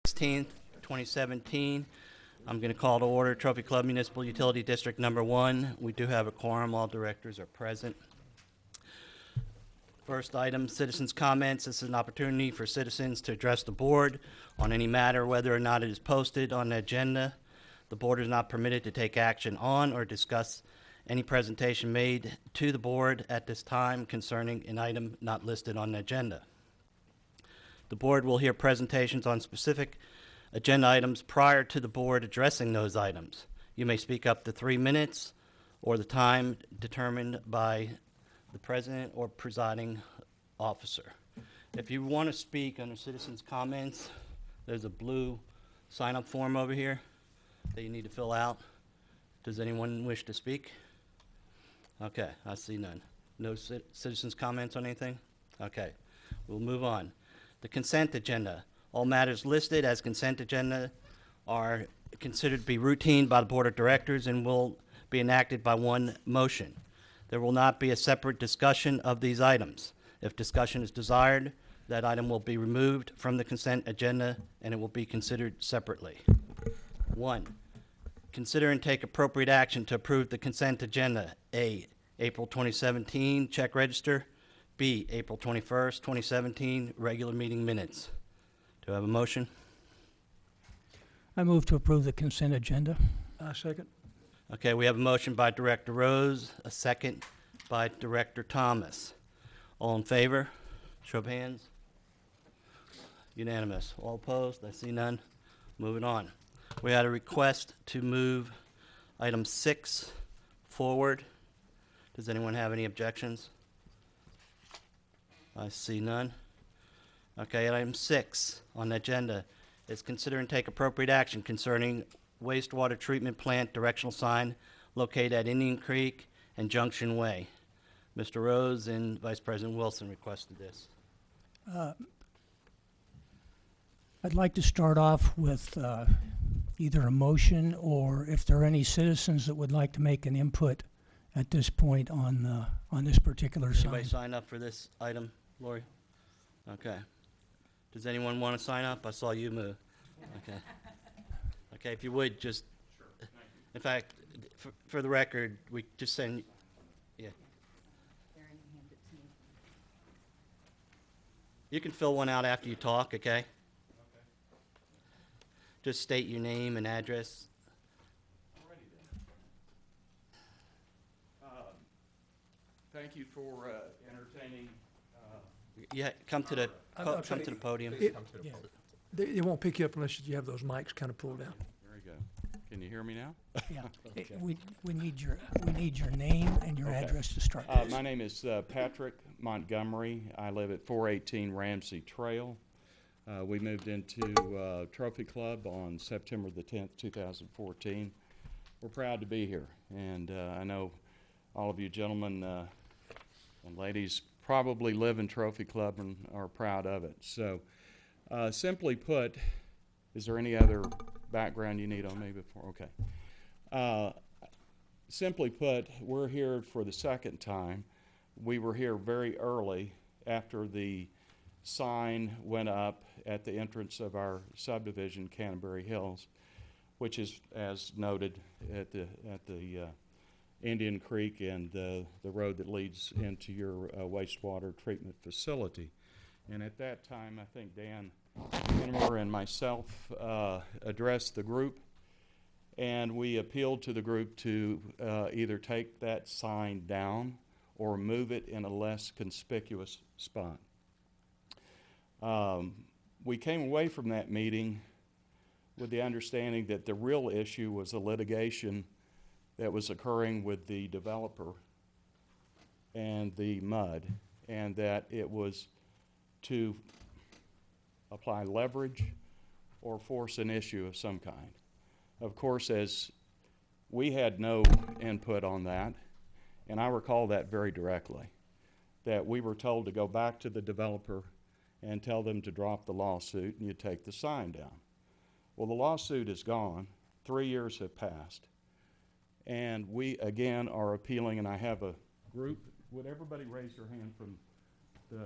16th, 2017. I'm going to call to order Trophy Club Municipal Utility District Number 1. We do have a quorum. All directors are present. First item, citizens' comments. This is an opportunity for citizens to address the board on any matter, whether or not it is posted on the agenda. The board is not permitted to take action on or discuss any presentation made to the board at this time concerning an item not listed on the agenda. The board will hear presentations on specific agenda items prior to the board addressing those items. You may speak up to 3 minutes or the time determined by the president or presiding officer. If you want to speak under citizens' comments, there's a blue sign-up form over here that you need to fill out. Does anyone wish to speak? Okay, I see none. No citizens' comments on anything? Okay, we'll move on. The consent agenda. All matters listed as consent agenda are considered to be routine by the Board of Directors and will be enacted by one motion. There will not be a separate discussion of these items. If discussion is desired, that item will be removed from the consent agenda and it will be considered separately. 1. Consider and take appropriate action to approve the consent agenda. A, April 2017 check register. B, April 21st, 2017 regular meeting minutes. Do I have a motion? I move to approve the consent agenda. Second. Okay, we have a motion by Director Rose, a second by Director Thomas. All in favor? Show of hands. Unanimous. All opposed? I see none. Moving on. We had a request to move item 6 forward. Does anyone have any objections? I see none. Okay, item 6 on the agenda is consider and take appropriate action concerning wastewater treatment plant directional sign located at Indian Creek and Junction Way. Mr. Rose and Vice President Wilson requested this. I'd like to start off with either a motion or if there are any citizens that would like to make an input at this point on this particular sign. Anybody sign up for this item, Lori? Okay. Does anyone want to sign up? I saw you move. Okay. Okay, if you would just, sure. In fact, for the record, we just send, yeah. You can fill one out after you talk, okay? Okay. Just state your name and address. Alrighty then. Thank you for entertaining. Yeah, come to the come to the podium. It won't pick you up unless you have those mics kind of pulled down. There you go. Can you hear me now? Yeah. Okay. We need your name and your address to start. My name is Patrick Montgomery. I live at 418 Ramsey Trail. We moved into Trophy Club on September the 10th, 2014. We're proud to be here, and I know all of you gentlemen and ladies probably live in Trophy Club and are proud of it. So, simply put, is there any other background you need on me before? Okay. Simply put, we're here for the second time. We were here very early after the sign went up at the entrance of our subdivision, Canterbury Hills, which is, as noted, at the Indian Creek and the road that leads into your wastewater treatment facility. And at that time, I think Dan Hennemer and myself addressed the group, and we appealed to the group to either take that sign down or move it in a less conspicuous spot. We came away from that meeting with the understanding that the real issue was the litigation that was occurring with the developer and the mud, and that it was to apply leverage or force an issue of some kind. Of course, as we had no input on that, and I recall that very directly, that we were told to go back to the developer and tell them to drop the lawsuit and you take the sign down. Well, the lawsuit is gone. 3 years have passed. And we, again, are appealing, and I have a group. Would everybody raise their hand from the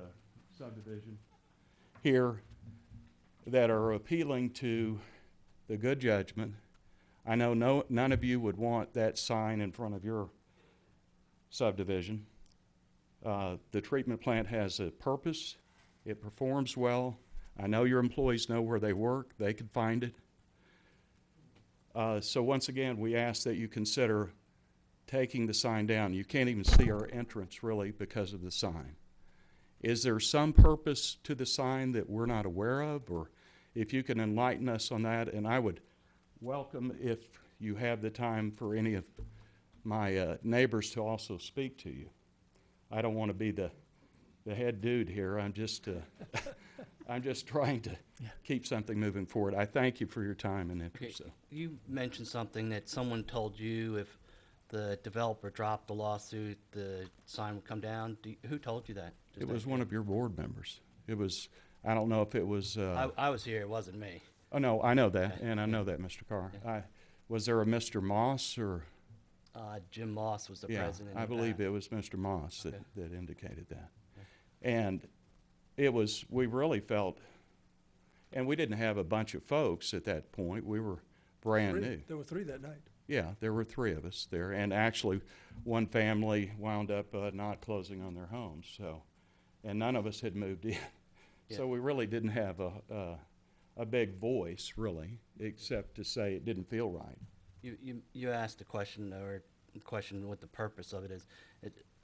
subdivision? Here, that are appealing to the good judgment. I know none of you would want that sign in front of your subdivision. The treatment plant has a purpose. It performs well. I know your employees know where they work. They can find it. So once again, we ask that you consider taking the sign down. You can't even see our entrance really because of the sign. Is there some purpose to the sign that we're not aware of? Or if you can enlighten us on that, and I would welcome if you have the time for any of my neighbors to also speak to you. I don't want to be the head dude here. I'm just trying to keep something moving forward. I thank you for your time and interest. Okay, you mentioned something that someone told you if the developer dropped the lawsuit, the sign would come down. Who told you that? It was one of your board members. It was, I don't know if it was. I was here. It wasn't me. Oh, no, I know that, and I know that, Mr. Carr. Was there a Mr. Moss or? Jim Moss was the president. I believe it was Mr. Moss that indicated that. And it was, we really felt, and we didn't have a bunch of folks at that point. We were brand new. There were 3 that night. Yeah, there were 3 of us there, and actually one family wound up not closing on their homes, so, and none of us had moved in. Yeah. So we really didn't have a big voice, really, except to say it didn't feel right. You asked a question, or the question what the purpose of it is.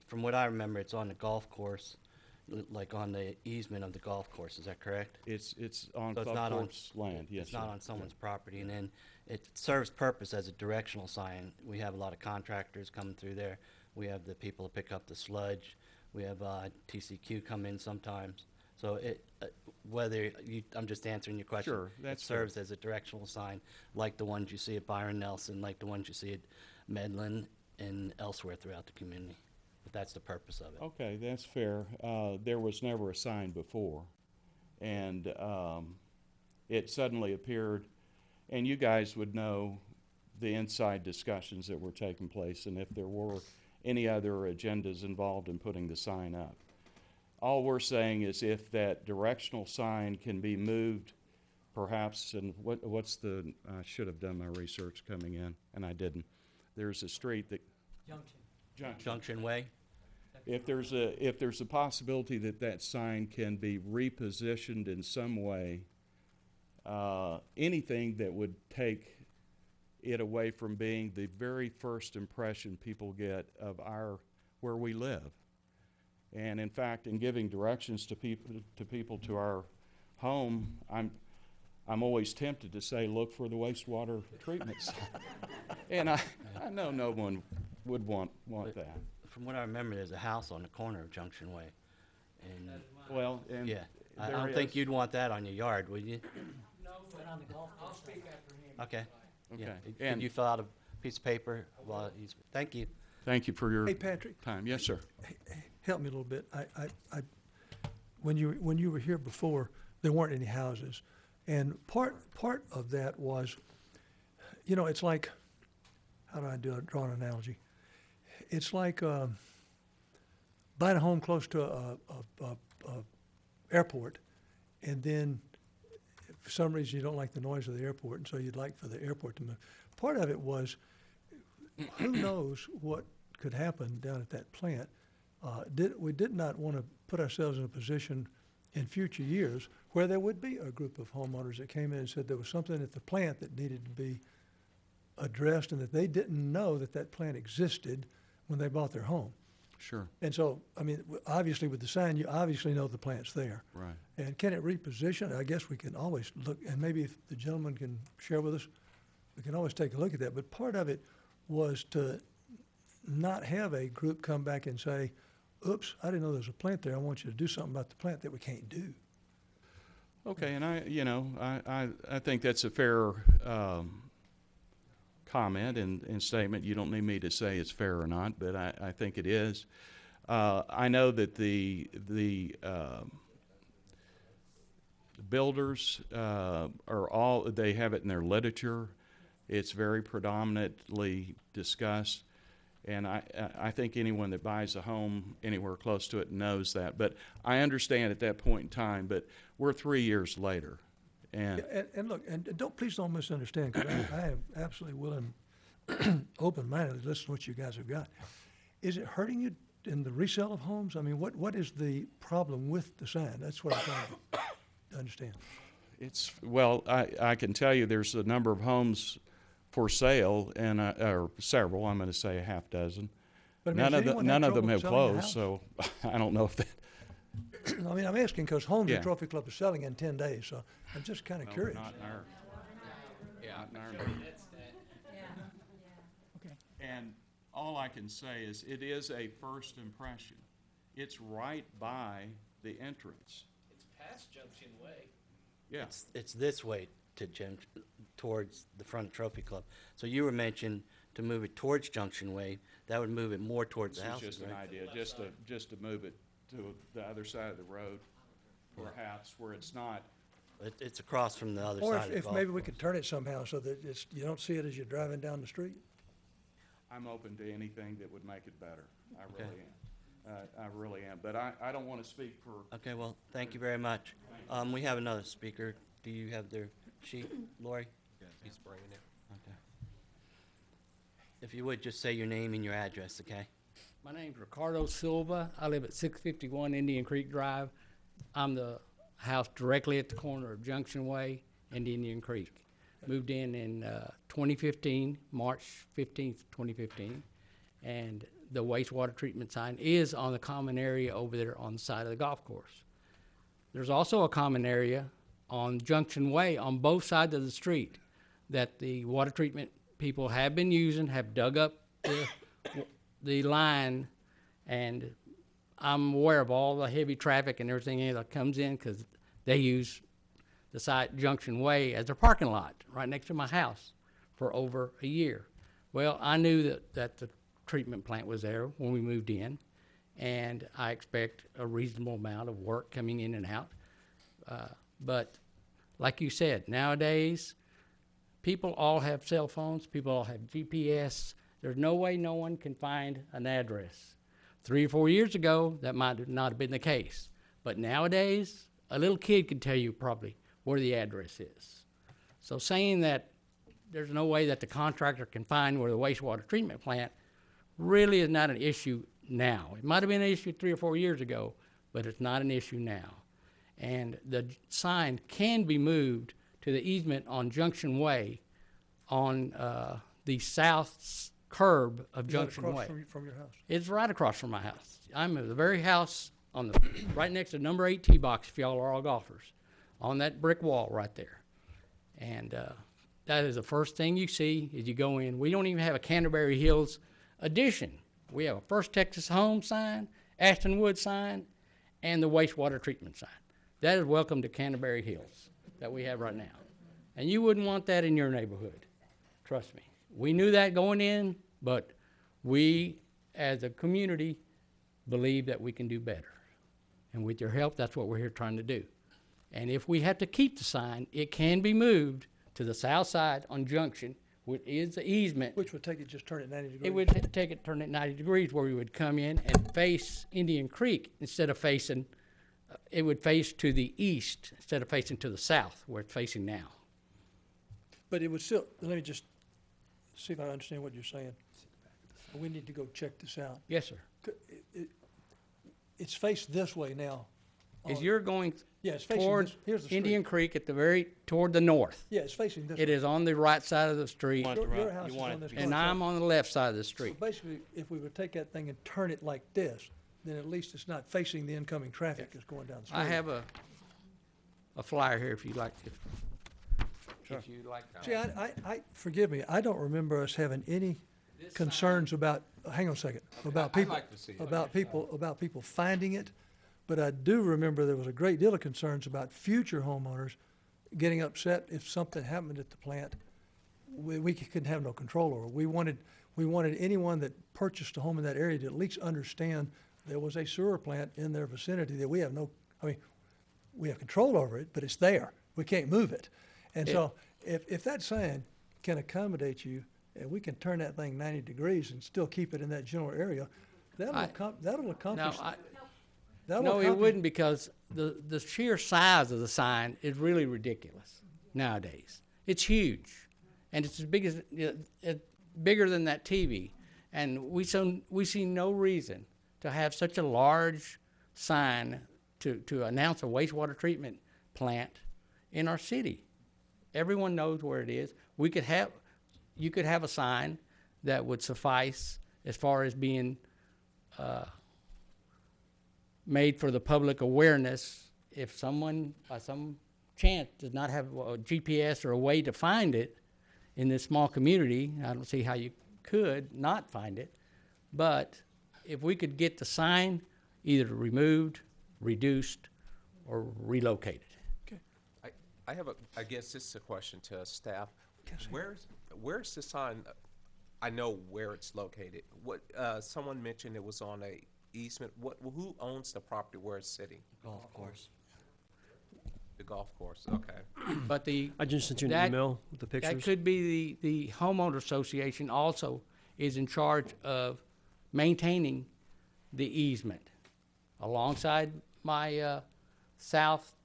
From what I remember, it's on the golf course, like on the easement of the golf course. Is that correct? It's on So it's golf not on- course land, yes, It's not sir. on someone's property, and then it serves purpose as a directional sign. We have a lot of contractors coming through there. We have the people to pick up the sludge. We have TCQ come in sometimes. So I'm just answering your question. Sure, that's It serves as a directional sign, like the ones you see at Byron Nelson, like the ones you see at Medlin and elsewhere throughout the community. But that's the purpose of it. Okay, that's fair. There was never a sign before, and it suddenly appeared, and you guys would know the inside discussions that were taking place and if there were any other agendas involved in putting the sign up. All we're saying is if that directional sign can be moved, perhaps, and what's the, I should have done my research coming in, and I didn't. There's a street that. Junction Way? If there's a possibility that that sign can be repositioned in some way, anything that would take it away from being the very first impression people get of where we live. And in fact, in giving directions to people to our home, I'm always tempted to say, look for the wastewater treatment sign. And I know no one would want that. From what I remember, there's a house on the corner of Junction Way. And Well, and yeah, I there don't think is- you'd want that on your yard, would you? I'll speak after him. Okay. Okay. Yeah. Could And you fill out a piece of paper while he's, thank you. thank you for your Hey, Patrick, time. Yes, sir. help me a little bit. When you were here before, there weren't any houses. And part of that was, it's like, how do I draw an analogy? It's like buying a home close to a airport, and then for some reason you don't like the noise of the airport, and so you'd like for the airport to move. Part of it was, who knows what could happen down at that plant. We did not want to put ourselves in a position in future years where there would be a group of homeowners that came in and said there was something at the plant that needed to be addressed and that they didn't know that plant existed when they bought their home. Sure. And so, obviously with the sign, you obviously know the plant's there. Right. And can it reposition? I guess we can always look, and maybe if the gentleman can share with us, we can always take a look at that. But part of it was to not have a group come back and say, oops, I didn't know there was a plant there. I want you to do something about the plant that we can't do. Okay, and I think that's a fair comment and statement. You don't need me to say it's fair or not, but I think it is. I know that the builders they have it in their literature. It's very predominantly discussed. And I think anyone that buys a home anywhere close to it knows that. But I understand at that point in time, but we're 3 years later. And And look, and please don't misunderstand, because I am absolutely willing, open-minded to listen to what you guys have got. Is it hurting you in the resale of homes? I mean, what is the problem with the sign? That's what I'm trying to understand. it's, well, I can tell you there's a number of homes for sale, and, or several, I'm gonna say a half dozen. But I mean, has anyone had None of them trouble have selling a closed, house? so I don't know if that. I mean, I'm asking because homes Yeah. at Trophy Club are selling in 10 days, so I'm just kind of curious. Not in our, not in our. Okay. And all I can say is, it is a first impression. It's right by the entrance. It's past Junction Way. Yeah, It's this way to towards the front of Trophy Club. So you were mentioning to move it towards Junction Way, that would move it more towards this the is houses, just an right? idea, just to move it to the other side of the road, perhaps, where it's not. It's across from the other Or side of the if golf maybe we course. could turn it somehow so that it's, you don't see it as you're driving down the street. I'm open to anything that would make it better. I Okay. really am. I really am. But I don't want to speak for, Okay, well, thank you very much. We have another speaker. Do you have their sheet, Lori? He's bringing it. Okay. If you would, just say your name and your address, okay? My name's Ricardo Silva. I live at 651 Indian Creek Drive. I'm the house directly at the corner of Junction Way and Indian Creek. Moved in 2015, March 15th, 2015. And the wastewater treatment sign is on the common area over there on the side of the golf course. There's also a common area on Junction Way on both sides of the street that the water treatment people have been using, have dug up the line, and I'm aware of all the heavy traffic and everything that comes in because they use the site Junction Way as their parking lot right next to my house for over a year. Well, I knew that the treatment plant was there when we moved in, and I expect a reasonable amount of work coming in and out. But like you said, nowadays, people all have cell phones, people all have GPS. There's no way no one can find an address. 3 or 4 years ago, that might not have been the case. But nowadays, a little kid can tell you probably where the address is. So saying that there's no way that the contractor can find where the wastewater treatment plant really is not an issue now. It might have been an issue 3 or 4 years ago, but it's not an issue now. And the sign can be moved to the easement on Junction Way on the south curb of Is that Junction across Way. from your house? It's right across from my house. I'm at the very house on the right next to number 8 tee box. If y'all are all golfers, on that brick wall right there, and that is the first thing you see as you go in. We don't even have a Canterbury Hills addition. We have a First Texas Home sign, Ashton Wood sign, and the wastewater treatment sign. That is welcome to Canterbury Hills that we have right now, and you wouldn't want that in your neighborhood. Trust me. We knew that going in, but we, as a community, believe that we can do better. And with your help, that's what we're here trying to do. And if we have to keep the sign, it can be moved to the south side on Junction, which is the easement. Which would take it, just turn it 90 degrees? It would take it, turn it 90 degrees, where we would come in and face Indian Creek instead of facing, it would face to the east instead of facing to the south, where it's facing now. But it would still, let me just see if I understand what you're saying. We need to go check this out. Yes, sir. It's faced this way now. As on- you're going Yeah, it's facing toward this, here's the street. Indian Creek at the toward the north, Yeah, it's facing this. it way. is on the right side of the street, Want it Your right- house you is want on it this to be- and I'm on the left side of the So street. basically, if we would take that thing and turn it like this, then at least it's not facing the incoming traffic that's going down the street. I have a flyer here if you'd like, Sure. if you'd like. See, forgive me, I don't remember us having any concerns about, hang on a second, about people, like to see it. about people finding it. But I do remember there was a great deal of concerns about future homeowners getting upset if something happened at the plant. We couldn't have no control over. We wanted anyone that purchased a home in that area to at least understand there was a sewer plant in their vicinity that we have we have control over it, but it's there. We can't move it. And so if that sign can accommodate you, and we can turn that thing 90 degrees and still keep it in that general area, that'll accomplish. Now, That No, will it copy- wouldn't, because the sheer size of the sign is really ridiculous nowadays. It's huge, and it's as big as, bigger than that TV. And we see no reason to have such a large sign to announce a wastewater treatment plant in our city. Everyone knows where it is. You could have a sign that would suffice as far as being made for the public awareness. If someone, by some chance, does not have a GPS or a way to find it in this small community, I don't see how you could not find it. But if we could get the sign either removed, reduced, or relocated. I have I guess this is a question to staff. Where's the sign? I know where it's located. What, someone mentioned it was on a easement. Who owns the property where it's sitting? Golf course. The golf course, okay. But I just sent you an that- email with the that pictures. could be the homeowner association also is in charge of maintaining the easement alongside my south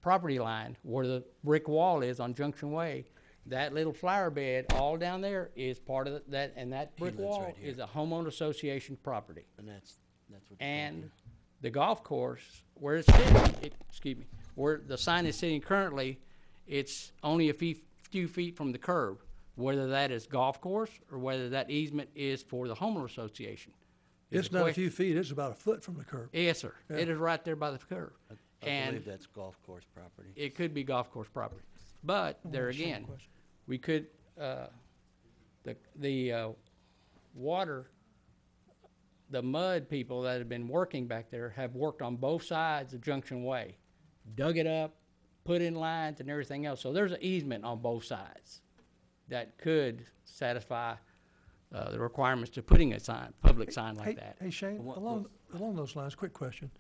property line where the brick wall is on Junction Way. That little flower bed all down there is part of that, and that brick lives wall right here. is a homeowner association property. And that's what. you're And talking the golf course, where it's sitting, excuse me, where the sign is sitting currently, it's only a few feet from the curb, whether that is golf course or whether that easement is for the homeowner association. is It's the not a question. few feet, it's about a foot from the curb. Yes, sir. Yeah. It is right there by the curb. I And believe that's golf course property. it could be golf course property. But there Same again, question. we could, the water, the mud people that have been working back there have worked on both sides of Junction Way, dug it up, put in lines and everything else. So there's an easement on both sides that could satisfy the requirements to putting a sign, public sign Hey, like that. Hey Shane, What- along those lines, quick question.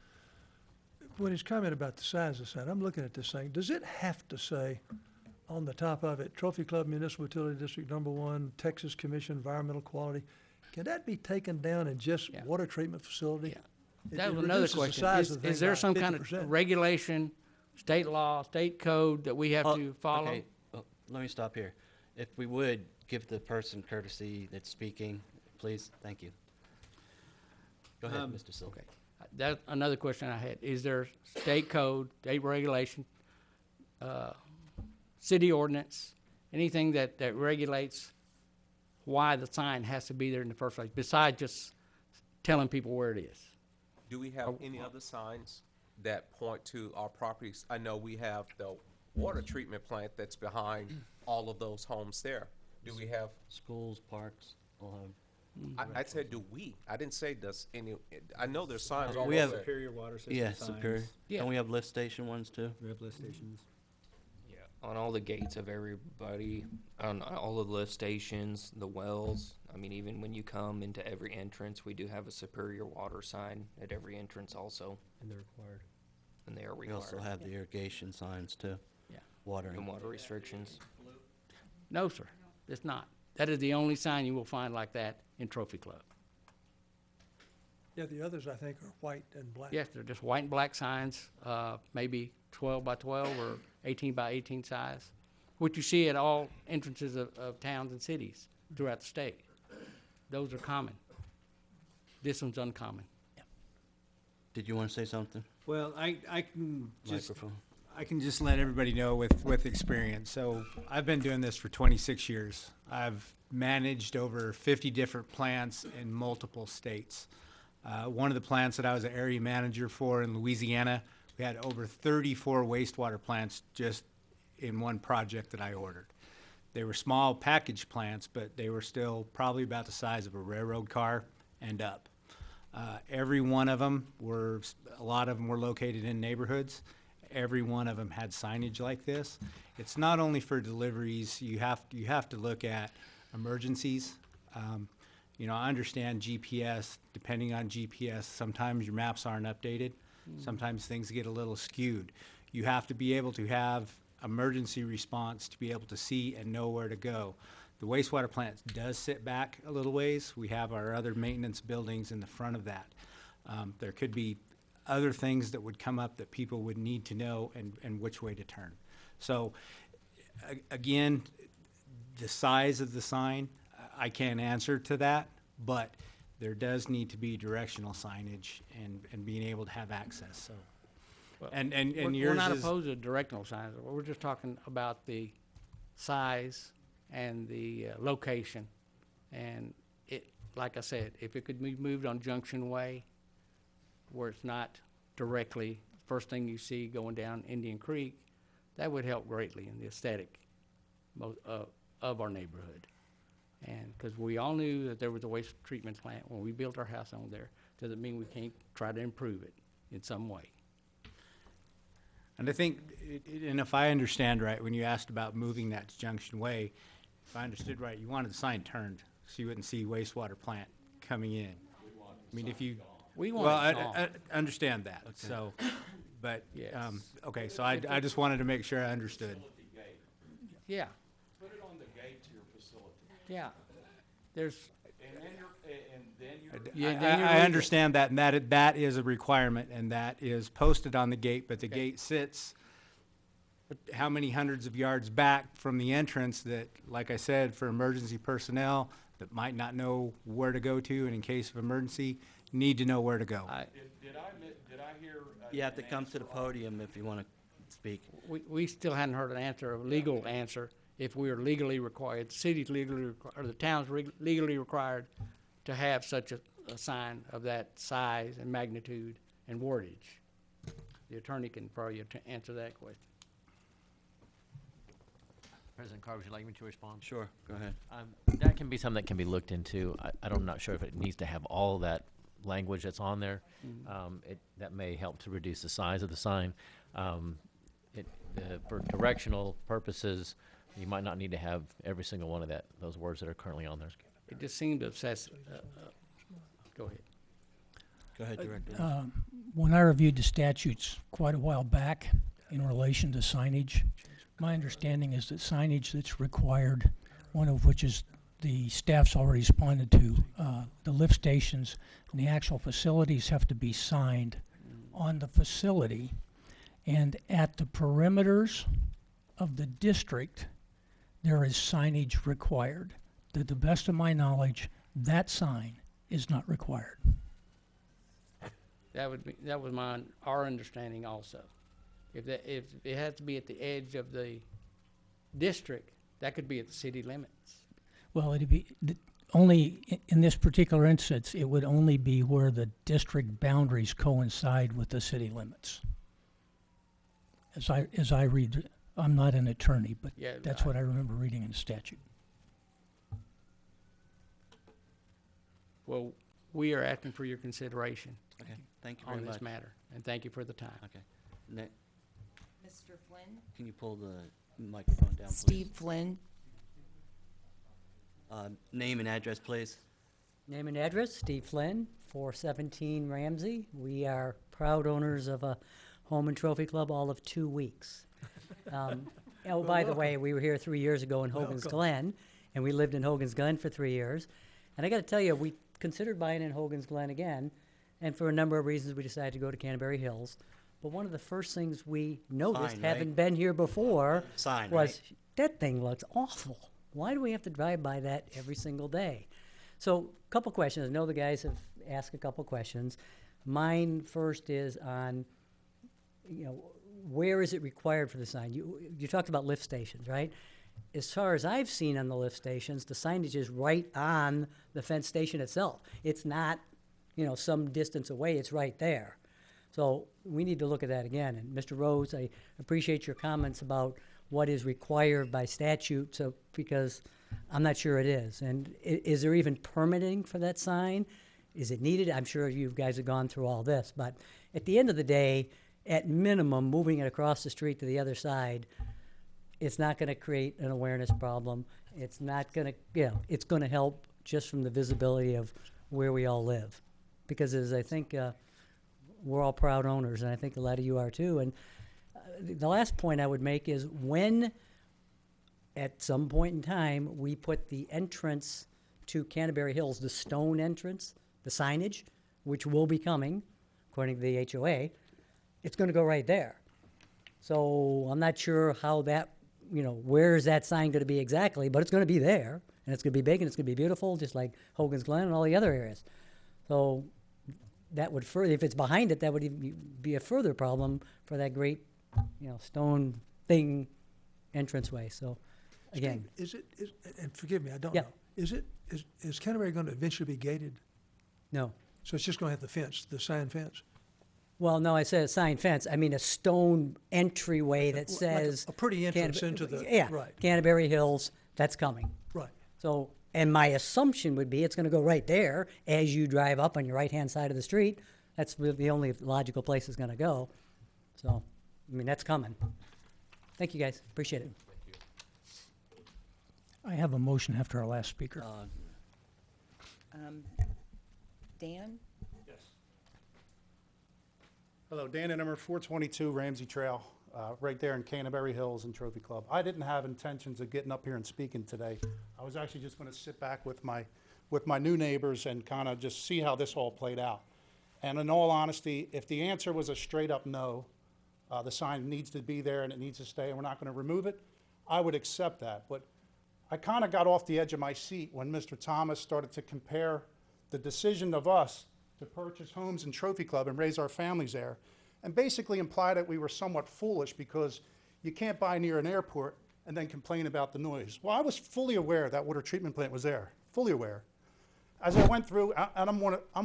When he's comment about the size of the sign, I'm looking at this thing, does it have to say on the top of it, Trophy Club Municipal Utility District Number 1, Texas Commission Environmental Quality? Can that be taken down in just Yeah. water treatment facility? Yeah. It- That it was another reduces the question. size of the Is thing there by some kind 50%. of regulation, state law, state code that we have Oh, to follow? Okay, let me stop here. If we would, give the person courtesy that's speaking, please. Thank you. Go ahead, Mr. Silva. Okay. That's another question I had. Is there state code, state regulation, city ordinance, anything that regulates why the sign has to be there in the first place, besides just telling people where it is? Do we have any other signs that point to our properties? I know we have the water treatment plant that's behind all of those homes there. Do we have, Schools, parks, all have. I said, do we? I didn't say does any, I know there's signs all over We have- there. Superior water system Yeah, signs. Superior. Yeah. Don't we have lift station ones too? We have lift stations. Yeah, on all the gates of everybody, on all of the lift stations, the wells. I mean, even when you come into every entrance, we do have a superior water sign at every entrance also, And they're required. and they are We required. also have the irrigation signs too. Yeah. Watering. And water restrictions. No, sir, it's not. That is the only sign you will find like that in Trophy Club. Yeah, the others, I think, are white and black. Yes, they're just white and black signs, maybe 12 by 12 or 18 by 18 size, which you see at all entrances of towns and cities throughout the state. Those are common. This one's uncommon. Did you want to say something? Well, I can just, Microphone. I can just let everybody know with experience. So I've been doing this for 26 years. I've managed over 50 different plants in multiple states. One of the plants that I was an area manager for in Louisiana, we had over 34 wastewater plants just in one project that I ordered. They were small package plants, but they were still probably about the size of a railroad car and up. Every one of them a lot of them were located in neighborhoods. Every one of them had signage like this. It's not only for deliveries, you have to look at emergencies. I understand GPS, depending on GPS, sometimes your maps aren't updated. Sometimes things get a little skewed. You have to be able to have emergency response to be able to see and know where to go. The wastewater plant does sit back a little ways. We have our other maintenance buildings in the front of that. There could be other things that would come up that people would need to know and which way to turn. So, again, the size of the sign, I can't answer to that, but there does need to be directional signage and being able to have access, so. Well, And We're yours not is, opposed to directional signs. We're just talking about the size and the location. And it, like I said, if it could be moved on Junction Way, where it's not directly first thing you see going down Indian Creek, that would help greatly in the aesthetic of our neighborhood. And because we all knew that there was a waste treatment plant when we built our house on there, doesn't mean we can't try to improve it in some way. and I think, and if I understand right, when you asked about moving that to Junction Way, if I understood right, you wanted the sign turned, so you wouldn't see wastewater plant coming in. I mean, if you, We well, want it gone. I understand that, so, but, Yes. okay, so I just wanted to make sure I understood. Yeah, Put it on the gate to your facility. yeah. There's, And then you're. Yeah, then you're I legal. understand that, and that is a requirement, and that is posted on the gate, but the gate sits how many hundreds of yards back from the entrance that, like I said, for emergency personnel that might not know where to go to, and in case of emergency, need to know where to go. Did I hear? You have to come to the podium if you want to speak. we still hadn't heard an answer, a legal answer, if we are legally required, the city's legally, or the town's legally required to have such a sign of that size and magnitude and wordage. The attorney can probably answer that question. President Carr, would you like me to respond? Sure, go ahead. That can be something that can be looked into. I'm not sure if it needs to have all that language that's on there. That may help to reduce the size of the sign. For directional purposes, you might not need to have every single one of those words that are currently on there. It just seemed obsessive. Go ahead. Go ahead, Director. When I reviewed the statutes quite a while back in relation to signage, my understanding is that signage that's required, one of which is the staff's already responded to, the lift stations and the actual facilities have to be signed on the facility, and at the perimeters of the district, there is signage required. To the best of my knowledge, that sign is not required. That was our understanding also. If it had to be at the edge of the district, that could be at the city limits. Well, it'd be only in this particular instance, it would only be where the district boundaries coincide with the city limits. As I read, I'm not an attorney, but Yeah, that's what I remember reading in the statute. Well, we are asking for your consideration Okay, thank you very on this much. matter, and thank you for the time. Okay. Ne- Mr. Flynn? Can you pull the microphone down, please? Steve Flynn? Name and address, please. Name and address, Steve Flynn, 417 Ramsey. We are proud owners of a home and trophy club all of 2 weeks. Oh, by the way, we were here 3 years ago in Hogan's Glen, and we lived in Hogan's Glen for 3 years. And I got to tell you, we considered buying in Hogan's Glen again, and for a number of reasons, we decided to go to Canterbury Hills. But one of the first things we noticed, Sign, having right? been here before, Sign, was right? that thing looks awful. Why do we have to drive by that every single day? So, a couple questions. I know the guys have asked a couple questions. Mine first is on, where is it required for the sign? You talked about lift stations, right? As far as I've seen on the lift stations, the signage is right on the fence station itself. It's not, some distance away. It's right there. So we need to look at that again. And Mr. Rose, I appreciate your comments about what is required by statute, so because I'm not sure it is. And is there even permitting for that sign? Is it needed? I'm sure you guys have gone through all this, but at the end of the day, at minimum, moving it across the street to the other side, it's not going to create an awareness problem. It's not going to, it's going to help just from the visibility of where we all live. Because as I think we're all proud owners, and I think a lot of you are too. And the last point I would make is when, at some point in time, we put the entrance to Canterbury Hills, the stone entrance, the signage, which will be coming, according to the HOA, it's gonna go right there. So I'm not sure how that, where is that sign gonna be exactly, but it's gonna be there, and it's gonna be big, and it's gonna be beautiful, just like Hogan's Glen and all the other areas. So that would further, if it's behind it, that would even be a further problem for that great, stone thing entranceway, so, again. Steve, and forgive me, I don't Yeah. know. Is Canterbury gonna eventually be gated? No. So it's just gonna have the fence, the sign fence? Well, no, I said a sign fence. I mean a stone entryway that Like says. a pretty entrance Canterbury- into the, Yeah, right, Canterbury Hills, that's coming. right. So, and my assumption would be it's gonna go right there as you drive up on your right-hand side of the street. That's really the only logical place it's gonna go. So, I mean, that's coming. Thank you, guys. Appreciate it. I have a motion after our last speaker. Dan? Hello, Dan at number 422 Ramsey Trail, right there in Canterbury Hills and Trophy Club. I didn't have intentions of getting up here and speaking today. I was actually just going to sit back with my new neighbors and kind of just see how this all played out. And in all honesty, if the answer was a straight up no, the sign needs to be there and it needs to stay and we're not going to remove it, I would accept that. But I kind of got off the edge of my seat when Mr. Thomas started to compare the decision of us to purchase homes in Trophy Club and raise our families there, and basically imply that we were somewhat foolish because you can't buy near an airport and then complain about the noise. Well, I was fully aware that water treatment plant was there, fully aware. As I went through, and I'm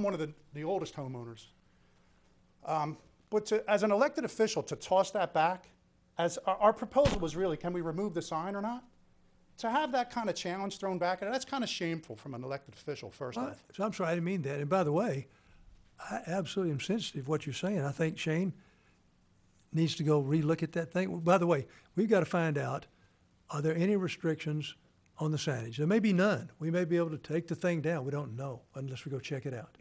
one of the oldest homeowners, but as an elected official, to toss that back, as our proposal was really, can we remove the sign or not? To have that kind of challenge thrown back at it, that's kind of shameful from an elected official, first off. So I'm sorry, I didn't mean that. And by the way, I absolutely am sensitive to what you're saying. I think Shane needs to go relook at that thing. By the way, we've got to find out, are there any restrictions on the signage? There may be none. We may be able to take the thing down. We don't know unless we go check it out.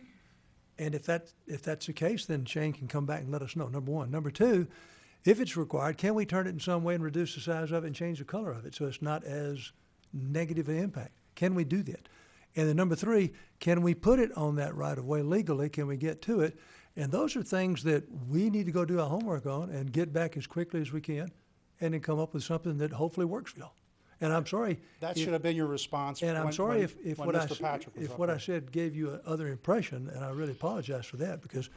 And if that's the case, then Shane can come back and let us know, number one. Number two, if it's required, can we turn it in some way and reduce the size of it and change the color of it so it's not as negative an impact? Can we do that? And then number three, can we put it on that right of way legally? Can we get to it? And those are things that we need to go do our homework on and get back as quickly as we can and then come up with something that hopefully works for y'all. And I'm sorry. That if- should have been your response. And I'm when- sorry when- if when what I, Mr. Patrick was if up what I here. said gave you another impression, and I really apologize for that because,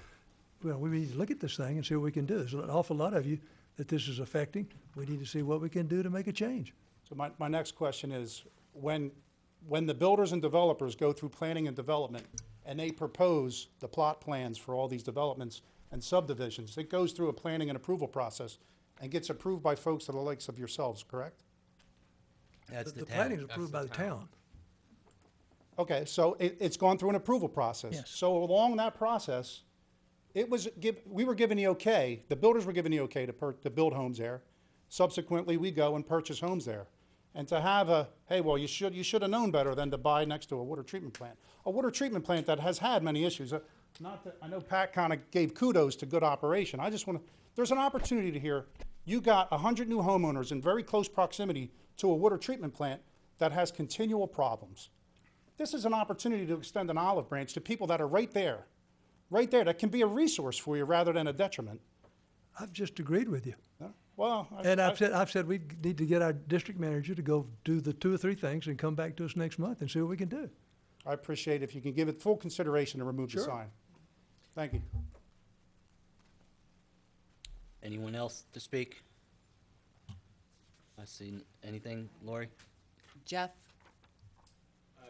well, we need to look at this thing and see what we can do. There's an awful lot of you that this is affecting. We need to see what we can do to make a change. So my next question is, when the builders and developers go through planning and development and they propose the plot plans for all these developments and subdivisions, it goes through a planning and approval process and gets approved by folks of the likes of yourselves, correct? That's the The town. planning is approved by the town. Okay, so it's gone through an approval process. Yes. So along that process, we were given the okay, the builders were given the okay to build homes there. Subsequently, we go and purchase homes there. And to have hey, well, you should have known better than to buy next to a water treatment plant. A water treatment plant that has had many issues. I know Pat kind of gave kudos to good operation. I just want to, there's an opportunity here. You got 100 new homeowners in very close proximity to a water treatment plant that has continual problems. This is an opportunity to extend an olive branch to people that are right there, that can be a resource for you rather than a detriment. I've just agreed with you. Well, And I've said we need to get our district manager to go do the 2 or 3 things and come back to us next month and see what we can do. I appreciate if you can give it full consideration to remove the Sure. sign. Thank you. Anyone else to speak? I see anything, Lori? Jeff?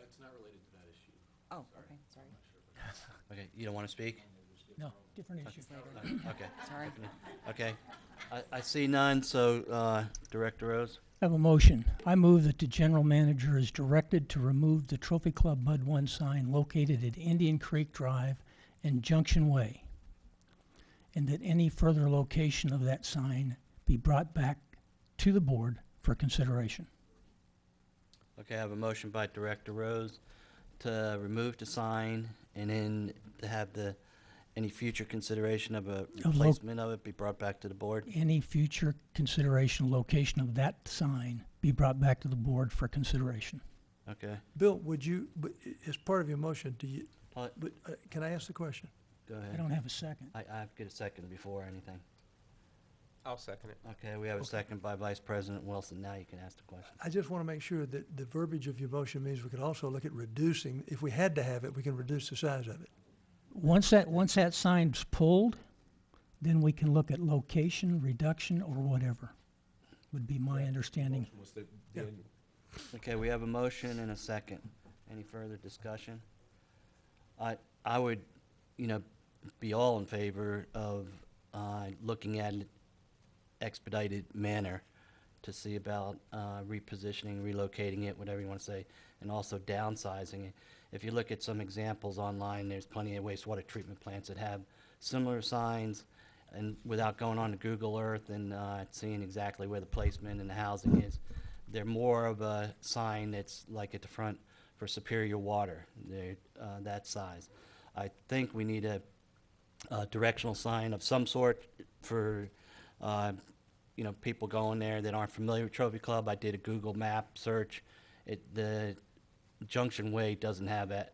It's not related to that issue. Oh, okay, sorry. Okay, you don't want to speak? No, different issue. Okay. Sorry. Okay. I see none, so Director Rose? I have a motion. I move that the general manager is directed to remove the Trophy Club Mud One sign located at Indian Creek Drive and Junction Way, and that any further location of that sign be brought back to the board for consideration. Okay, I have a motion by Director Rose to remove the sign and then to have any future consideration of a replacement of it be brought back to the board. Any future consideration, location of that sign be brought back to the board for consideration. Okay. Bill, would you, as part of your motion, do you, What? can I ask the question? Go I ahead. don't have a second. I get a second before anything. I'll second it. Okay, we have a second by Vice President Wilson. Now you can ask the question. I just want to make sure that the verbiage of your motion means we could also look at reducing, if we had to have it, we can reduce the size of it. Once that sign's pulled, then we can look at location, reduction, or whatever, would be my understanding. Motion was that then Okay, we have a motion and a second. Any further discussion? I would, be all in favor of looking at an expedited manner to see about repositioning, relocating it, whatever you want to say, and also downsizing it. If you look at some examples online, there's plenty of wastewater treatment plants that have similar signs, and without going on to Google Earth and seeing exactly where the placement and the housing is, they're more of a sign that's like at the front for superior water. They're that size. I think we need a directional sign of some sort for people going there that aren't familiar with Trophy Club. I did a Google map search. The Junction Way doesn't have that,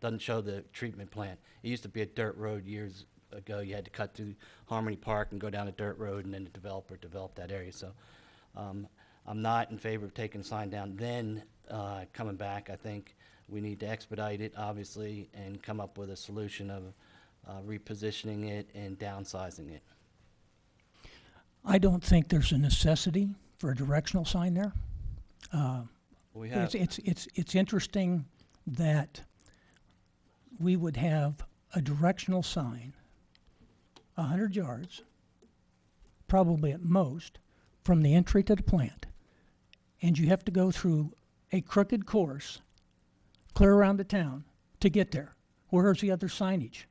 doesn't show the treatment plant. It used to be a dirt road years ago. You had to cut through Harmony Park and go down a dirt road, and then the developer developed that area. So I'm not in favor of taking the sign down, then coming back. I think we need to expedite it, obviously, and come up with a solution of repositioning it and downsizing it. I don't think there's a necessity for a directional sign there. We have, It's interesting that we would have a directional sign 100 yards, probably at most, from the entry to the plant. And you have to go through a crooked course, clear around the town, to get there. Where's the other signage?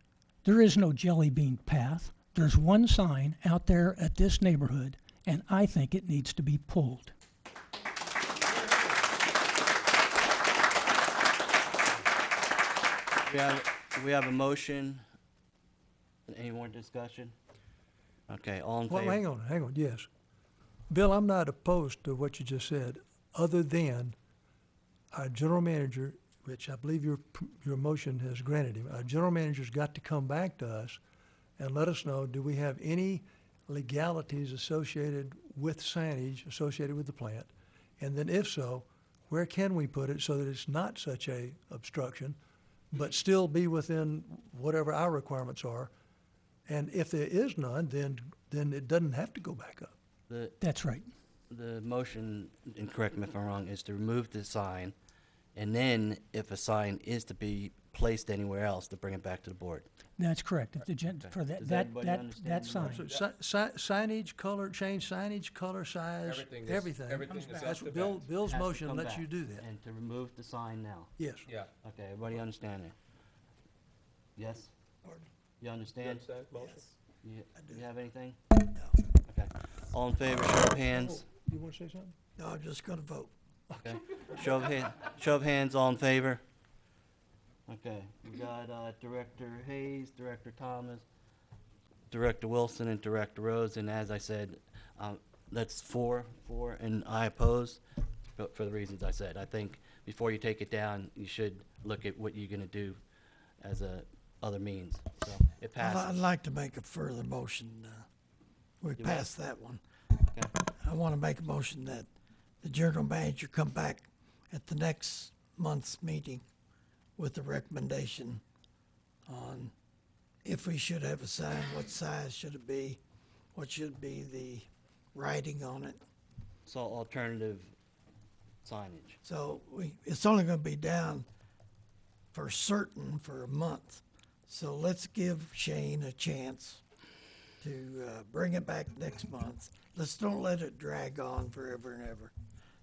There is no jelly bean path. There's one sign out there at this neighborhood, and I think it needs to be pulled. we have a motion. Any more discussion? Okay, all in Well, favor? hang on, yes. Bill, I'm not opposed to what you just said, other than our general manager, which I believe your motion has granted him, our general manager's got to come back to us and let us know, do we have any legalities associated with signage associated with the plant? And then if so, where can we put it so that it's not such a obstruction, but still be within whatever our requirements are? And if there is none, then it doesn't have to go back up. That's right. The motion, and correct me if I'm wrong, is to remove the sign, and then if a sign is to be placed anywhere else, to bring it back to the board. That's correct. If the for Does that everybody that understand the sign. So signage, color, change signage, color, size, everything. everything is up That's to what bat. Bill's Has to motion come lets back. you do that. And to remove the sign now. Yes. Yeah. Okay, everybody understand that? Yes? You understand? You have anything? No. Okay. All in favor, show of hands. You want to say something? No, I'm just gonna vote. Okay. Show of hands, all in favor? Okay, we got Director Hayes, Director Thomas, Director Wilson, and Director Rose, and as I said, that's four, and I oppose, but for the reasons I said. I think before you take it down, you should look at what you're gonna do as other means, so it I'd passes. like to make a further motion. We You passed that one. Okay. I want to make a motion that the general manager come back at the next month's meeting with a recommendation on if we should have a sign, what size should it be, what should be the writing on it. So alternative signage. So it's only going to be down for certain for a month. So let's give Shane a chance to bring it back next month. Let's don't let it drag on forever and ever.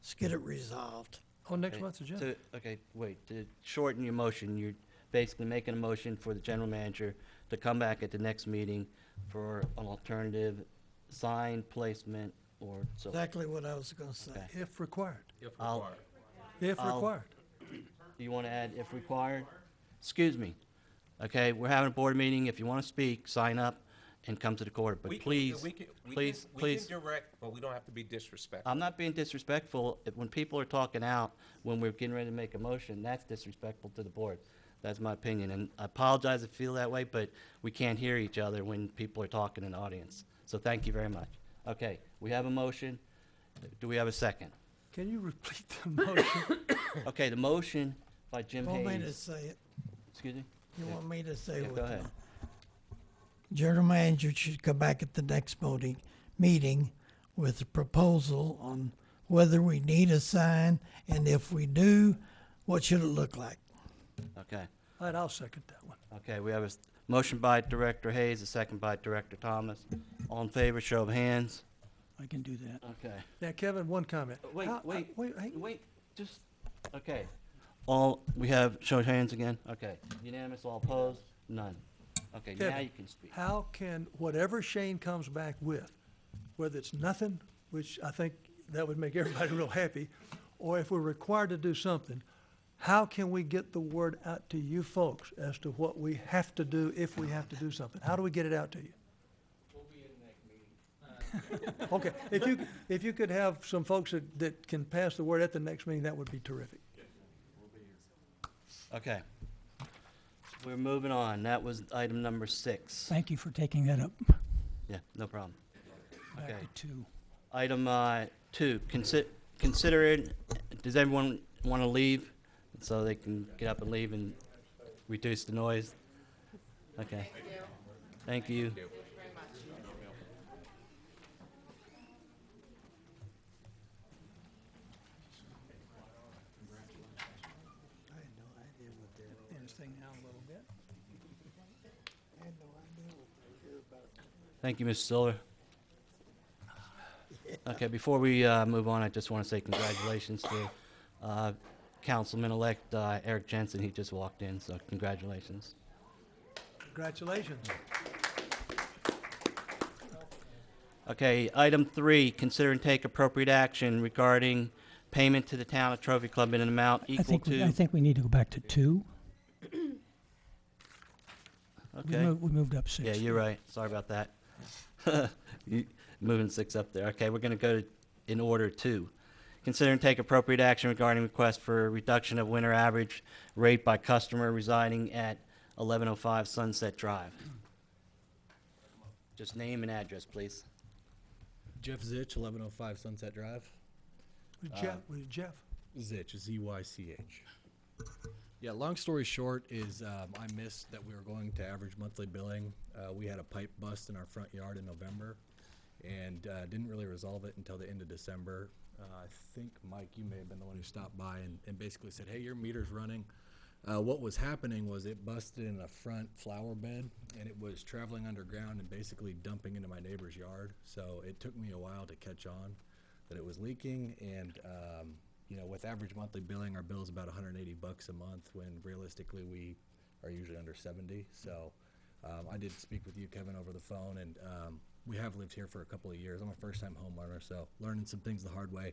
Let's get it resolved. On next Okay, month's agenda. Okay, wait, to shorten your motion, you're basically making a motion for the general manager to come back at the next meeting for an alternative sign placement or so. Exactly what I was going to say. Okay. If required. If I'll- required. If I'll- required. Do you want to add if required? Excuse me. Okay, we're having a board meeting. If you want to speak, sign up and come to the court. But We can- please, we can- we please, can- please. We can direct, but we don't have to be disrespectful. I'm not being disrespectful. When people are talking out, when we're getting ready to make a motion, that's disrespectful to the board. That's my opinion, and I apologize if you feel that way, but we can't hear each other when people are talking in the audience. So thank you very much. Okay, we have a motion. Do we have a second? Can you repeat the motion? Okay, the motion by Jim Want me to Hayes. say it? Excuse me? You Yeah. want me to say Yeah, what? go ahead. General manager should come back at the next meeting with a proposal on whether we need a sign, and if we do, what should it look like? Okay. All right, I'll second that one. Okay, we have a motion by Director Hayes, a second by Director Thomas. All in favor, show of hands. I can do that. Okay. Now, Kevin, one comment. Wait, How- wait, hey, wait, just, okay. All, we have show of hands again? Okay. Unanimous, all opposed? None. Okay, now Kevin, you can speak. How can, whatever Shane comes back with, whether it's nothing, which I think that would make everybody real happy, or if we're required to do something, how can we get the word out to you folks as to what we have to do if we have to do something? How do we get it out to you? We'll be in the next meeting. Okay, if you could have some folks that can pass the word at the next meeting, that would be terrific. Okay. We're moving on. That was item number 6. Thank you for taking that up. Yeah, no problem. Back Okay. to 2. Item 2, consider it, does everyone want to leave? So they can get up and leave and reduce the noise? Okay. Thank you. And this thing down a little bit. Thank you, Ms. Stiller. Okay, before we move on, I just want to say congratulations to Councilman-elect Eric Jensen. He just walked in, so congratulations. Congratulations. Okay, item 3, consider and take appropriate action regarding payment to the town of Trophy Club in an amount I equal think, to... I think we need to go back to 2. Okay. We moved up 6. Yeah, you're right. Sorry about that. Moving 6 up there. Okay, we're going to go in order 2. Consider and take appropriate action regarding request for reduction of winter average rate by customer residing at 1105 Sunset Drive. Just name and address, please. Jeff Zich, 1105 Sunset Drive. With Jeff. Zich, Z-Y-C-H. Yeah, long story short is I missed that we were going to average monthly billing. We had a pipe bust in our front yard in November and didn't really resolve it until the end of December. I think, Mike, you may have been the one who stopped by and basically said, hey, your meter's running. What was happening was it busted in a front flower bed, and it was traveling underground and basically dumping into my neighbor's yard. So it took me a while to catch on that it was leaking, and you know, with average monthly billing, our bill is about $180 a month, when realistically we are usually under 70. So I did speak with you, Kevin, over the phone, and we have lived here for a couple of years. I'm a first-time homeowner, so learning some things the hard way.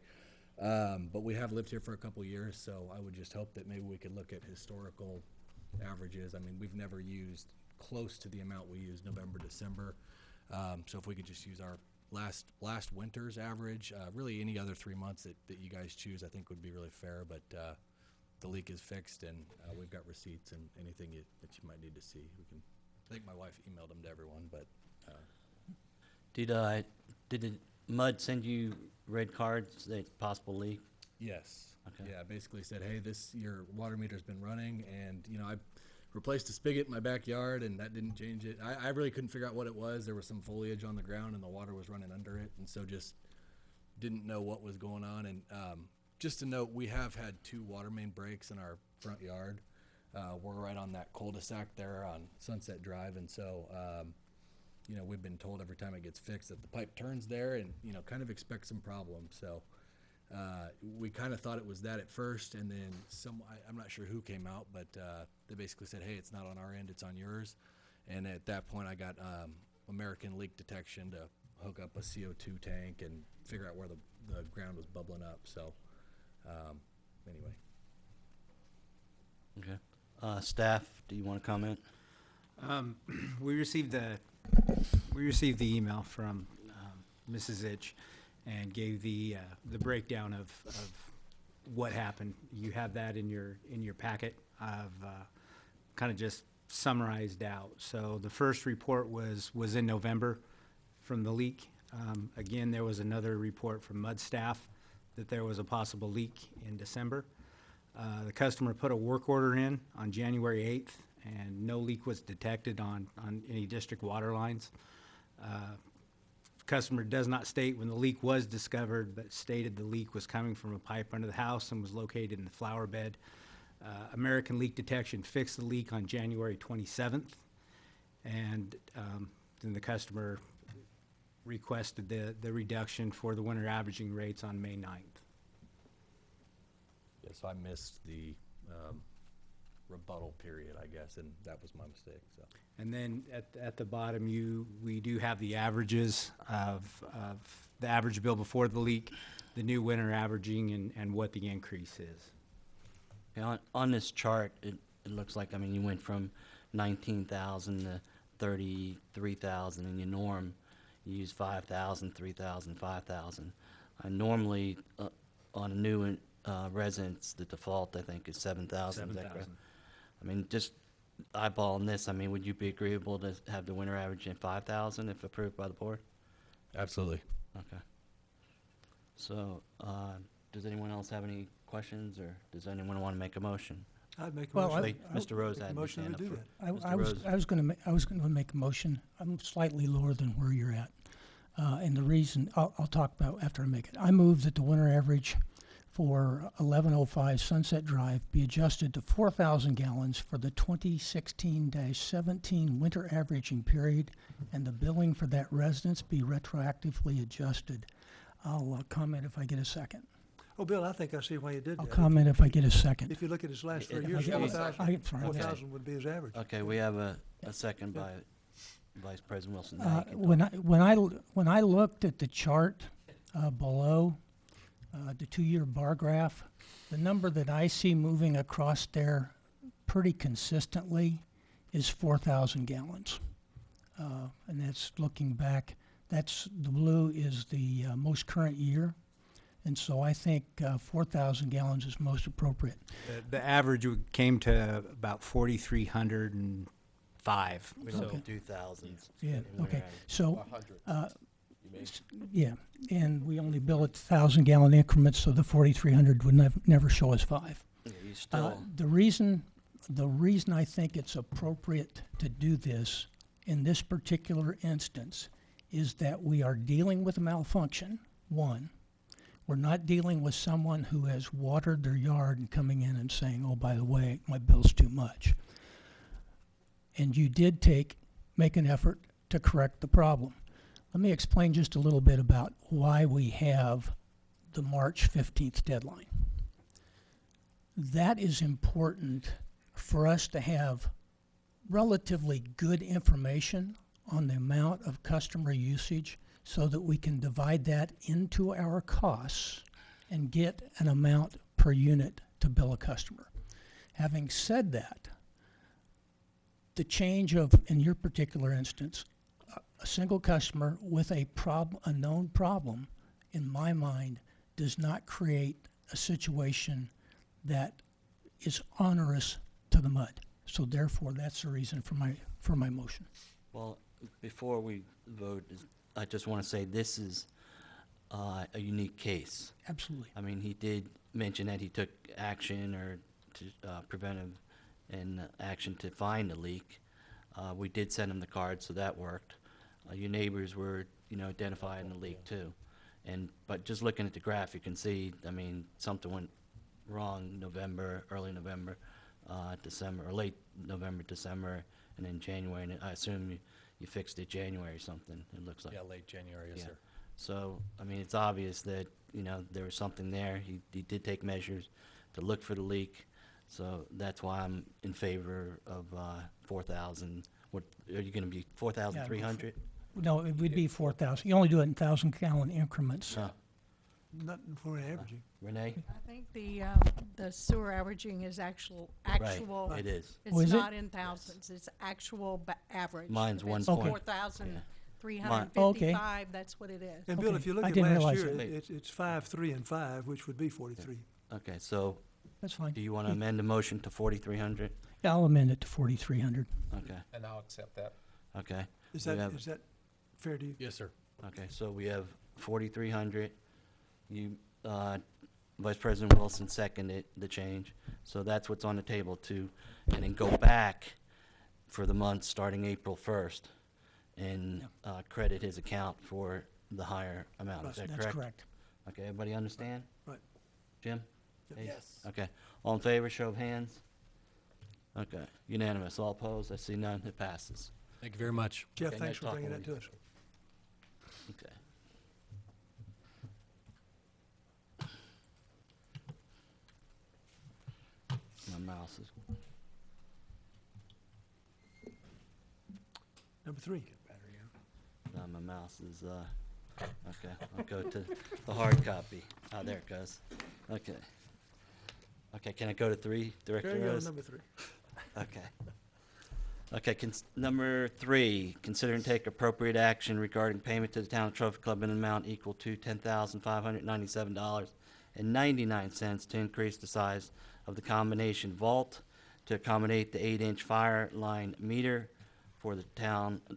But we have lived here for a couple of years, so I would just hope that maybe we could look at historical averages. I mean, we've never used close to the amount we used November, December. So if we could just use our last winter's average, really any other 3 months that you guys choose, I think would be really fair. But the leak is fixed, and we've got receipts and anything that you might need to see. We can. I think my wife emailed them to everyone, but. Did the MUD send you red cards that possible leak? Yes. Okay. Yeah, basically said, hey, your water meter's been running, and you know, I replaced a spigot in my backyard, and that didn't change it. I really couldn't figure out what it was. There was some foliage on the ground, and the water was running under it, and so just didn't know what was going on. And just to note, we have had 2 water main breaks in our front yard. We're right on that cul-de-sac there on Sunset Drive, and so you know, we've been told every time it gets fixed that the pipe turns there, and you know, kind of expect some problems. So we kind of thought it was that at first, and then I'm not sure who came out, but they basically said, hey, it's not on our end, it's on yours. And at that point I got American Leak Detection to hook up a CO2 tank and figure out where the ground was bubbling up. So anyway. Okay. Staff, do you want to comment? We received the email from Mrs. Zich and gave the breakdown of what happened. You have that in your packet of kind of just summarized out. So the first report was in November from the leak. Again, there was another report from Mud staff that there was a possible leak in December. The customer put a work order in on January 8th, and no leak was detected on any district water lines. Customer does not state when the leak was discovered, but stated the leak was coming from a pipe under the house and was located in the flower bed. American Leak Detection fixed the leak on January 27th, and then the customer requested the reduction for the winter averaging rates on May 9th. Yes, I missed the rebuttal period, I guess, and that was my mistake, so. And then at the bottom, we do have the averages of the average bill before the leak, the new winter averaging, and what the increase is. Yeah, on this chart, it looks like, I mean, you went from 19,000 to 33,000 in your norm. You use 5,000, 3,000, 5,000. Normally, on a new residence, the default, I think, is 7,000. Is that correct? 7,000. I mean, just eyeballing this, I mean, would you be agreeable to have the winter average in 5,000 if approved by the board? Absolutely. Okay. So, does anyone else have any questions, or does anyone want to make a motion? I'd make a Well, motion. Wait, Mr. Rose make a had his motion hand to up do for- that. Mr. Rose. I was gonna make a motion. I'm slightly lower than where you're at. And the reason, I'll talk about after I make it. I move that the winter average for 1105 Sunset Drive be adjusted to 4,000 gallons for the 2016-17 winter averaging period, and the billing for that residence be retroactively adjusted. I'll comment if I get a second. Oh, Bill, I think I see why you did I'll that. comment if I get a second. If you look at his last 3 If years, I get- 4,000 sorry. 4,000 would be his average. Okay, we have a second by Vice President Wilson. Now you can talk. When I looked at the chart below the 2-year bar graph, the number that I see moving across there pretty consistently is 4,000 gallons, and that's looking back. That's the blue is the most current year, and so I think 4,000 gallons is most appropriate. The average came to about 4,305. We So don't do thousands. Yeah. in winter Okay. average. So. Yeah, and we only bill at 1,000-gallon increments, so the 4,300 would never show us 5. Yeah, you still, The reason I think it's appropriate to do this in this particular instance is that we are dealing with a malfunction, one. We're not dealing with someone who has watered their yard and coming in and saying, oh, by the way, my bill's too much. And you did make an effort to correct the problem. Let me explain just a little bit about why we have the March 15th deadline. That is important for us to have relatively good information on the amount of customer usage so that we can divide that into our costs and get an amount per unit to bill a customer. Having said that, the change of, in your particular instance, a single customer with a known problem, in my mind, does not create a situation that is onerous to the mud. So therefore, that's the reason for my motion. well, before we vote, I just want to say this is a unique case. Absolutely. I mean, he did mention that he took action or to preventive and action to find the leak. We did send him the card, so that worked. Your neighbors were, identifying the leak too. But just looking at the graph, you can see, I mean, something went wrong early November, December, or late November, December, and then January. And I assume you fixed it January or something, it looks like. Yeah, late January, yes, Yeah. sir. So, I mean, it's obvious that, there was something there. He did take measures to look for the leak. So that's why I'm in favor of 4,000. What, are you gonna be 4,300? No, it would be 4,000. You only do it in 1,000-gallon increments. Not for averaging. Renee? I think the sewer averaging is actual. Right, it is. Oh, It's is it? not in thousands, it's actual average. Mine's If it's 1 point. 4,355, that's what it is. And Bill, Okay. if you look I at didn't last realize year, that. it's 5, 3, and 5, which would be 43. Okay, so that's fine. Do you want to amend the motion to 4,300? Yeah, I'll amend it to 4,300. Okay, And I'll accept that. okay. Is We that, have- is that fair to you? Yes, sir. Okay, so we have 4,300. You, Vice President Wilson seconded the change. So that's what's on the table to, and then go back for the month starting April 1st and credit his account for the higher amount. Is that correct? That's correct. Okay, everybody understand? Right. Jim? Hayes? Yes. Okay. All in favor, show of hands. Okay, unanimous. All opposed? I see none. It passes. Thank you very much. Jeff, Okay, thanks nice for talking bringing that with to you. us. Okay. My mouse is, Number 3. my mouse is, okay, I'll go to the hard copy. Oh, there it goes. Okay. Okay, can I go to 3, Director There you go, Rose? number 3. Okay. Okay, number 3, consider and take appropriate action regarding payment to the Town Trophy Club in an amount equal to $10,597.99 to increase the size of the combination vault to accommodate the 8-inch fire line meter for the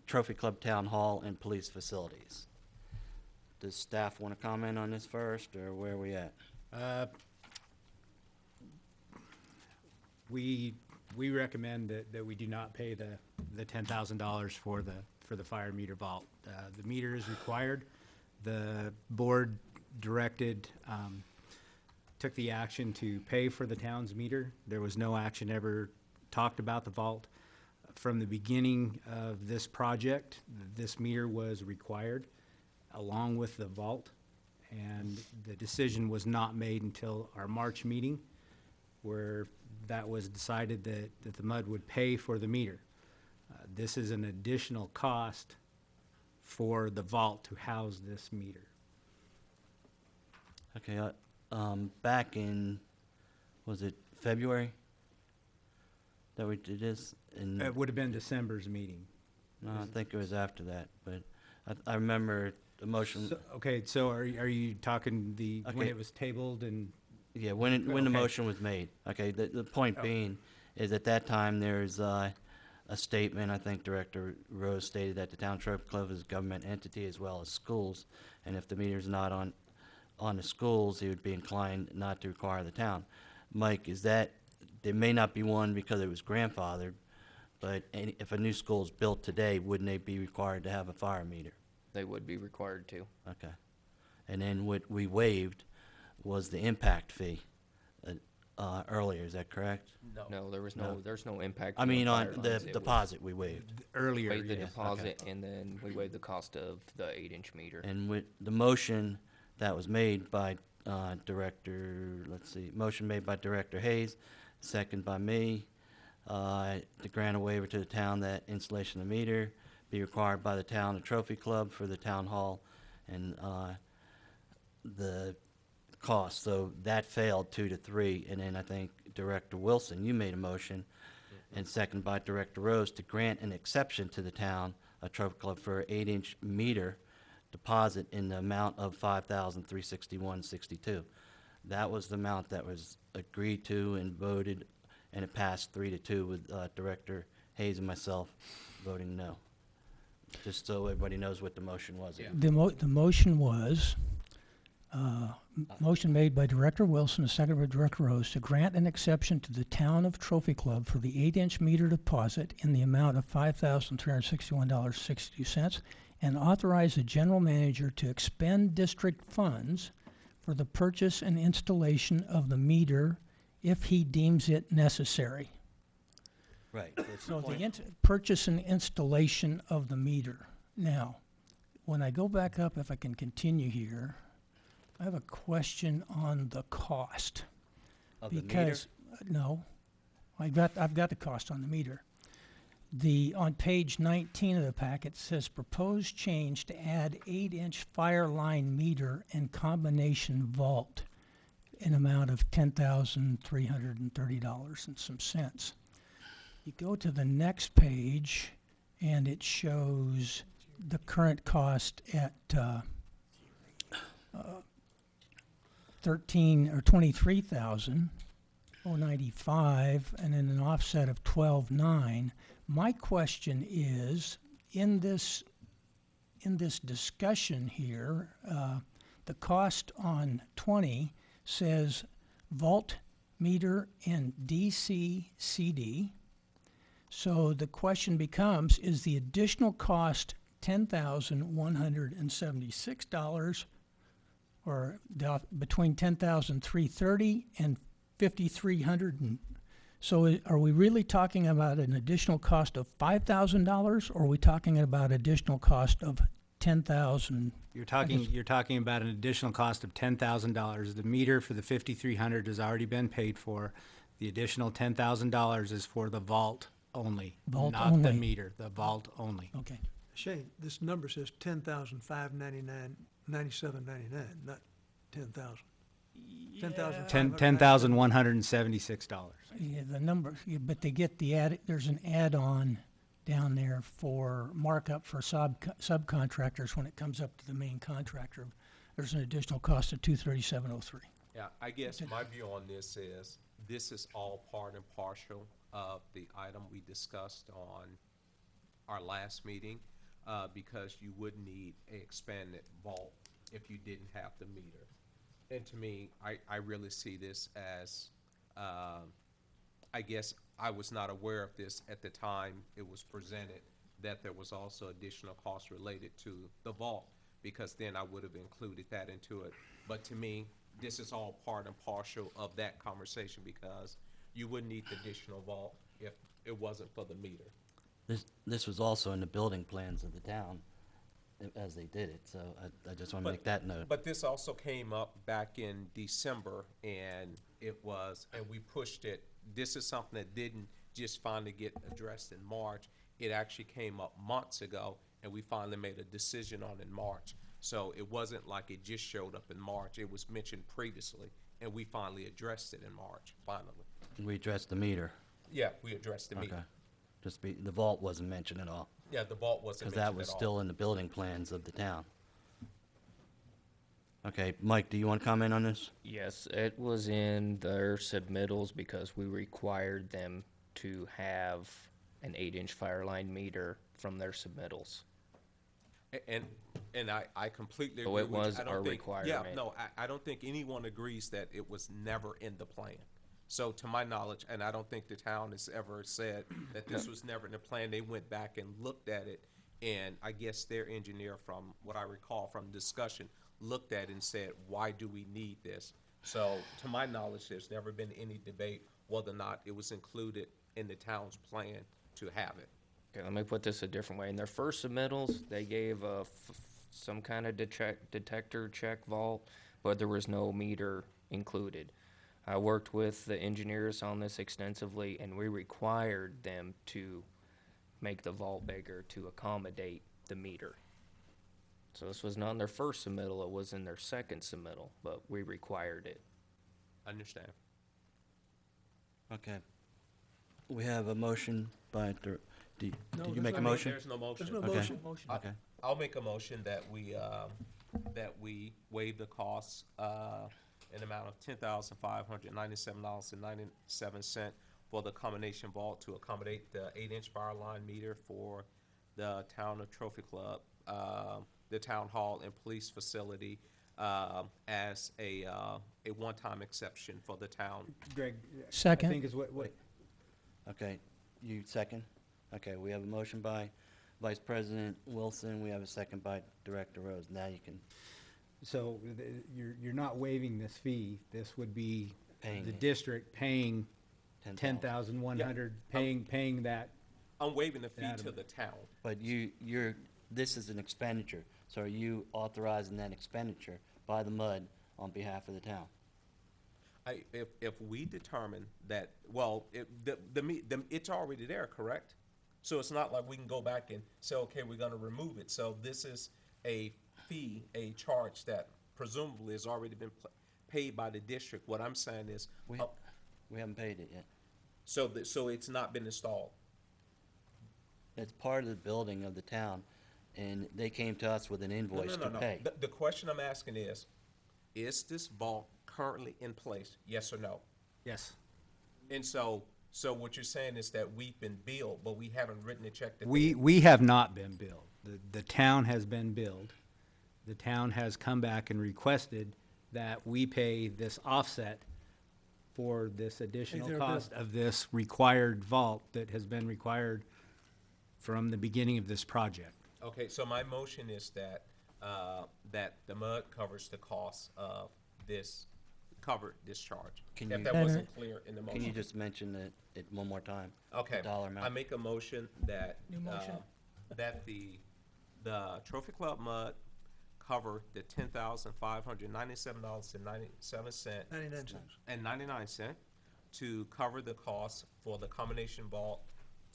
Trophy Club Town Hall and police facilities. Does staff want to comment on this first, or where are we at? We recommend that we do not pay the $10,000 for the fire meter vault. The meter is required. The board directed, took the action to pay for the town's meter. There was no action ever talked about the vault. From the beginning of this project, this meter was required along with the vault, and the decision was not made until our March meeting, where that was decided that the MUD would pay for the meter. This is an additional cost for the vault to house this meter. Okay, back in, was it February that we did this? And It would have been December's meeting. no, I think it was after that, but I remember the motion. Okay, so are you talking when Okay. it was tabled and? Yeah, when the Okay. motion was made. Okay, the point being is at that time, there's a statement, I think Director Rose stated that the Town Trophy Club is a government entity as well as schools, and if the meter's not on the schools, he would be inclined not to require the town. Mike, is that, there may not be one because it was grandfathered, but if a new school is built today, wouldn't they be required to have a fire meter? They would be required to. Okay. And then what we waived was the impact fee earlier, is that correct? No, there's No. no impact. I to mean, fire on lines. the It was deposit we waived. Earlier, Waive the yeah. deposit, and then we waive the cost of the 8-inch meter. And with the motion that was made by motion made by Director Hayes, second by me, to grant a waiver to the town that installation of the meter be required by the town and trophy club for the town hall and the cost. So that failed 2-3, and then I think Director Wilson, you made a motion, and second by Director Rose, to grant an exception to the town, a trophy club, for 8-inch meter deposit in the amount of $5,361.62. That was the amount that was agreed to and voted, and it passed 3-2 with Director Hayes and myself voting no. Just so everybody knows what the motion was. Yeah. The motion was, motion made by Director Wilson, a second by Director Rose, to grant an exception to the Town of Trophy Club for the 8-inch meter deposit in the amount of $5,361.62, and authorize the general manager to expend district funds for the purchase and installation of the meter if he deems it necessary. Right. that's the So the point. purchase and installation of the meter. Now, when I go back up, if I can continue here, I have a question on the cost. Of the meter? Because, no, I've got the cost on the meter. On page 19 of the packet says proposed change to add 8-inch fire line meter and combination vault in amount of $10,330 and some cents. You go to the next page and it shows the current cost at 13 or 23,000. 095 and then an offset of 12.9. My question is, in this discussion here, the cost on 20 says vault meter and DC/CD. So the question becomes, is the additional cost $10,176, or between $10,330 and $5,300? So are we really talking about an additional cost of $5,000, or are we talking about additional cost of $10,000? You're talking about an additional cost of $10,000. The meter for the 5,300 has already been paid for. The additional $10,000 is for the vault only, Vault not the only. meter. The vault only. Okay. Shane, this number says 10,599, 97.99, not 10,000. $10,176. Yeah, the number, yeah, but they get the there's an add-on down there for markup for subcontractors when it comes up to the main contractor. There's an additional cost of $237.03. Yeah, I guess my view on this is all part and partial of the item we discussed on our last meeting, because you would need an expanded vault if you didn't have the meter. And to me, I really see this as, I guess I was not aware of this at the time it was presented, that there was also additional costs related to the vault, because then I would have included that into it. But to me, this is all part and partial of that conversation, because you wouldn't need the additional vault if it wasn't for the meter. This was also in the building plans of the town as they did it, so I just want to make that note. But this also came up back in December, and we pushed it. This is something that didn't just finally get addressed in March. It actually came up months ago, and we finally made a decision on it in March. So it wasn't like it just showed up in March. It was mentioned previously, and we finally addressed it in March, finally. We addressed the meter. Yeah, we addressed the meter. Okay. The vault wasn't mentioned at all, Yeah, the vault wasn't because mentioned that was at all. still in the building plans of the town. Okay, Mike, do you want to comment on this? Yes, it was in their submittals because we required them to have an 8-inch fire line meter from their submittals. And I completely So agree it with you. was I don't our think- requirement. Yeah, no, I don't think anyone agrees that it was never in the plan. So to my knowledge, and I don't think the town has ever said that this was never in the plan, they went back and looked at it, and I guess their engineer, from what I recall from discussion, looked at it and said, why do we need this? So to my knowledge, there's never been any debate whether or not it was included in the town's plan to have it. Okay, let me put this a different way. In their first submittals, they gave some kind of detector check vault, but there was no meter included. I worked with the engineers on this extensively, and we required them to make the vault bigger to accommodate the meter. So this was not in their first submittal, it was in their second submittal, but we required it. Understand? Okay. We have a motion by, did you there's make a no- motion? There's no motion. There's no Okay. motion. Okay. I'll make a motion that we waive the costs in amount of $10,597.97 for the combination vault to accommodate the 8-inch fire line meter for the town of Trophy Club, the town hall and police facility, as a one-time exception for the town. Greg, Second. I think is what Okay, you second? Okay, we have a motion by Vice President Wilson, we have a second by Director Rose. Now you can, So you're not waiving this fee. This would be Paying the it. district paying 10,000. $10,100, paying that. I'm waiving the fee Adam. to the town. But this is an expenditure, so are you authorizing that expenditure by the MUD on behalf of the town? If we determine that, well, it's already there, correct? So it's not like we can go back and say, okay, we're gonna remove it. So this is a fee, a charge that presumably has already been paid by the district. What I'm saying is, We haven't paid it yet. so it's not been installed. It's part of the building of the town, and they came to us with an invoice to pay. The question I'm asking is this vault currently in place? Yes or no? Yes. And so what you're saying is that we've been billed, but we haven't written a check to them? We have not been billed. The town has been billed. The town has come back and requested that we pay this offset for this additional their cost of this required vault that has been required from the beginning of this project. Okay, so my motion is that, that the MUD covers the cost of this covered discharge. Can If you- that wasn't clear in the motion. Can you just mention it one more time? Okay, Dollar amount. I make a motion that, New motion. that the Trophy Club MUD cover the $10,597.97 $0.99. to cover the cost for the combination vault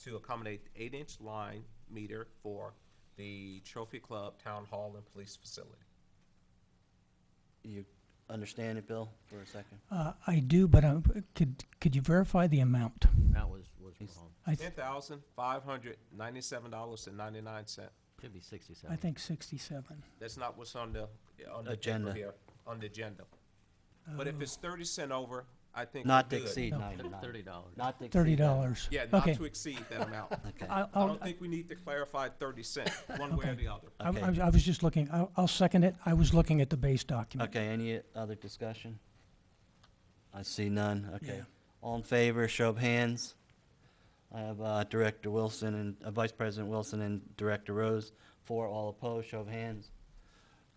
to accommodate 8-inch line meter for the Trophy Club, Town Hall, and Police Facility. You understand it, Bill, for a second? I do, but could you verify the amount? That was wrong. I, th- $10,597.99. Should be 67. I think 67. That's not what's on the Agenda. paper here, on the agenda. But if it's 30 cent over, I think Not we're to good. exceed No. $99. $30. Not to exceed that. $30. Yeah, not Okay. to exceed that amount. Okay. I'll, I I'll, don't think we need to clarify 30 cent, one way or Okay. the other. Okay. I was just looking, I'll second it. I was looking at the base document. Okay, any other discussion? I see none, okay. Yeah. All in favor, show of hands. I have Director Wilson and Vice President Wilson and Director Rose. 4, all opposed, show of hands.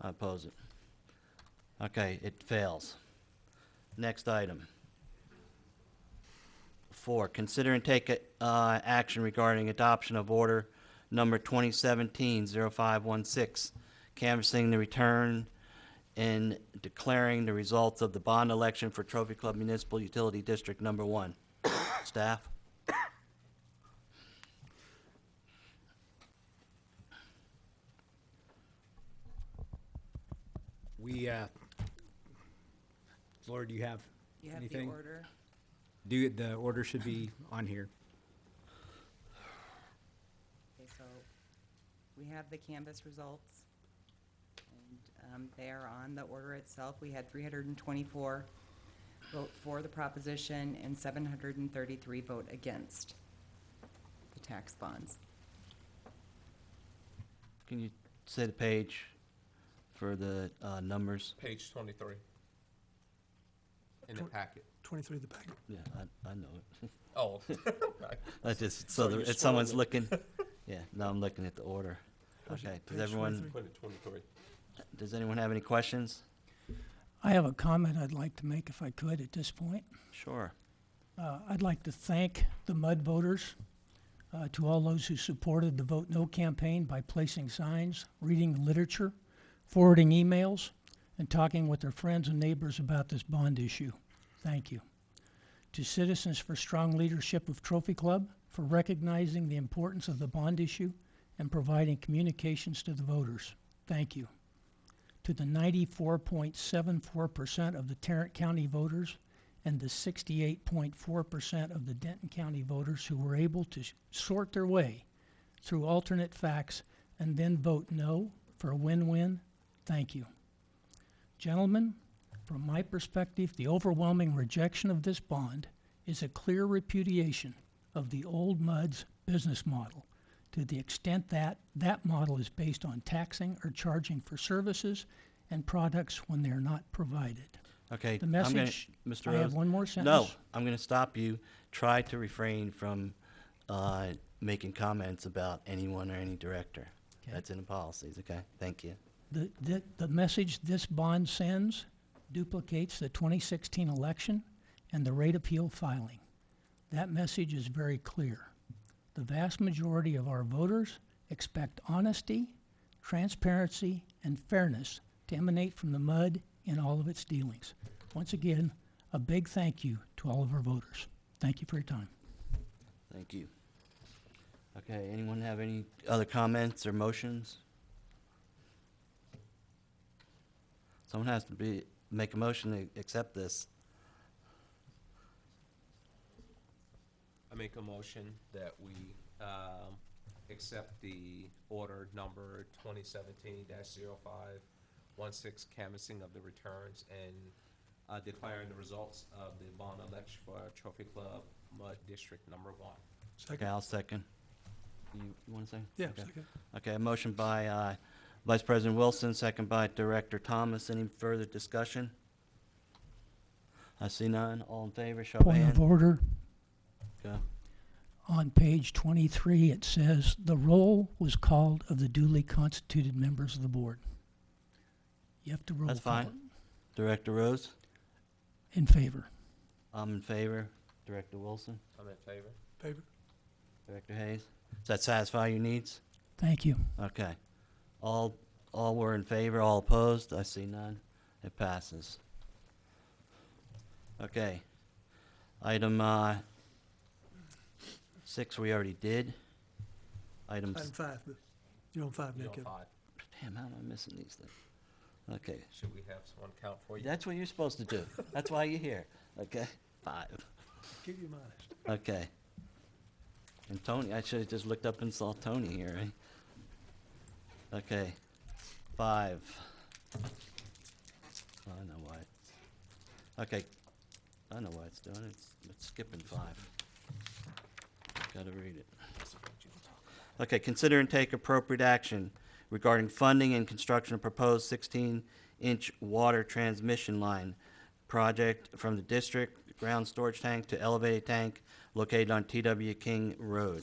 I oppose it. Okay, it fails. Next item. 4, consider and take action regarding adoption of order number 2017-0516, canvassing the return and declaring the results of the bond election for Trophy Club Municipal Utility District Number 1. Staff? We, Laura, do you have You have the anything? order. The order should be on here. Okay, so we have the canvas results. And they are on the order itself. We had 324 vote for the proposition and 733 vote against the tax bonds. Can you say the page for the numbers? Page 23 in the packet. 23 of the packet. Yeah, I know it. Oh, right. I just, So so you're if someone's scrolling. looking, yeah, now I'm looking at the order. Okay, does Page everyone, 23. Put it 23. does anyone have any questions? I have a comment I'd like to make if I could at this point. Sure. I'd like to thank the MUD voters, to all those who supported the Vote No campaign by placing signs, reading literature, forwarding emails, and talking with their friends and neighbors about this bond issue. Thank you. To citizens for strong leadership of Trophy Club, for recognizing the importance of the bond issue and providing communications to the voters. Thank you. To the 94.74% of the Tarrant County voters and the 68.4% of the Denton County voters who were able to sort their way through alternate facts and then vote no for a win-win, thank you. Gentlemen, from my perspective, the overwhelming rejection of this bond is a clear repudiation of the old MUD's business model to the extent that that model is based on taxing or charging for services and products when they're not provided. Okay, The I'm gonna, message, Mr. I Rose. have one more sentence. No, I'm gonna stop you. Try to refrain from making comments about anyone or any director. Okay. That's in the policies, okay? Thank you. The message this bond sends duplicates the 2016 election and the rate appeal filing. That message is very clear. The vast majority of our voters expect honesty, transparency, and fairness to emanate from the MUD in all of its dealings. Once again, a big thank you to all of our voters. Thank you for your time. Thank you. Okay, anyone have any other comments or motions? Someone has to make a motion to accept this. I make a motion that we accept the order number 2017-0516, canvassing of the returns and declaring the results of the bond election for Trophy Club Mud District Number 1. Okay, I'll second. You want to say? Yeah, Okay. second. Okay, a motion by Vice President Wilson, second by Director Thomas. Any further discussion? I see none. All in favor, show of Point of hands. order. Go. On page 23, it says, "The roll was called of the duly constituted members of the board." You have to roll That's call fine. Director Rose? it. In favor. I'm in favor. Director Wilson? I'm in favor. Favor? Director Hayes? Does that satisfy your needs? Thank you. Okay. All were in favor, all opposed? I see none. It passes. Okay. Item 6 we already did. Item 5, but you're on 5 now, You're on Kevin. 5. Damn, how am I missing these things? Okay. Should we have someone count for you? That's what you're supposed to do. That's why you're here. Okay? 5. Keep you modest. Okay. And Tony, I should have just looked up and saw Tony here, right? Okay. 5. I know why. Okay. I know why it's doing it. It's skipping 5. Gotta read it. Okay, consider and take appropriate action regarding funding and construction of proposed 16-inch water transmission line project from the district ground storage tank to elevated tank located on T.W. King Road.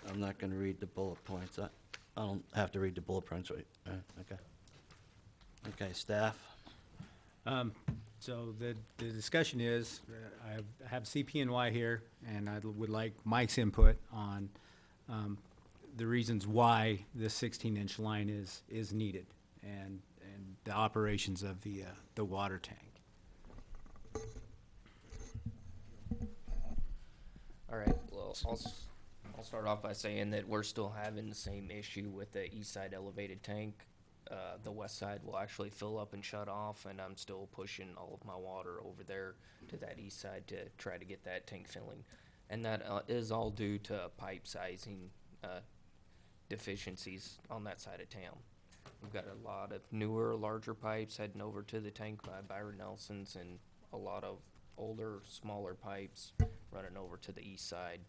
I'm not gonna read the bullet points. I don't have to read the bullet points, right? Okay. Okay, staff? So the discussion is, I have CPNY here, and I would like Mike's input on the reasons why this 16-inch line is needed, and the operations of the water tank. All right, well, I'll start off by saying that we're still having the same issue with the east side elevated tank. The west side will actually fill up and shut off, and I'm still pushing all of my water over there to that east side to try to get that tank filling. And that is all due to pipe sizing deficiencies on that side of town. We've got a lot of newer, larger pipes heading over to the tank by Byron Nelson's, and a lot of older, smaller pipes running over to the east side.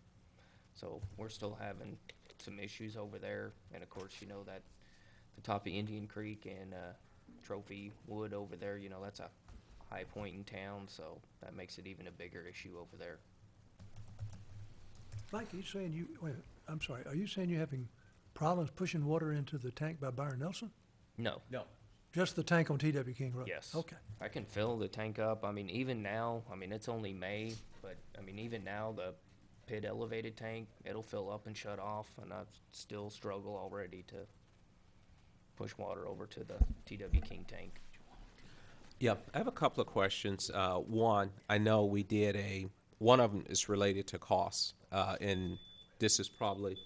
So we're still having some issues over there, and of course, you know that the top of Indian Creek and Trophy Wood over there, you know, that's a high point in town, so that makes it even a bigger issue over there. Mike, are you saying wait, I'm sorry, are you saying you're having problems pushing water into the tank by Byron Nelson? No. Just the tank on T.W. King Road? Yes. Okay. I can fill the tank up. I mean, even now, I mean, it's only May, but I mean, even now, the pit elevated tank, it'll fill up and shut off, and I still struggle already to push water over to the T.W. King tank. Yep, I have a couple of questions. One, I know we did one of them is related to costs, and this is probably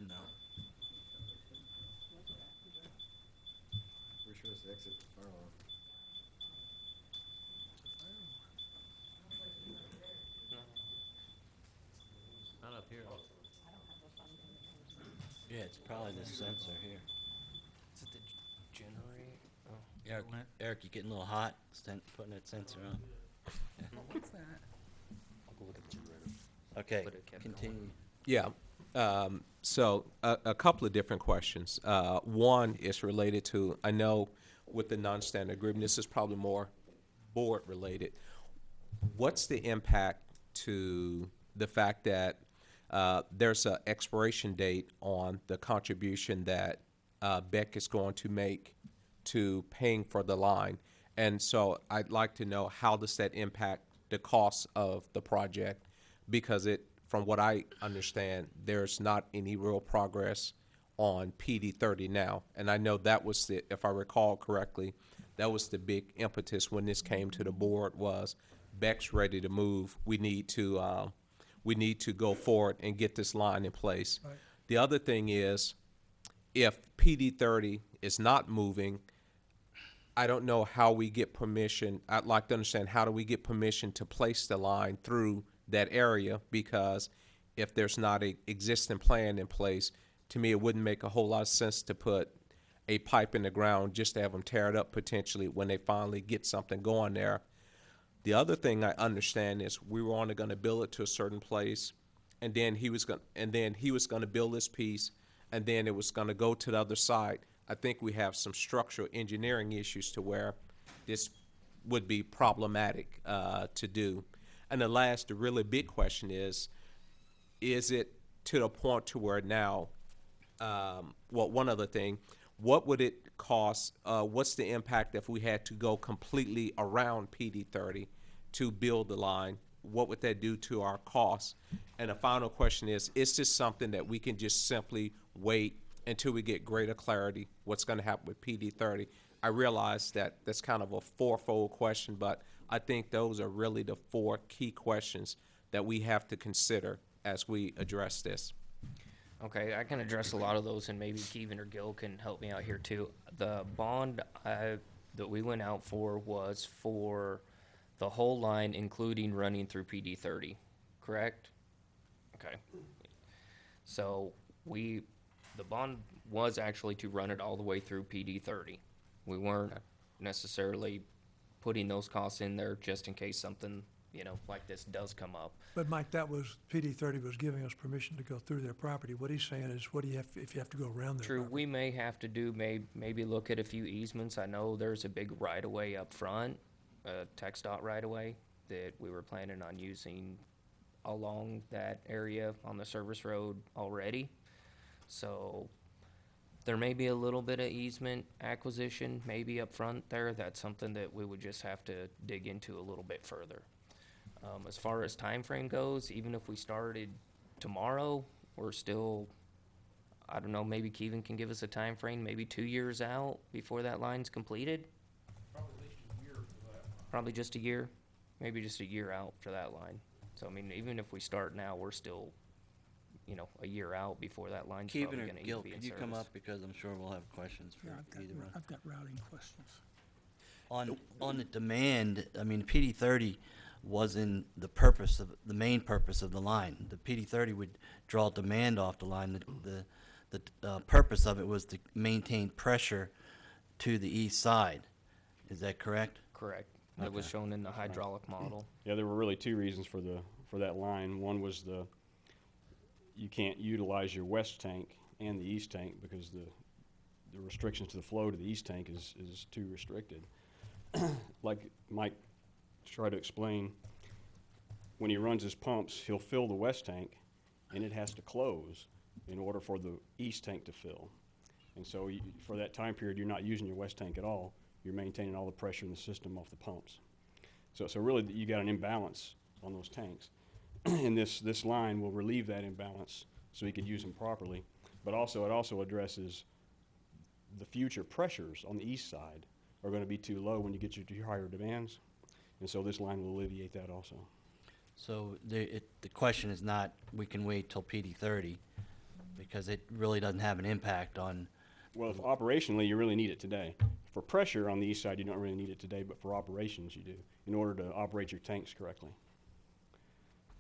No. We're sure it's exit fire alarm. Not up here. Yeah, it's probably this sensor here. Is it the generator? Eric, you getting a little hot, putting that sensor on? What's that? I'll go look at the generator. Okay, But it kept continue. Yeah. So a couple of different questions. One is related to, I know with the non-standard agreement, this is probably more board related. What's the impact to the fact that there's an expiration date on the contribution that Beck is going to make to paying for the line? And so I'd like to know, how does that impact the cost of the project? Because from what I understand, there's not any real progress on PD 30 now. And I know that was if I recall correctly, that was the big impetus when this came to the board, was Beck's ready to move. We need to go forward and get this line in place. Right. The other thing is, if PD 30 is not moving, I don't know how we get permission. I'd like to understand, how do we get permission to place the line through that area, because if there's not a existing plan in place, to me, it wouldn't make a whole lot of sense to put a pipe in the ground just to have them tear it up potentially when they finally get something going there. The other thing I understand is we were only gonna build it to a certain place, and then he was gonna build this piece, and then it was gonna go to the other side. I think we have some structural engineering issues to where this would be problematic to do. And the really big question is it to the point to where now, one other thing, what would it cost, what's the impact if we had to go completely around PD 30 to build the line? What would that do to our costs? And the final question is this something that we can just simply wait until we get greater clarity what's going to happen with PD 30? I realize that that's kind of a fourfold question, but I think those are really the four key questions that we have to consider as we address this. Okay, I can address a lot of those, and maybe Keevan or Gil can help me out here too. The bond that we went out for was for the whole line, including running through PD 30, correct? Okay. So the bond was actually to run it all the way through PD 30. We weren't necessarily putting those costs in there just in case something, like this does come up. But Mike, that was, PD 30 was giving us permission to go through their property. What he's saying is, what do you have, if you have to go around their True, property? we may have to do, maybe look at a few easements. I know there's a big right-of-way up front, a TxDOT right-of-way that we were planning on using along that area on the service road already. So there may be a little bit of easement acquisition maybe up front there. That's something that we would just have to dig into a little bit further. As far as time frame goes, even if we started tomorrow, we're still, I don't know, maybe Keevan can give us a time frame, maybe 2 years out before that line's completed? Probably just a year, maybe just a year out for that line. So, I mean, even if we start now, we're still, a year out before that line's probably Keevan gonna or even Gil, be in could you come service. up, because I'm sure we'll have questions for Yeah, either one. I've got routing questions. On the demand, I mean, PD 30 wasn't the main purpose of the line. The PD 30 would draw demand off the line. The purpose of it was to maintain pressure to the east side. Is that correct? Correct. That was Okay. shown in the hydraulic model. Yeah, there were really two reasons for that line. One was you can't utilize your west tank and the east tank because the restrictions to the flow to the east tank is too restricted. Like Mike tried to explain, when he runs his pumps, he'll fill the west tank, and it has to close in order for the east tank to fill. And so for that time period, you're not using your west tank at all. You're maintaining all the pressure in the system off the pumps. So really, you got an imbalance on those tanks. And this line will relieve that imbalance so he could use them properly. But also, it also addresses the future pressures on the east side are going to be too low when you get your higher demands. And so this line will alleviate that also. So the question is not, we can wait till PD 30, because it really doesn't have an impact on. Well, if operationally, you really need it today. For pressure on the east side, you don't really need it today, but for operations, you do, in order to operate your tanks correctly.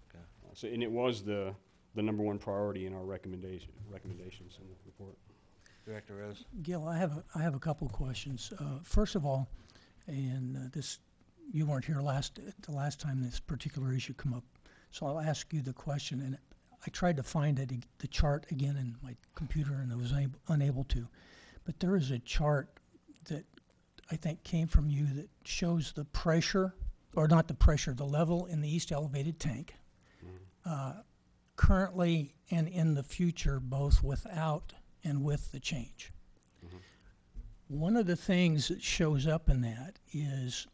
Okay. And it was the number one priority in our recommendations in the report. Director Rose? Gil, I have a couple of questions. First of all, and you weren't here the last time this particular issue come up, so I'll ask you the question. And I tried to find the chart again in my computer, and I was unable to. But there is a chart that I think came from you that shows the pressure, or not the pressure, the level in the east elevated tank, currently and in the future, both without and with the change. One of the things that shows up in that is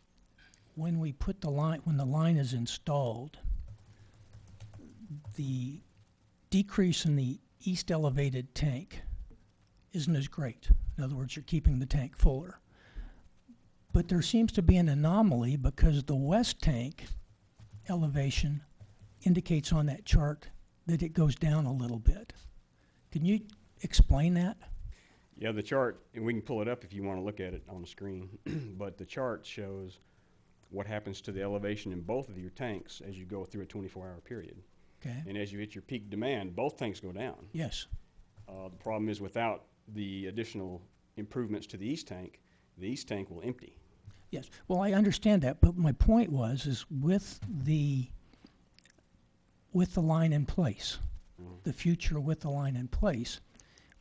when the line is installed, the decrease in the east elevated tank isn't as great. In other words, you're keeping the tank fuller. But there seems to be an anomaly because the west tank elevation indicates on that chart that it goes down a little bit. Can you explain that? Yeah, the chart, and we can pull it up if you want to look at it on the screen, but the chart shows what happens to the elevation in both of your tanks as you go through a 24-hour period. Okay, And as you hit your peak demand, both tanks go down. yes. The problem is without the additional improvements to the east tank will empty. Yes, well, I understand that, but my point is with the line in place, the future with the line in place,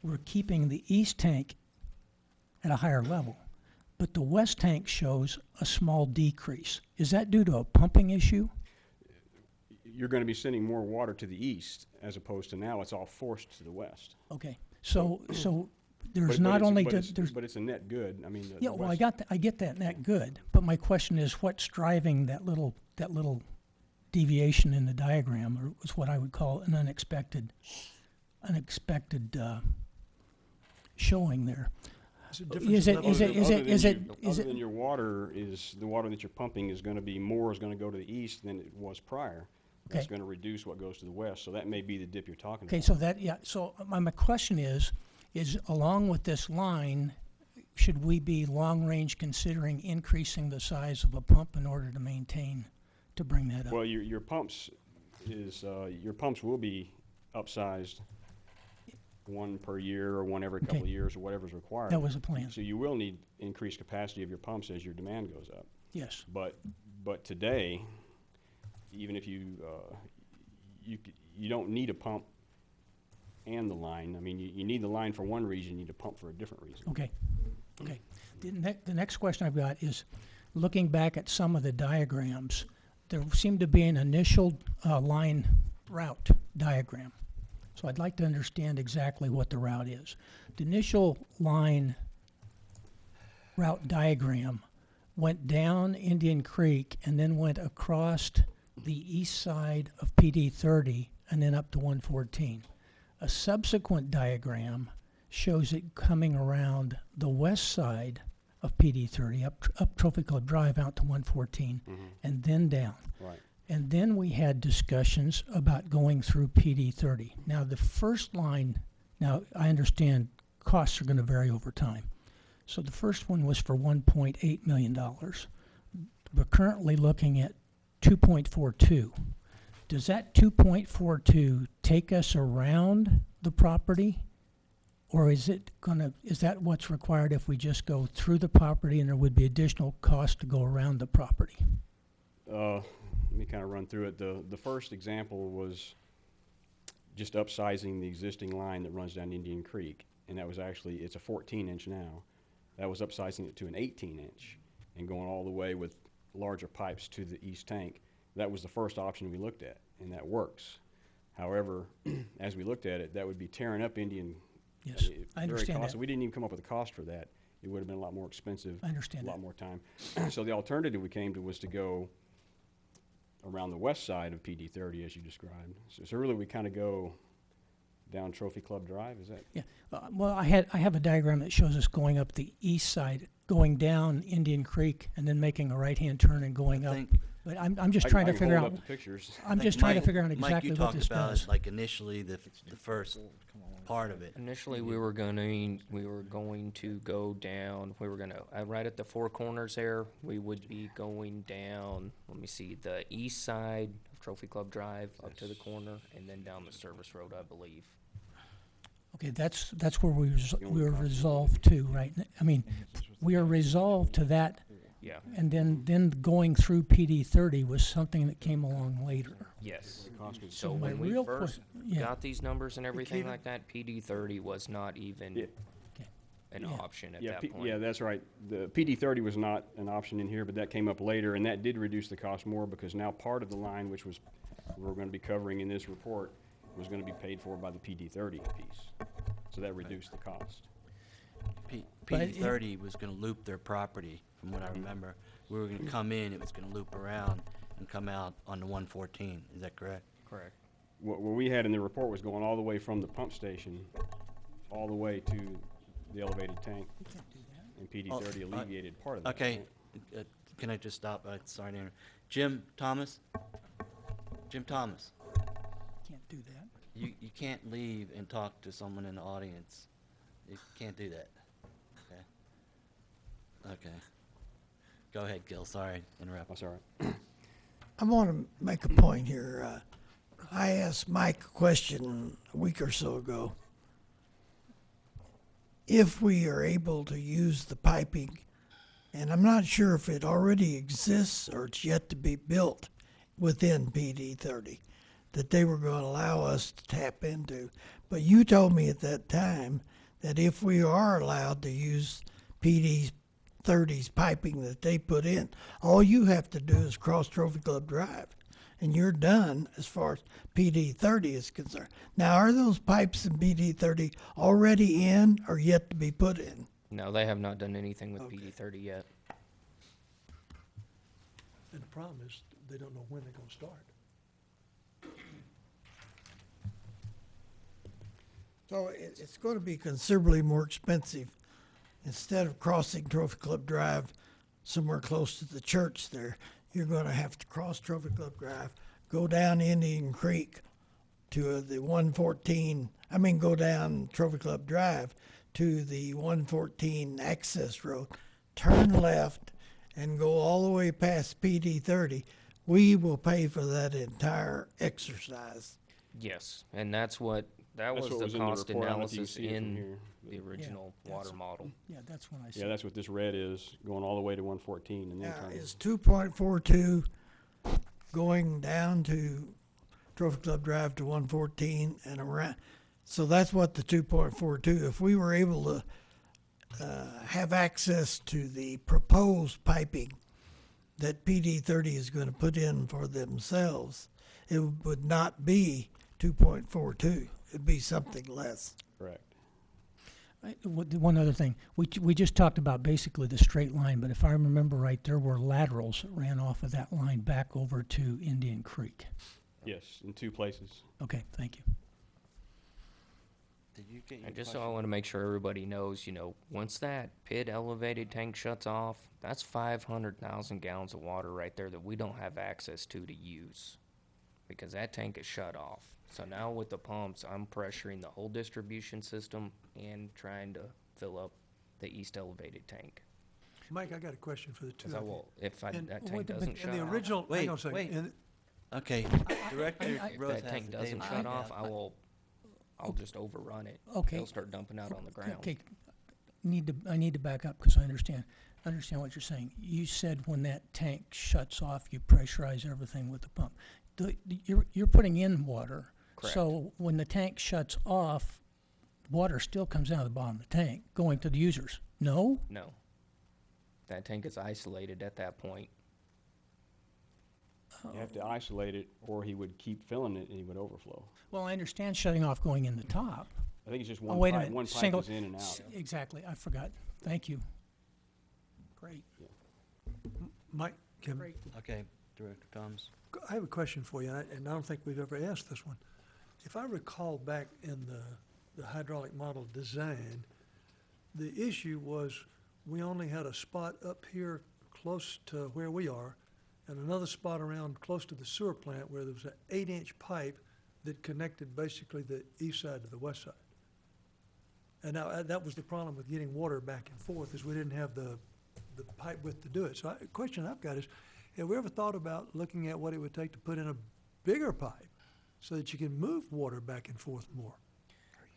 we're keeping the east tank at a higher level, but the west tank shows a small decrease. Is that due to a pumping issue? You're going to be sending more water to the east as opposed to now it's all forced to the west. Okay, so there's But not it's- only, but just- it's- there's, But it's a net good. I mean, the yeah, well, west- I get that net good, but my question is what's driving that little deviation in the diagram, or is what I would call an unexpected showing there. Is it difference Is in it, level is of- it, is it, is it, is Other it, than your water is, the water that you're pumping is going to be more is going to go to the east than it was prior. That's Okay. going to reduce what goes to the west, so that may be the dip you're talking okay, about. so that, yeah, so my question is along with this line, should we be long-range considering increasing the size of a pump in order to bring that up? Well, your pumps will be upsized, one per year or one every couple Okay. of years or whatever's required. That was the plan. So you will need increased capacity of your pumps as your demand goes up. Yes, But today, even if you don't need a pump and the line. I mean, you need the line for one reason, you need a pump for a different reason. okay. The next question I've got is, looking back at some of the diagrams, there seemed to be an initial line route diagram. So I'd like to understand exactly what the route is. The initial line route diagram went down Indian Creek and then went across the east side of PD 30 and then up to 114. A subsequent diagram shows it coming around the west side of PD 30, up Trophy Club Drive out to 114, and then down. Right. And then we had discussions about going through PD 30. Now, the first line, now I understand costs are going to vary over time. So the first one was for $1.8 million. We're currently looking at 2.42. Does that 2.42 take us around the property? Or is that what's required if we just go through the property and there would be additional cost to go around the property? Let me kind of run through it. The first example was just upsizing the existing line that runs down Indian Creek. And that was actually, it's a 14-inch now. That was upsizing it to an 18-inch and going all the way with larger pipes to the east tank. That was the first option we looked at, and that works. However, as we looked at it, that would be tearing up Indian. Yes, I very understand costly. that. We didn't even come up with a cost for that. It would have been a lot more expensive. I understand A lot that. more time. So the alternative we came to was to go around the west side of PD 30, as you described. So really, we kind of go down Trophy Club Drive. Is that? Yeah, well, I have a diagram that shows us going up the east side, going down Indian Creek, and then making a right-hand turn and going I up. think- But I'm just I trying to can figure hold out, up the pictures. I'm I just think trying to Mike- figure out Mike, exactly you what talked this about does. it, like initially, the first part of it. Initially, we were going to go down, right at the four corners there, we would be going down, let me see, the east side of Trophy Club Drive up to the corner, and then down the service road, I believe. Okay, that's where we were resolved to, right? I mean, we are resolved to that, Yeah. and then going through PD 30 was something that came along later. Yes. So So my when we real first yeah. got these numbers and everything Keith- like that, PD 30 was not even Yeah. an Yeah. option at Yeah, that point. yeah, that's right. The PD 30 was not an option in here, but that came up later, and that did reduce the cost more because now part of the line, which was we're going to be covering in this report, was going to be paid for by the PD 30 piece. So that reduced the cost. But PD 30 was gonna loop their property, from what I remember. We were gonna come in, it was gonna loop around and come out on the 114, is that correct? Correct. What we had in the report was going all the way from the pump station, all the way to the elevated tank. And PD 30 alleviated part of that. Okay, can I just stop? Sorry to interrupt. Jim Thomas? Can't do that. You can't leave and talk to someone in the audience. You can't do that. Okay. Go ahead, Gil, sorry, interrupt. That's all right. I want to make a point here. I asked Mike a question a week or so ago. If we are able to use the piping, and I'm not sure if it already exists or it's yet to be built within PD 30, that they were going to allow us to tap into. But you told me at that time that if we are allowed to use PD 30's piping that they put in, all you have to do is cross Trophy Club Drive, and you're done as far as PD 30 is concerned. Now, are those pipes in PD 30 already in or yet to be put in? No, they have not done anything with Okay. PD 30 yet. And the problem is, they don't know when they're gonna start. So it's going to be considerably more expensive. Instead of crossing Trophy Club Drive somewhere close to the church there, you're going to have to cross Trophy Club Drive, go down Indian Creek to the 114, go down Trophy Club Drive to the 114 access road, turn left, and go all the way past PD 30. We will pay for that entire exercise. Yes, and that was That's what the was in the cost report. I don't know if you can analysis see it from in here. the original water model. Yeah, that's when I Yeah, said. that's what this red is, going all the way to 114 and then Now, turning. is 2.42 going down to Trophy Club Drive to 114 and around? So that's what the 2.42. If we were able to have access to the proposed piping that PD 30 is going to put in for themselves, it would not be 2.42. It'd be something less. Correct. One other thing, we just talked about basically the straight line, but if I remember right, there were laterals that ran off of that line back over to Indian Creek. Yes, in 2 places. Okay, thank you. Did you get your And just so question? I want to make sure everybody knows, once that pit elevated tank shuts off, that's 500,000 gallons of water right there that we don't have access to use because that tank is shut off. So now with the pumps, I'm pressuring the whole distribution system and trying to fill up the east elevated tank. Mike, I got a question for the two Because of you. if And- that wait, tank but- doesn't In shut the off, original, hang Wait, on a second. wait. In- Okay, Director if Rose that has tank the doesn't data. shut off, I'll just overrun it. Okay. They'll start dumping out on the ground. Okay, I need to back up because I understand what you're saying. You said when that tank shuts off, you pressurize everything with the pump. You're putting in water. Correct. So when the tank shuts off, water still comes out of the bottom of the tank going to the users. No? No. That tank is isolated at that point. You have to isolate it, or he would keep filling it and he would overflow. Well, I understand shutting off going in the top. I think it's just Oh, one wait a pipe. minute. One pipe Single- is in and out. Exactly. I forgot. Thank you. Great. Mike, Kim, Great. Okay, Director Thomas. I have a question for you, and I don't think we've ever asked this one. If I recall back in the hydraulic model design, the issue was we only had a spot up here close to where we are and another spot around close to the sewer plant where there was an 8-inch pipe that connected basically the east side to the west side. And now that was the problem with getting water back and forth, is we didn't have the pipe width to do it. So the question I've got is, have we ever thought about looking at what it would take to put in a bigger pipe so that you can move water back and forth more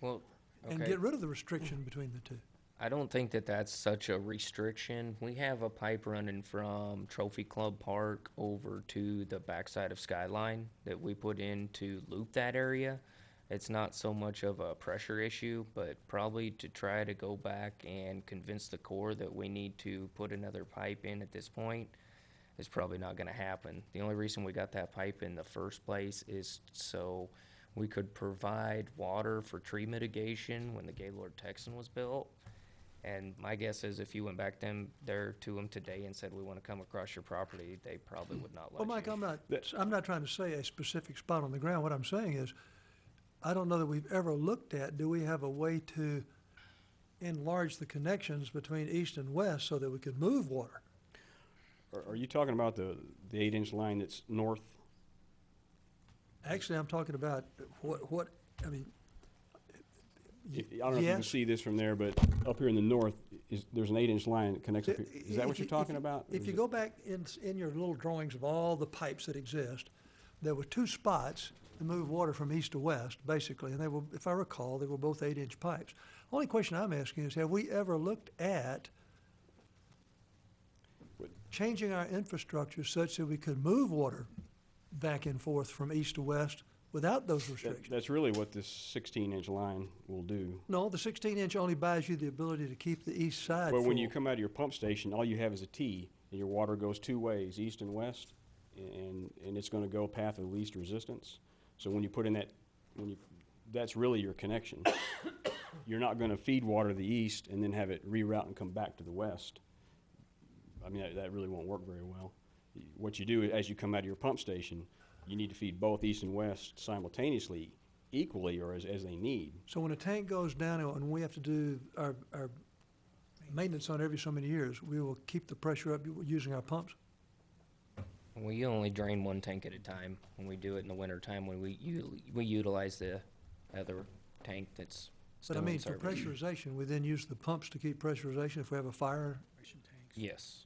Well, and okay. get rid of the restriction between the two? I don't think that that's such a restriction. We have a pipe running from Trophy Club Park over to the backside of Skyline that we put in to loop that area. It's not so much of a pressure issue, but probably to try to go back and convince the Corps that we need to put another pipe in at this point is probably not gonna happen. The only reason we got that pipe in the first place is so we could provide water for tree mitigation when the Gaylord Texan was built. And my guess is if you went back there to them today and said, we want to come across your property, they probably would not let Well, Mike, you. I'm not trying to say a specific spot on the ground. What I'm saying is, I don't know that we've ever looked at, do we have a way to enlarge the connections between east and west so that we could move water? Are you talking about the 8-inch line that's north? Actually, I'm talking about I mean, I don't know if you can yes. see this from there, but up here in the north, there's an 8-inch line that connects up here. Is that what If you're you- talking about? If you go back in your little drawings of all the pipes that exist, there were 2 spots to move water from east to west, basically, and they were, if I recall, they were both 8-inch pipes. Only question I'm asking is, have we ever looked at changing our infrastructure such that we could move water back and forth from east to west without those restrictions? That's really what this 16-inch line will do. No, the 16-inch only buys you the ability to keep the east side Well, full. when you come out of your pump station, all you have is a T, and your water goes 2 ways, east and west, and it's gonna go path of least resistance. So when you put in that, that's really your connection. You're not gonna feed water to the east and then have it reroute and come back to the west. I mean, that really won't work very well. What you do, as you come out of your pump station, you need to feed both east and west simultaneously, equally, or as they need. So when a tank goes down and we have to do our maintenance on every so many years, we will keep the pressure up using our pumps? We only drain one tank at a time. When we do it in the wintertime, when we utilize the other tank that's But still I in mean, for service. pressurization, we then use the pumps to keep pressurization if we have a fire? Yes.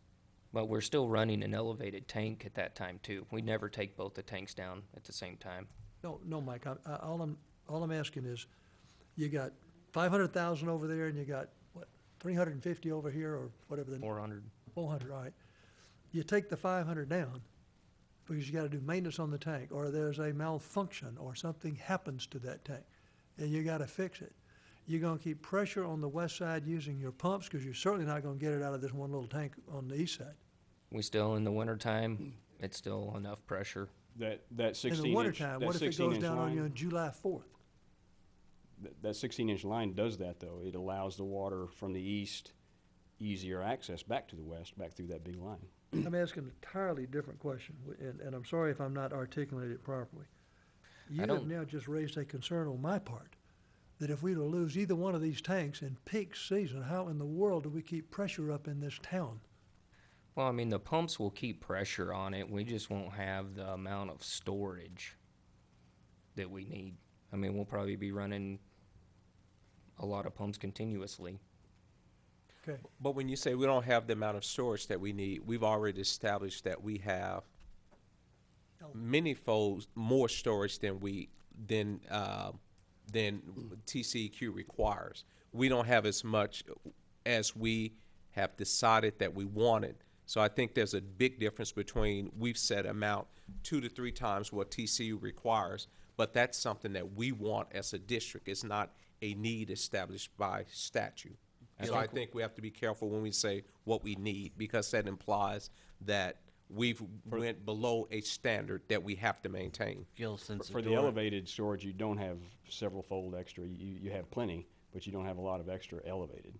But we're still running an elevated tank at that time too. We never take both the tanks down at the same time. No, Mike, all I'm asking is, you got 500,000 over there and you got, what, 350 over here, or whatever the. 400. 400, all right. You take the 500 down because you gotta do maintenance on the tank, or there's a malfunction, or something happens to that tank, and you gotta fix it. You're gonna keep pressure on the west side using your pumps, because you're certainly not gonna get it out of this one little tank on the east side. We still, in the wintertime, it's still enough pressure. That In 16-inch, the wintertime, that what if it goes 16-inch down on you line, on July 4th? that 16-inch line does that, though. It allows the water from the east easier access back to the west, back through that big line. I'm asking an entirely different question, and I'm sorry if I'm not articulating it properly. You have don't- now just raised a concern on my part, that if we were to lose either one of these tanks in peak season, how in the world do we keep pressure up in this town? Well, I mean, the pumps will keep pressure on it. We just won't have the amount of storage that we need. I mean, we'll probably be running a lot of pumps continuously. Okay, But when you say we don't have the amount of storage that we need, we've already established that we have many folds more storage than TCEQ requires. We don't have as much as we have decided that we wanted. So I think there's a big difference between, we've set amount 2 to 3 times what TCU requires, but that's something that we want as a district. It's not a need established by statute. So I think we have to be careful when we say what we need, because that implies that we've went below a standard that we have to maintain. Gil, since For the elevated storage, you don't have several fold extra. You have plenty, but you don't have a lot of extra elevated.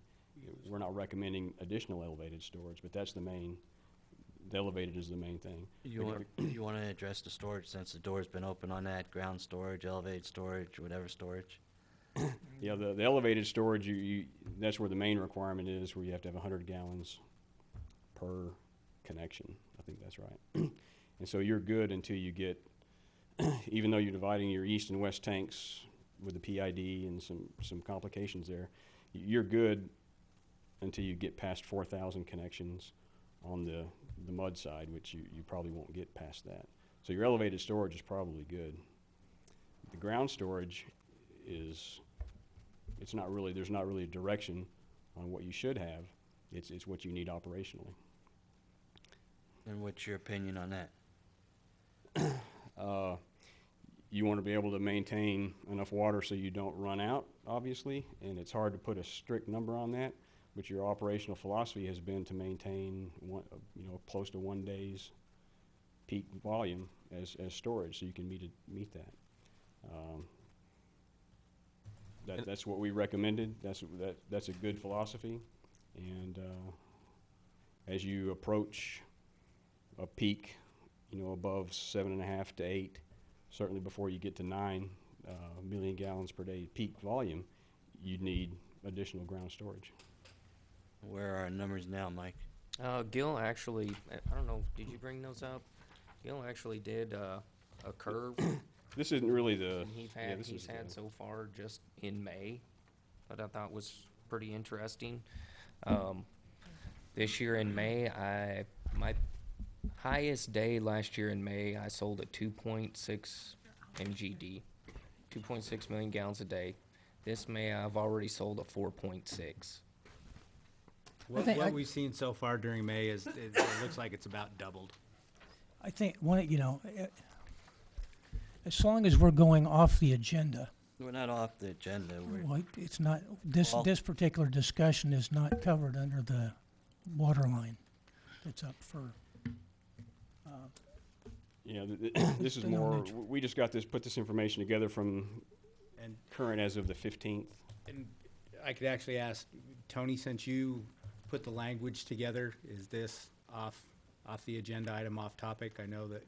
We're not recommending additional elevated storage, but that's the elevated is the main thing. You want to address the storage, since the door's been open on that, ground storage, elevated storage, whatever storage? Yeah, the elevated storage, that's where the main requirement is, where you have to have 100 gallons per connection. I think that's right. And so you're good until you get, even though you're dividing your east and west tanks with the PID and some complications there, you're good until you get past 4,000 connections on the mud side, which you probably won't get past that. So your elevated storage is probably good. The ground storage is, there's not really a direction on what you should have. It's what you need operationally. And what's your opinion on that? You want to be able to maintain enough water so you don't run out, obviously, and it's hard to put a strict number on that, but your operational philosophy has been to maintain close to 1 day's peak volume as storage, so you can meet that. That's what we recommended. That's a good philosophy, and as you approach a peak, above 7.5 to 8, certainly before you get to 9 million gallons per day peak volume, you'd need additional ground storage. Where are our numbers now, Mike? Gil actually, I don't know, did you bring those up? Gil actually did a curve This isn't really the. he's had so far just in May, that I thought was pretty interesting. This year in May, my highest day last year in May, I sold at 2.6 MGD, 2.6 million gallons a day. This May, I've already sold a 4.6. What we've seen so far during May is, it looks like it's about doubled. I think, as long as we're going off the agenda, We're not off the agenda. well, it's not, this particular discussion is not covered under the water line. It's up for, Yeah, this is Stay on more, that. we just put this information together from And, current as of the 15th. and I could actually ask, Tony, since you put the language together, is this off the agenda item, off topic? I know that.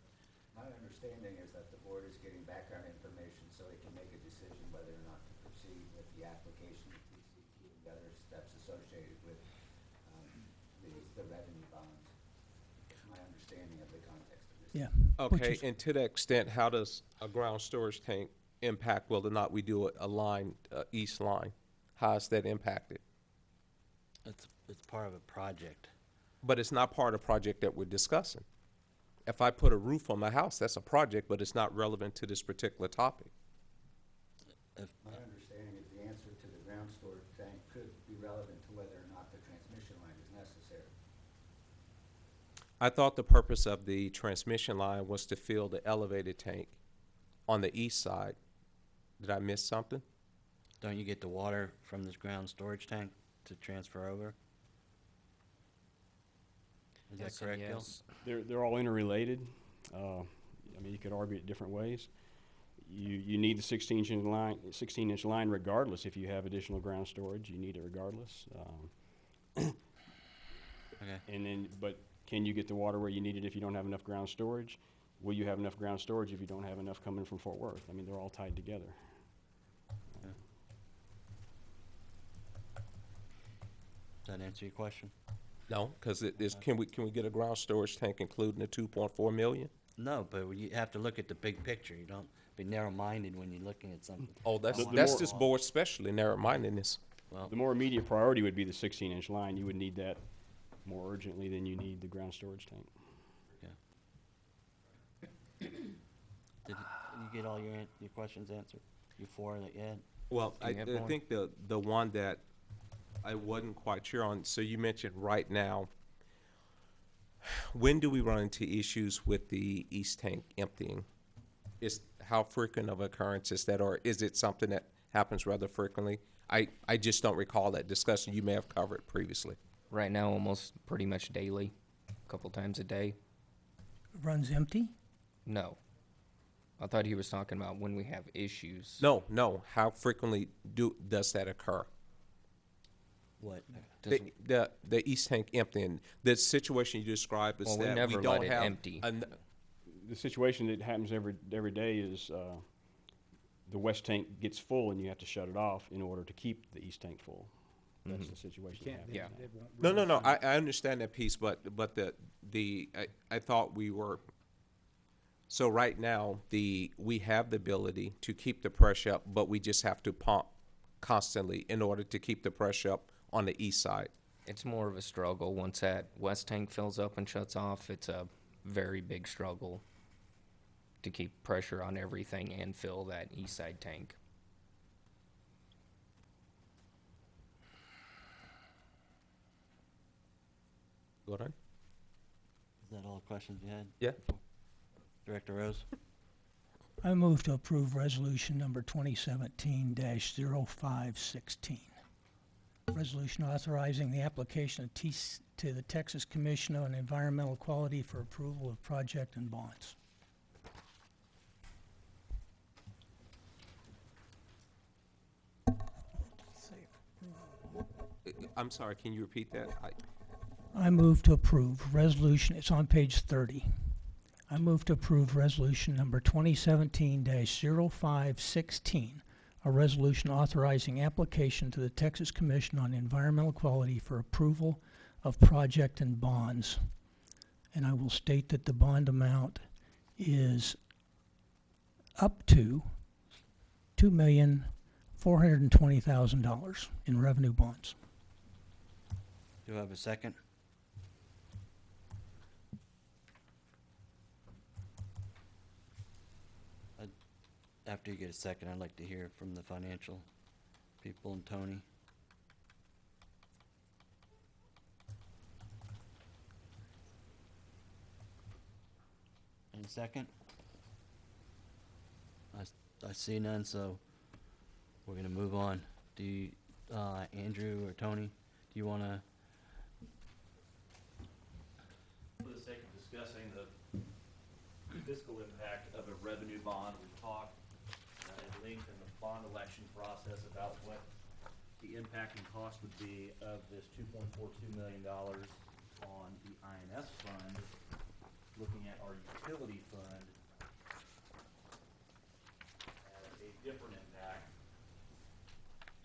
My understanding is that the board is getting background information so it can make a decision whether or not to proceed with the application of TCT and the other steps associated with the revenue bonds. My understanding of the context of this. yeah. Okay, and to that extent, how does a ground storage tank impact whether or not we do a line, east line? How is that impacted? It's part of a project. But it's not part of the project that we're discussing. If I put a roof on my house, that's a project, but it's not relevant to this particular topic. My understanding is the answer to the ground storage tank could be relevant to whether or not the transmission line is necessary. I thought the purpose of the transmission line was to fill the elevated tank on the east side. Did I miss something? Don't you get the water from this ground storage tank to transfer over? Is Yes that and correct, Gil? yes. They're all interrelated. I mean, you could argue it different ways. You need the 16-inch line regardless. If you have additional ground storage, you need it regardless. Okay. And then, but can you get the water where you need it if you don't have enough ground storage? Will you have enough ground storage if you don't have enough coming from Fort Worth? I mean, they're all tied together. Does that answer your question? No, because it is, can we get a ground storage tank including the 2.4 million? No, but you have to look at the big picture. You don't be narrow-minded when you're looking at something. Oh, that's The that's more- this board specially narrow-mindedness. Well, The more immediate priority would be the 16-inch line. You would need that more urgently than you need the ground storage tank. did you get all your questions answered? You four that you had? Well, Do I you have more? think the one that I wasn't quite sure on, so you mentioned right now, when do we run into issues with the east tank emptying? How frequent of occurrence is that, or is it something that happens rather frequently? I just don't recall that discussion. You may have covered previously. Right now, almost pretty much daily, a couple times a day. Runs empty? No. I thought he was talking about when we have issues. No. How frequently does that occur? What? Does- The east tank emptying. The situation you described is Well, we that never we don't let it have empty. The situation that happens every day is the west tank gets full and you have to shut it off in order to keep the east tank full. That's the situation. that happens. Yeah. No. I understand that piece, but I thought we were. So right now, we have the ability to keep the pressure up, but we just have to pump constantly in order to keep the pressure up on the east side. It's more of a struggle. Once that west tank fills up and shuts off, it's a very big struggle to keep pressure on everything and fill that east side tank. Go ahead. Is that all the questions you had? Yeah. Director Rose? I move to approve resolution number 2017-0516. Resolution authorizing the application to the Texas Commission on Environmental Quality for approval of project and bonds. I'm sorry, can you repeat that? I move to approve resolution, it's on page 30. I move to approve resolution number 2017-0516, a resolution authorizing application to the Texas Commission on Environmental Quality for approval of project and bonds. And I will state that the bond amount is up to $2,420,000 in revenue bonds. Do I have a second? After you get a second, I'd like to hear from the financial people and Tony. Any second? I see none, so we're gonna move on. Do you, Andrew or Tony, do you wanna? For the sake of discussing the fiscal impact of a revenue bond, we've talked at length in the bond election process about what the impact and cost would be of this $2.42 million on the INS fund. Looking at our utility fund as a different impact.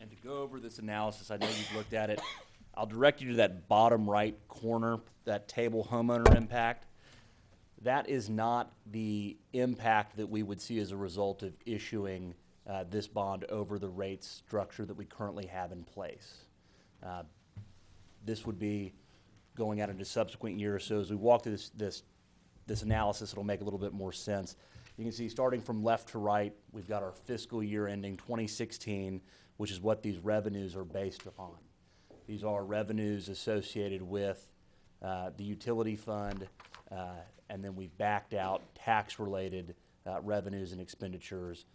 And to go over this analysis, I know you've looked at it. I'll direct you to that bottom right corner, that table homeowner impact. That is not the impact that we would see as a result of issuing this bond over the rate structure that we currently have in place. This would be going out into subsequent years. So as we walk through this analysis, it'll make a little bit more sense. You can see starting from left to right, we've got our fiscal year ending 2016, which is what these revenues are based upon. These are revenues associated with the utility fund, and then we've backed out tax-related revenues and expenditures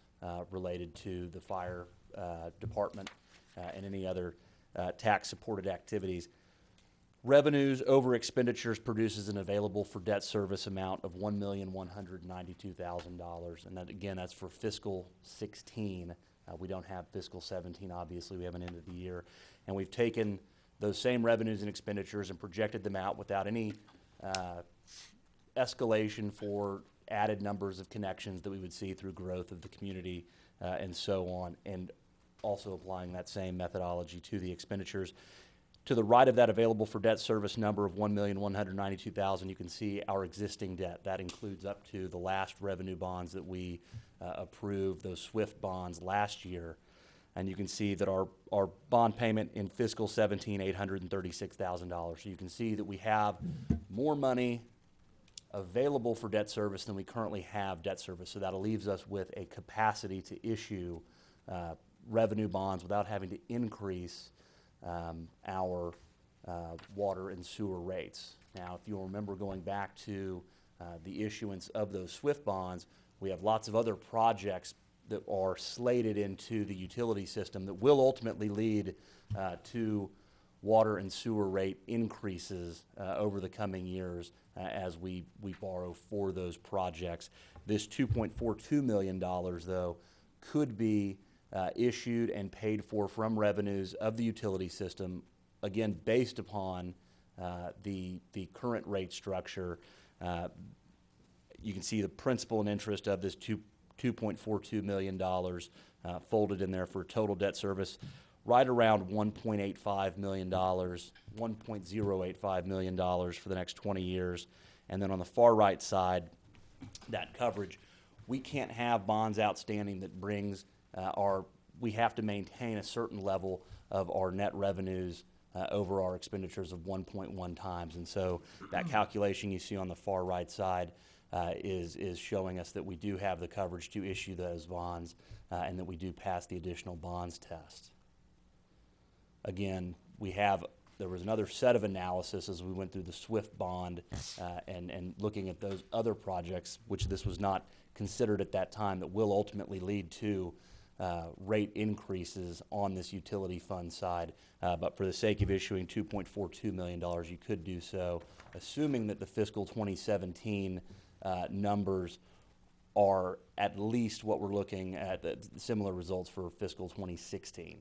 related to the fire department and any other tax-supported activities. Revenues over expenditures produces an available for debt service amount of $1,192,000, and that, again, that's for fiscal 16. We don't have fiscal 17, obviously. We haven't ended the year. And we've taken those same revenues and expenditures and projected them out without any escalation for added numbers of connections that we would see through growth of the community and so on, and also applying that same methodology to the expenditures. To the right of that available for debt service number of $1,192,000, you can see our existing debt. That includes up to the last revenue bonds that we approved, those SWIFT bonds last year. And you can see that our bond payment in fiscal 17, $836,000. So you can see that we have more money available for debt service than we currently have debt service. So that leaves us with a capacity to issue revenue bonds without having to increase our water and sewer rates. Now, if you'll remember going back to the issuance of those SWIFT bonds, we have lots of other projects that are slated into the utility system that will ultimately lead to water and sewer rate increases over the coming years as we borrow for those projects. This $2.42 million, though, could be issued and paid for from revenues of the utility system, again, based upon the current rate structure. You can see the principal and interest of this $2.42 million folded in there for total debt service right around $1.85 million, $1.085 million for the next 20 years. And then on the far right side, that coverage, we can't have bonds outstanding that brings we have to maintain a certain level of our net revenues over our expenditures of 1.1 times. And so that calculation you see on the far right side is showing us that we do have the coverage to issue those bonds and that we do pass the additional bonds test. Again, there was another set of analysis as we went through the SWIFT bond and looking at those other projects, which this was not considered at that time, that will ultimately lead to rate increases on this utility fund side. But for the sake of issuing $2.42 million, you could do so, assuming that the fiscal 2017 numbers are at least what we're looking at, similar results for fiscal 2016.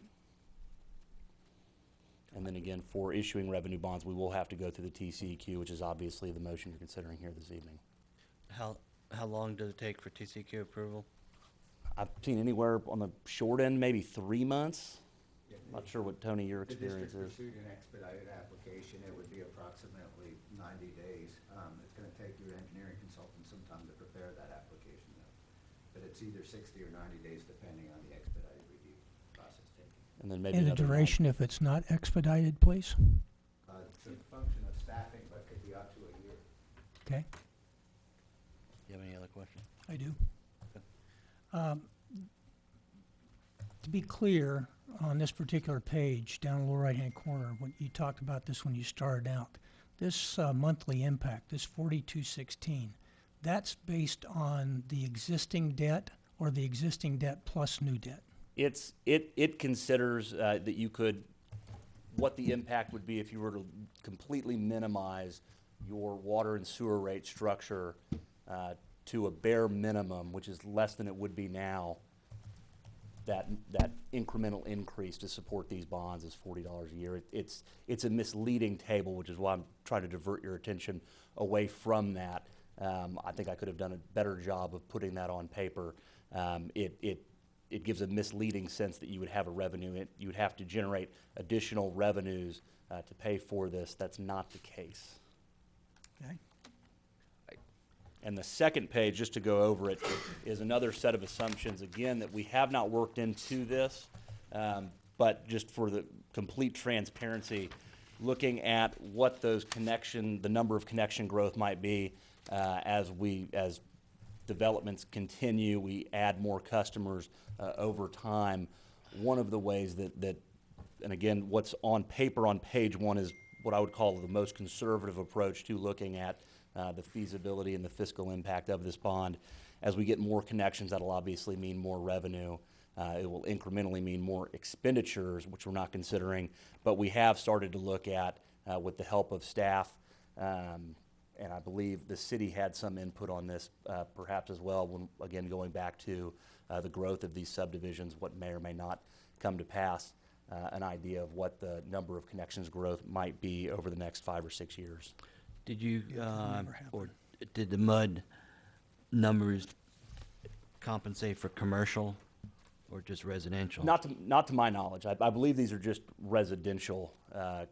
And then again, for issuing revenue bonds, we will have to go through the TCEQ, which is obviously the motion you're considering here this evening. How long does it take for TCQ approval? I've seen anywhere on the short end, maybe 3 months. Not sure what, Tony, your experience is. If the district pursued an expedited application, it would be approximately 90 days. It's going to take your engineering consultant some time to prepare that application, though. But it's either 60 or 90 days, depending on the expedited review process taken. And then maybe And the another duration if it's not expedited, please? Okay, Do you have any other questions? I do. To be clear, on this particular page, down in the lower right-hand corner, when you talked about this when you started out, this monthly impact, this 4216, that's based on the existing debt or the existing debt plus new debt? It considers that you could, what the impact would be if you were to completely minimize your water and sewer rate structure to a bare minimum, which is less than it would be now. That incremental increase to support these bonds is $40 a year. It's a misleading table, which is why I'm trying to divert your attention away from that. I think I could have done a better job of putting that on paper. It gives a misleading sense that you would have a revenue. You would have to generate additional revenues to pay for this. That's not the case. Okay. And the second page, just to go over it, is another set of assumptions, again, that we have not worked into this, but just for the complete transparency, looking at what those the number of connection growth might be as developments continue, we add more customers over time. One of the ways that, and again, what's on paper on page one is what I would call the most conservative approach to looking at the feasibility and the fiscal impact of this bond. As we get more connections, that'll obviously mean more revenue. It will incrementally mean more expenditures, which we're not considering, but we have started to look at, with the help of staff, and I believe the city had some input on this perhaps as well, when, again, going back to the growth of these subdivisions, what may or may not come to pass, an idea of what the number of connections growth might be over the next 5 or 6 years. Did you, or did the MUD numbers compensate for commercial or just residential? Not to my knowledge. I believe these are just residential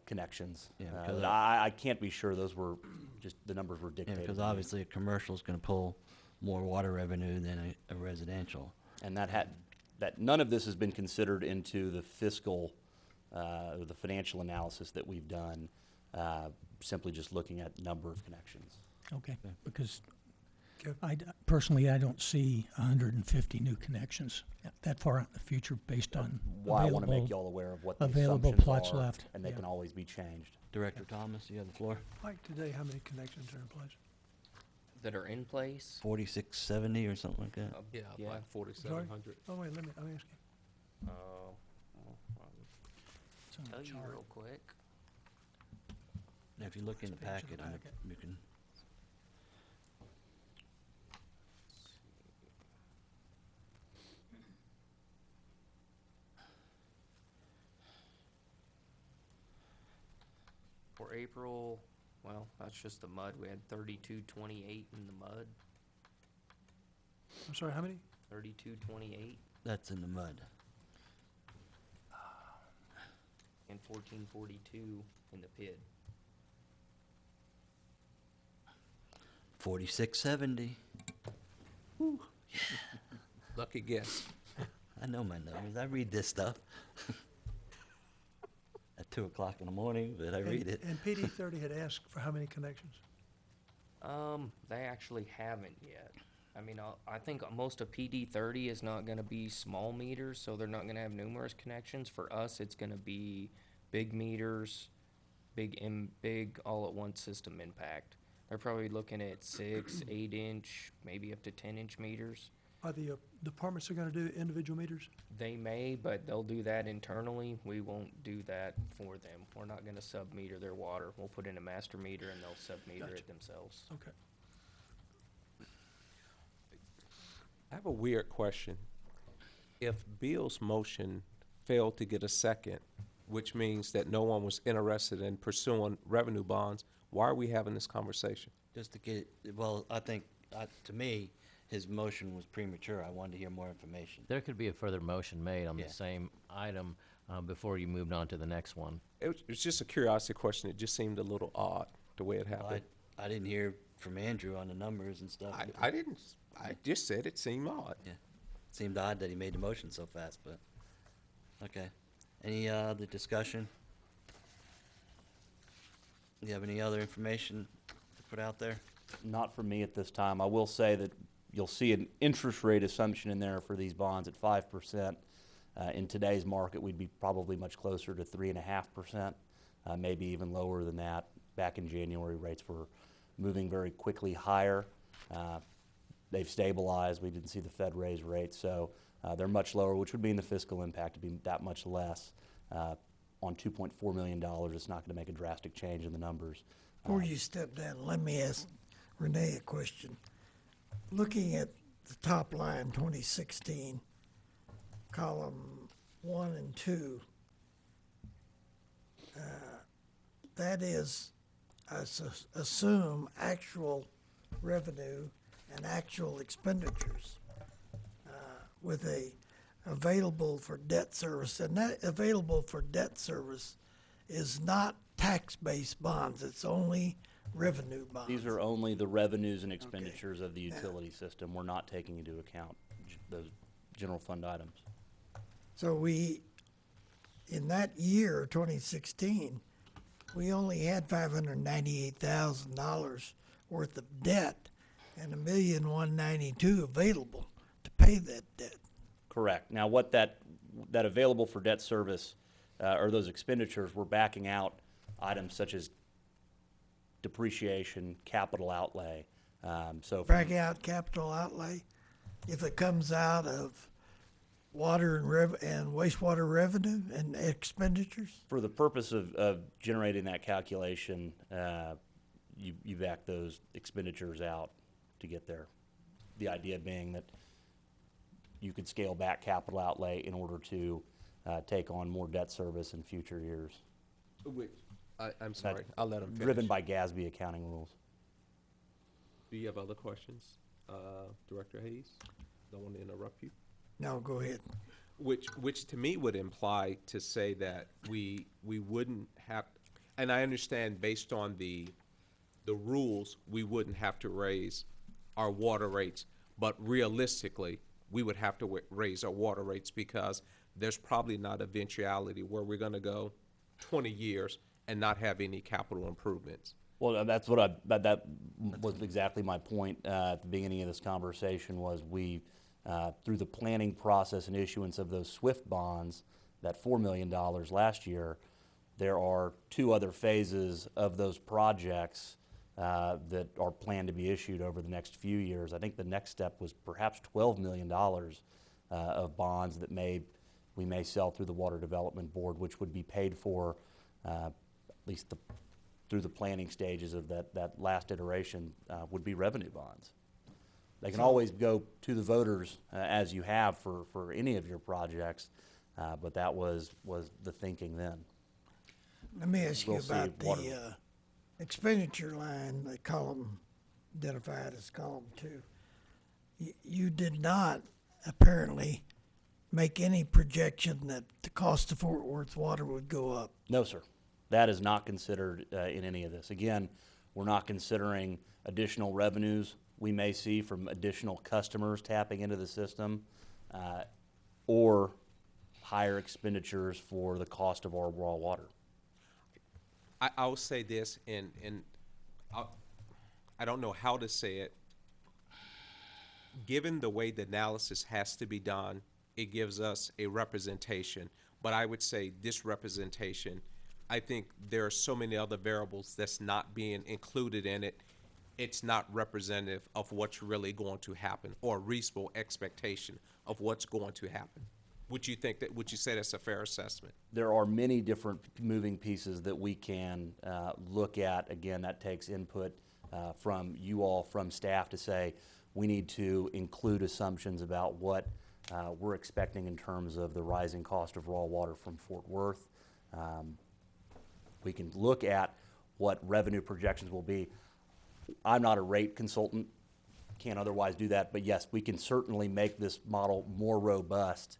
connections. Yeah, because I can't be sure those were just, the numbers were Yeah, dictated. because obviously a commercial is going to pull more water revenue than a residential. And that none of this has been considered into the fiscal, or the financial analysis that we've done, simply just looking at number of connections. Okay, because Okay. personally, I don't see 150 new connections that far out in the future based on Why I want to make you all aware of what the available assumptions plots are, left. and they Yeah. can always be changed. Director Thomas, you have the floor. Mike, today, how many connections are in place? That are in place. 4670 or something like that. Yeah, Yeah. like 4,700. Oh, wait, let me ask you. I'll It's on the tell you chart. real quick. If you look in the First page of packet, the packet. you can. For April, well, that's just the mud. We had 3228 in the mud. I'm sorry, how many? 3228 That's in the mud. and 1442 in the PID. 4670. Lucky guess. I know my numbers. I read this stuff at 2 o'clock in the morning, but I read it. And PD 30 had asked for how many connections? They actually haven't yet. I mean, I think most of PD 30 is not going to be small meters, so they're not going to have numerous connections. For us, it's going to be big meters, big all-at-once system impact. They're probably looking at 6, 8-inch, maybe up to 10-inch meters. Are the departments are going to do individual meters? They may, but they'll do that internally. We won't do that for them. We're not going to sub-meter their water. We'll put in a master meter and they'll sub-meter Gotcha. it themselves. Okay. I have a weird question. If Bill's motion failed to get a second, which means that no one was interested in pursuing revenue bonds, why are we having this conversation? Just to get, well, I think, to me, his motion was premature. I wanted to hear more information. There could be a further motion made on Yeah. the same item before you moved on to the next one. It was just a curiosity question. It just seemed a little odd, the way it happened. I didn't hear from Andrew on the numbers and stuff. I didn't, I just said it seemed odd. Yeah. It seemed odd that he made the motion so fast, but, okay. Any other discussion? Do you have any other information to put out there? Not for me at this time. I will say that you'll see an interest rate assumption in there for these bonds at 5%. In today's market, we'd be probably much closer to 3.5%, maybe even lower than that. Back in January, rates were moving very quickly higher. They've stabilized. We didn't see the Fed raise rates, so they're much lower, which would mean the fiscal impact to be that much less. On $2.4 million, it's not going to make a drastic change in the numbers. Before you step down, let me ask Renee a question. Looking at the top line, 2016, column 1 and 2, that is, assume actual revenue and actual expenditures with a available for debt service. And that available for debt service is not tax-based bonds. It's only revenue bonds. These are only the revenues and expenditures of the utility system. We're not taking into account those general fund items. So we, in that year, 2016, we only had $598,000 worth of debt and $1,192,000 available to pay that debt. Correct. Now, what that available for debt service or those expenditures, we're backing out items such as depreciation, capital outlay. Back out capital outlay, if it comes out of water and wastewater revenue and expenditures? For the purpose of generating that calculation, you back those expenditures out to get there. The idea being that you could scale back capital outlay in order to take on more debt service in future years. I'm sorry, I'll let him finish. Driven by GASB accounting rules. Do you have other questions, Director Hayes? Don't want to interrupt you. No, go ahead. Which to me would imply to say that we wouldn't have, and I understand based on the rules, we wouldn't have to raise our water rates, but realistically, we would have to raise our water rates because there's probably not a eventuality where we're going to go 20 years and not have any capital improvements. Well, that was exactly my point at the beginning of this conversation. Was we through the planning process and issuance of those SWIFT bonds, that $4 million last year, there are 2 other phases of those projects that are planned to be issued over the next few years. I think the next step was perhaps $12 million of bonds that we may sell through the Water Development Board, which would be paid for at least through the planning stages of that last iteration would be revenue bonds. They can always go to the voters as you have for any of your projects, but that was the thinking then. Let me ask you We'll see about water. the expenditure line, the column identified as column 2. You did not apparently make any projection that the cost of Fort Worth water would go up. No, sir. That is not considered in any of this. Again, we're not considering additional revenues we may see from additional customers tapping into the system or higher expenditures for the cost of our raw water. I'll say this, and I don't know how to say it. Given the way the analysis has to be done, it gives us a representation. But I would say this representation, I think there are so many other variables that's not being included in it. It's not representative of what's really going to happen or a reasonable expectation of what's going to happen. Would you say that's a fair assessment? There are many different moving pieces that we can look at. Again, that takes input from you all, from staff, to say we need to include assumptions about what we're expecting in terms of the rising cost of raw water from Fort Worth. We can look at what revenue projections will be. I'm not a rate consultant, can't otherwise do that, but yes, we can certainly make this model more robust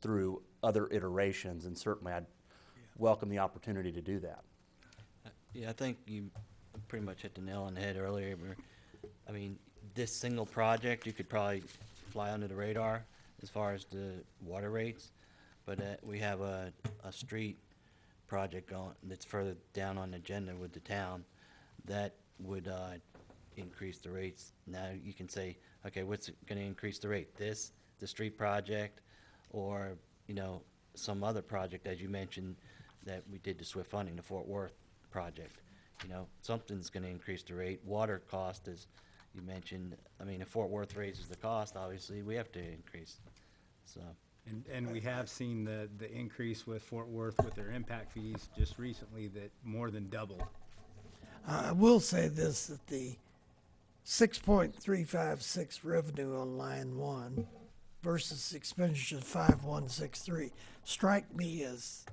through other iterations, and certainly I'd welcome the opportunity to do that. Yeah, I think you pretty much hit the nail on the head earlier. I mean, this single project, you could probably fly under the radar as far as the water rates, but we have a street project going that's further down on the agenda with the town that would increase the rates. Now you can say, okay, what's going to increase the rate? This, the street project, or, you know, some other project, as you mentioned, that we did the SWIFT funding, the Fort Worth project. You know, something's going to increase the rate. Water cost, as you mentioned, I mean, if Fort Worth raises the cost, obviously, we have to increase. So, And we have seen the increase with Fort Worth with their impact fees just recently that more than doubled. I will say this, that the 6.356 revenue on line 1 versus expenditures 5163 strike me as,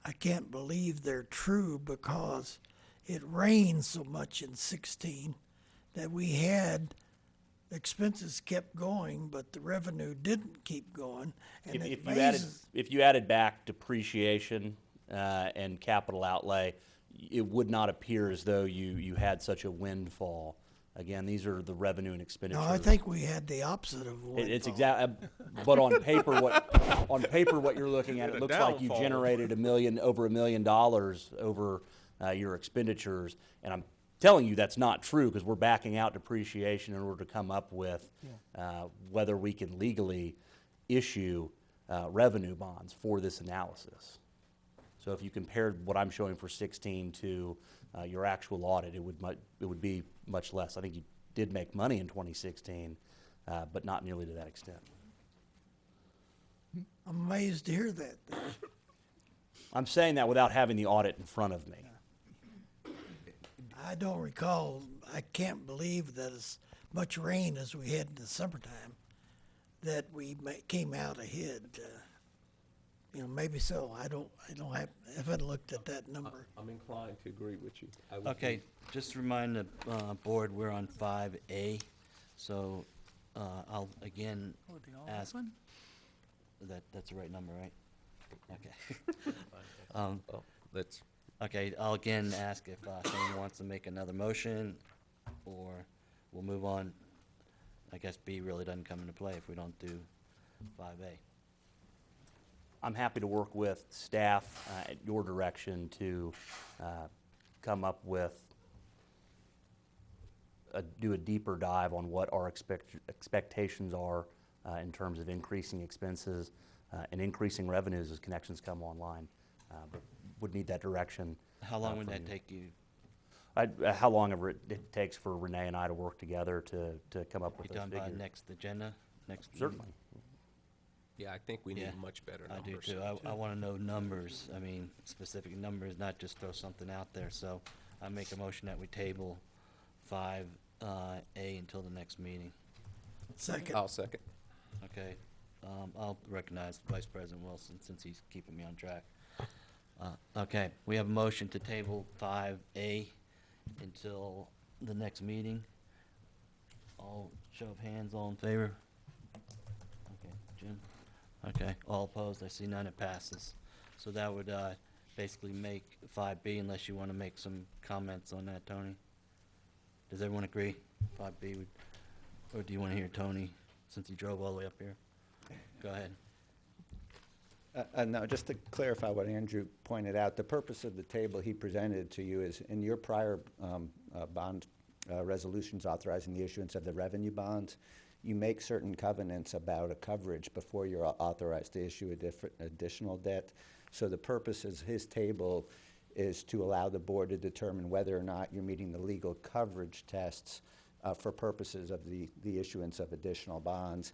I can't believe they're true, because it rained so much in 16 that we had expenses kept going, but the revenue didn't keep going. And If you added back depreciation and capital outlay, it would not appear as though you had such a windfall. Again, these are the revenue and expenditures. No, I think we had the opposite of one. It's exact, but on paper, what you're looking at, it looks like you generated over $1 million over your expenditures, and I'm telling you that's not true, because we're backing out depreciation in order to come up with whether we can legally issue revenue bonds for this analysis. So if you compared what I'm showing for 16 to your actual audit, it would be much less. I think you did make money in 2016, but not nearly to that extent. I'm amazed to hear that. I'm saying that without having the audit in front of me. I don't recall, I can't believe that as much rain as we had in the summertime, that we came out ahead. You know, maybe so. I haven't looked at that number. I'm inclined to agree with you. okay, just to remind the board, we're on 5A, so I'll again ask. That's the right number, right? Okay. Okay, I'll again ask if someone wants to make another motion, or we'll move on. I guess B really doesn't come into play if we don't do 5A. I'm happy to work with staff at your direction to come up with, do a deeper dive on what our expectations are in terms of increasing expenses and increasing revenues as connections come online. But would need that direction. How long would that take you? How long ever it takes for Renee and I to work together to come up with Be those done figures. by next agenda? Next Certainly. Yeah, I think we need much better I numbers. do too. I want to know numbers. I mean, specific numbers, not just throw something out there. So I make a motion that we table 5A until the next meeting. Second. I'll second. Okay. I'll recognize Vice President Wilson since he's keeping me on track. Okay, we have a motion to table 5A until the next meeting. All show of hands, all in favor? Okay, Jim? Okay, all opposed? I see none, it passes. So that would basically make 5B, unless you want to make some comments on that, Tony? Does everyone agree? 5B would, or do you want to hear Tony, since he drove all the way up here? Go ahead. No, just to clarify what Andrew pointed out, the purpose of the table he presented to you is in your prior bond resolutions authorizing the issuance of the revenue bonds, you make certain covenants about a coverage before you're authorized to issue additional debt. So the purpose of his table is to allow the board to determine whether or not you're meeting the legal coverage tests for purposes of the issuance of additional bonds.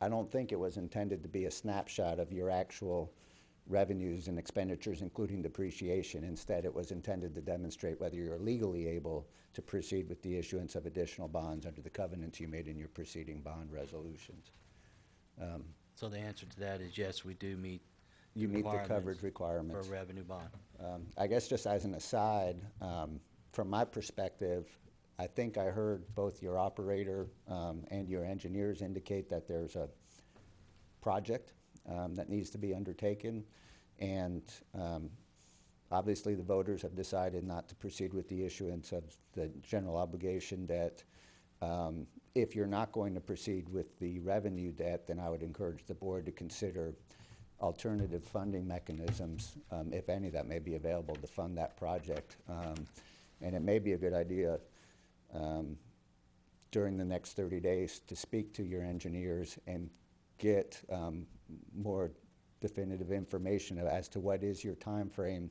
I don't think it was intended to be a snapshot of your actual revenues and expenditures, including depreciation. Instead, it was intended to demonstrate whether you're legally able to proceed with the issuance of additional bonds under the covenants you made in your preceding bond resolutions. So the answer to that is yes, we do meet You meet the coverage requirements. for a revenue bond. I guess just as an aside, from my perspective, I think I heard both your operator and your engineers indicate that there's a project that needs to be undertaken, and obviously the voters have decided not to proceed with the issuance of the general obligation debt. If you're not going to proceed with the revenue debt, then I would encourage the board to consider alternative funding mechanisms, if any, that may be available to fund that project. And it may be a good idea during the next 30 days to speak to your engineers and get more definitive information as to what is your time frame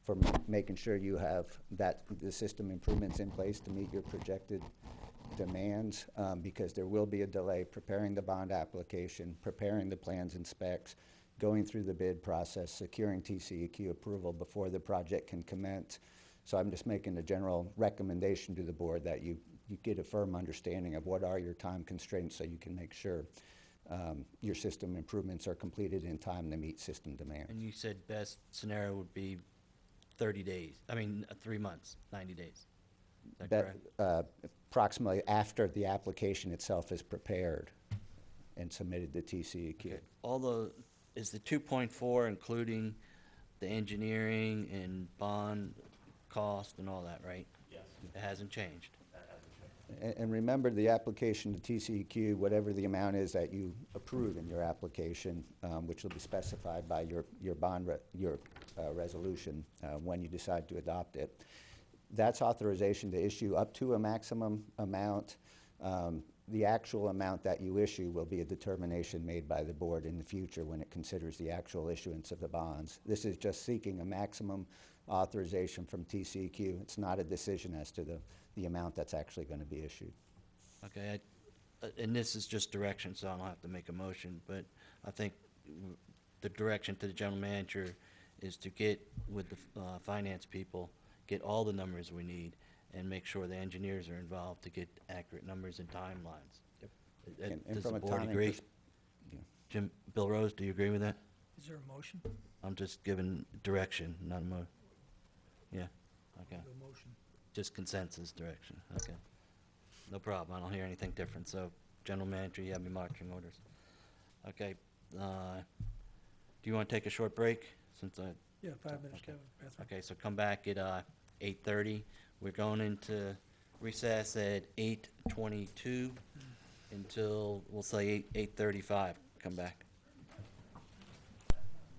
for making sure you have the system improvements in place to meet your projected demands, because there will be a delay preparing the bond application, preparing the plans and specs, going through the bid process, securing TCEQ approval before the project can commence. So I'm just making a general recommendation to the board that you get a firm understanding of what are your time constraints so you can make sure your system improvements are completed in time to meet system demands. And you said best scenario would be 30 days, 3 months, 90 days. Is that correct? Approximately after the application itself is prepared and submitted to TCEQ. Is the 2.4 including the engineering and bond cost and all that, right? Yes. It hasn't changed. And remember, the application to TCEQ, whatever the amount is that you approve in your application, which will be specified by your bond resolution when you decide to adopt it, that's authorization to issue up to a maximum amount. The actual amount that you issue will be a determination made by the board in the future when it considers the actual issuance of the bonds. This is just seeking a maximum authorization from TCEQ. It's not a decision as to the amount that's actually going to be issued. Okay, and this is just direction, so I don't have to make a motion, but I think the direction to the general manager is to get with the finance people, get all the numbers we need, and make sure the engineers are involved to get accurate numbers and timelines. Yep. And Does from the a board timing agree? Bill Rose, do you agree with that? Is there a motion? I'm just giving direction, not a yeah, okay. No motion. Just consensus direction, okay. No problem, I don't hear anything different, so, general manager, you have me marching orders. Okay, do you want to take a short break, since Yeah, 5 minutes, okay. Kevin. Bathroom. Okay, so come back at 8:30. We're going into recess at 8:22 until, we'll say 8:35. Come back.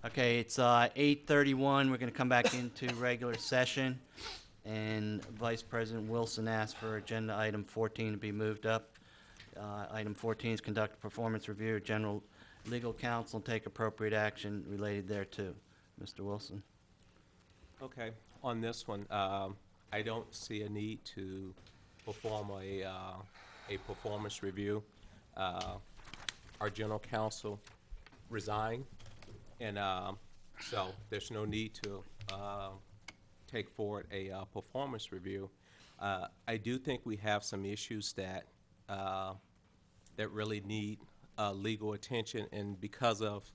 Okay, it's 8:31. We're going to come back into regular session. And Vice President Wilson asked for agenda item 14 to be moved up. Item 14 is conduct a performance review of general legal counsel and take appropriate action related thereto. Mr. Wilson. Okay, on this one, I don't see a need to perform a performance review. Our general counsel resigned, and so there's no need to take forward a performance review. I do think we have some issues that that really need legal attention, and because of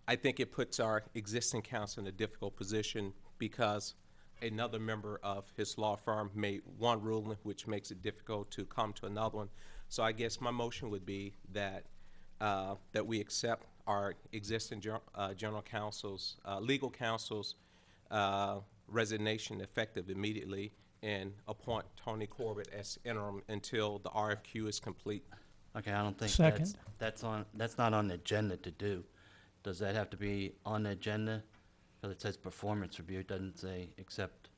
I think it puts our existing counsel in a difficult position because another member of his law firm made one ruling which makes it difficult to come to another one. So I guess my motion would be that that we accept our existing general counsel's, legal counsel's resignation effective immediately and appoint Tony Corbett as interim until the RFQ is complete. Okay, I don't think Second. that's not on the agenda to do. Does that have to be on the agenda? Because it says performance review, it doesn't say accept.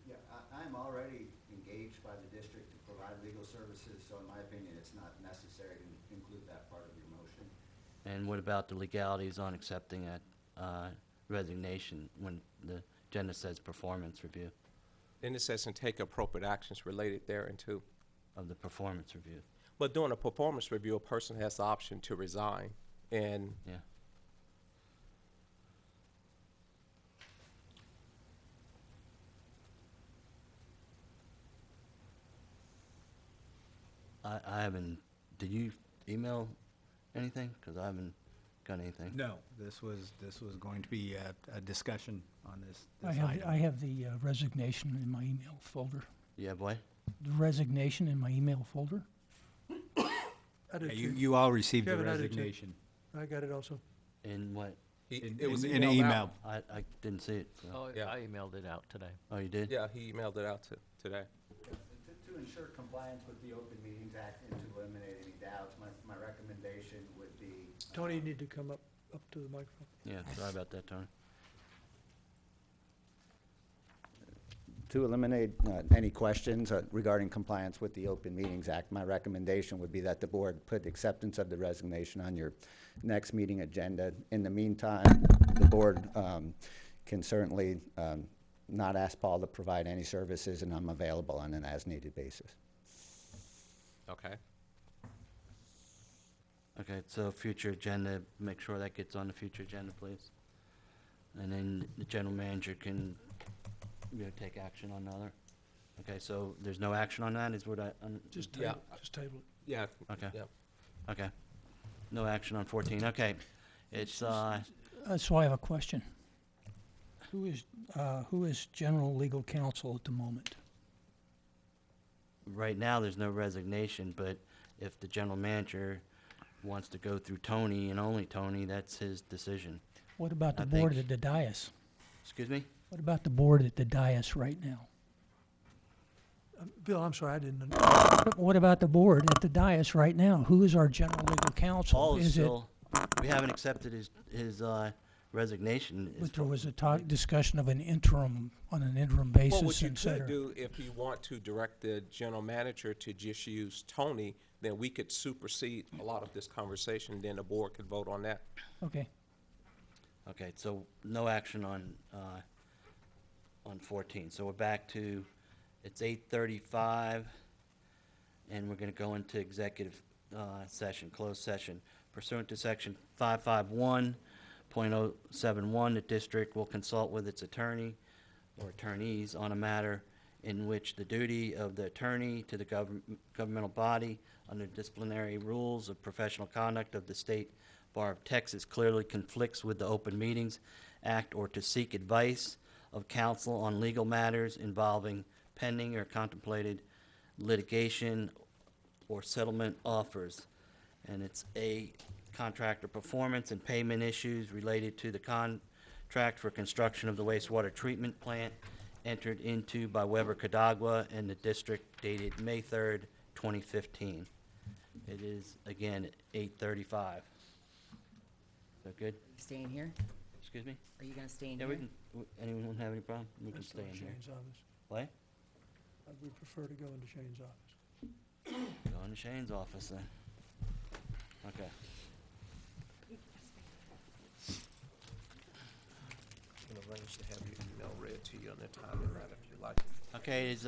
Yeah, I'm already engaged by the district to provide legal services, so in my opinion, it's not necessary to include that part of your motion. And what about the legalities on accepting that resignation when the agenda says performance review Then it says and take appropriate actions related thereunto. of the performance review? But during a performance review, a person has the option to resign, and Yeah. I haven't, did you email anything? Because I haven't got anything. No, this was going to be a discussion on this I item. have the resignation in my email folder. You have what? The resignation in my email folder? I did Yeah, You, too. you all received the Kevin, I did too. resignation. I got it also. In what? it was in an emailed email. out. I didn't see it. So. Oh, Yeah. I emailed it out today. Oh, you did? Yeah, he emailed it out today. To ensure compliance with the Open Meetings Act and to eliminate any doubts, my recommendation would be. Tony, you need to come up to the microphone. Yeah, sorry about that, Tony. To eliminate any questions regarding compliance with the Open Meetings Act, my recommendation would be that the board put acceptance of the resignation on your next meeting agenda. In the meantime, the board can certainly not ask Paul to provide any services, and I'm available on an as-needed basis. Okay. Okay, so future agenda, make sure that gets on the future agenda, please. And then the general manager can, take action on the other. Okay, so there's no action on that, is what I, Just Yeah. table, just table it. Yeah. okay, Yeah. okay. No action on 14, okay. It's, So I have a question. Who is general legal counsel at the moment? right now, there's no resignation, but if the general manager wants to go through Tony and only Tony, that's his decision. What about the I board think- at the dais? Excuse me? What about the board at the dais right now? Bill, I'm sorry, I didn't. What about the board at the dais right now? Who is our general legal counsel? Paul is Is it, still, we haven't accepted his resignation. but there was a discussion of an interim, on an interim basis, Well, what you et could cetera. do, if you want to direct the general manager to just use Tony, then we could supersede a lot of this conversation, then the board could vote on that. Okay. Okay, so no action on 14. So we're back to, it's 8:35, and we're gonna go into executive session, closed session. Pursuant to section 551.071, the district will consult with its attorney or attorneys on a matter in which the duty of the attorney to the governmental body under disciplinary rules of professional conduct of the State Bar of Texas clearly conflicts with the Open Meetings Act, or to seek advice of counsel on legal matters involving pending or contemplated litigation or settlement offers. And it's A, contractor performance and payment issues related to the contract for construction of the wastewater treatment plant entered into by Weber Cadagua and the district dated May 3rd, 2015. It is, again, 8:35. Is that good? Staying here? Excuse me? Are you gonna stay in Yeah, here? we can, anyone have any problem? We can Let's go stay to in here. Shane's office. What? I would prefer to go into Shane's office. Go into Shane's office then. Okay. You can arrange to have your email read to you on the time and that if you like. Okay, it's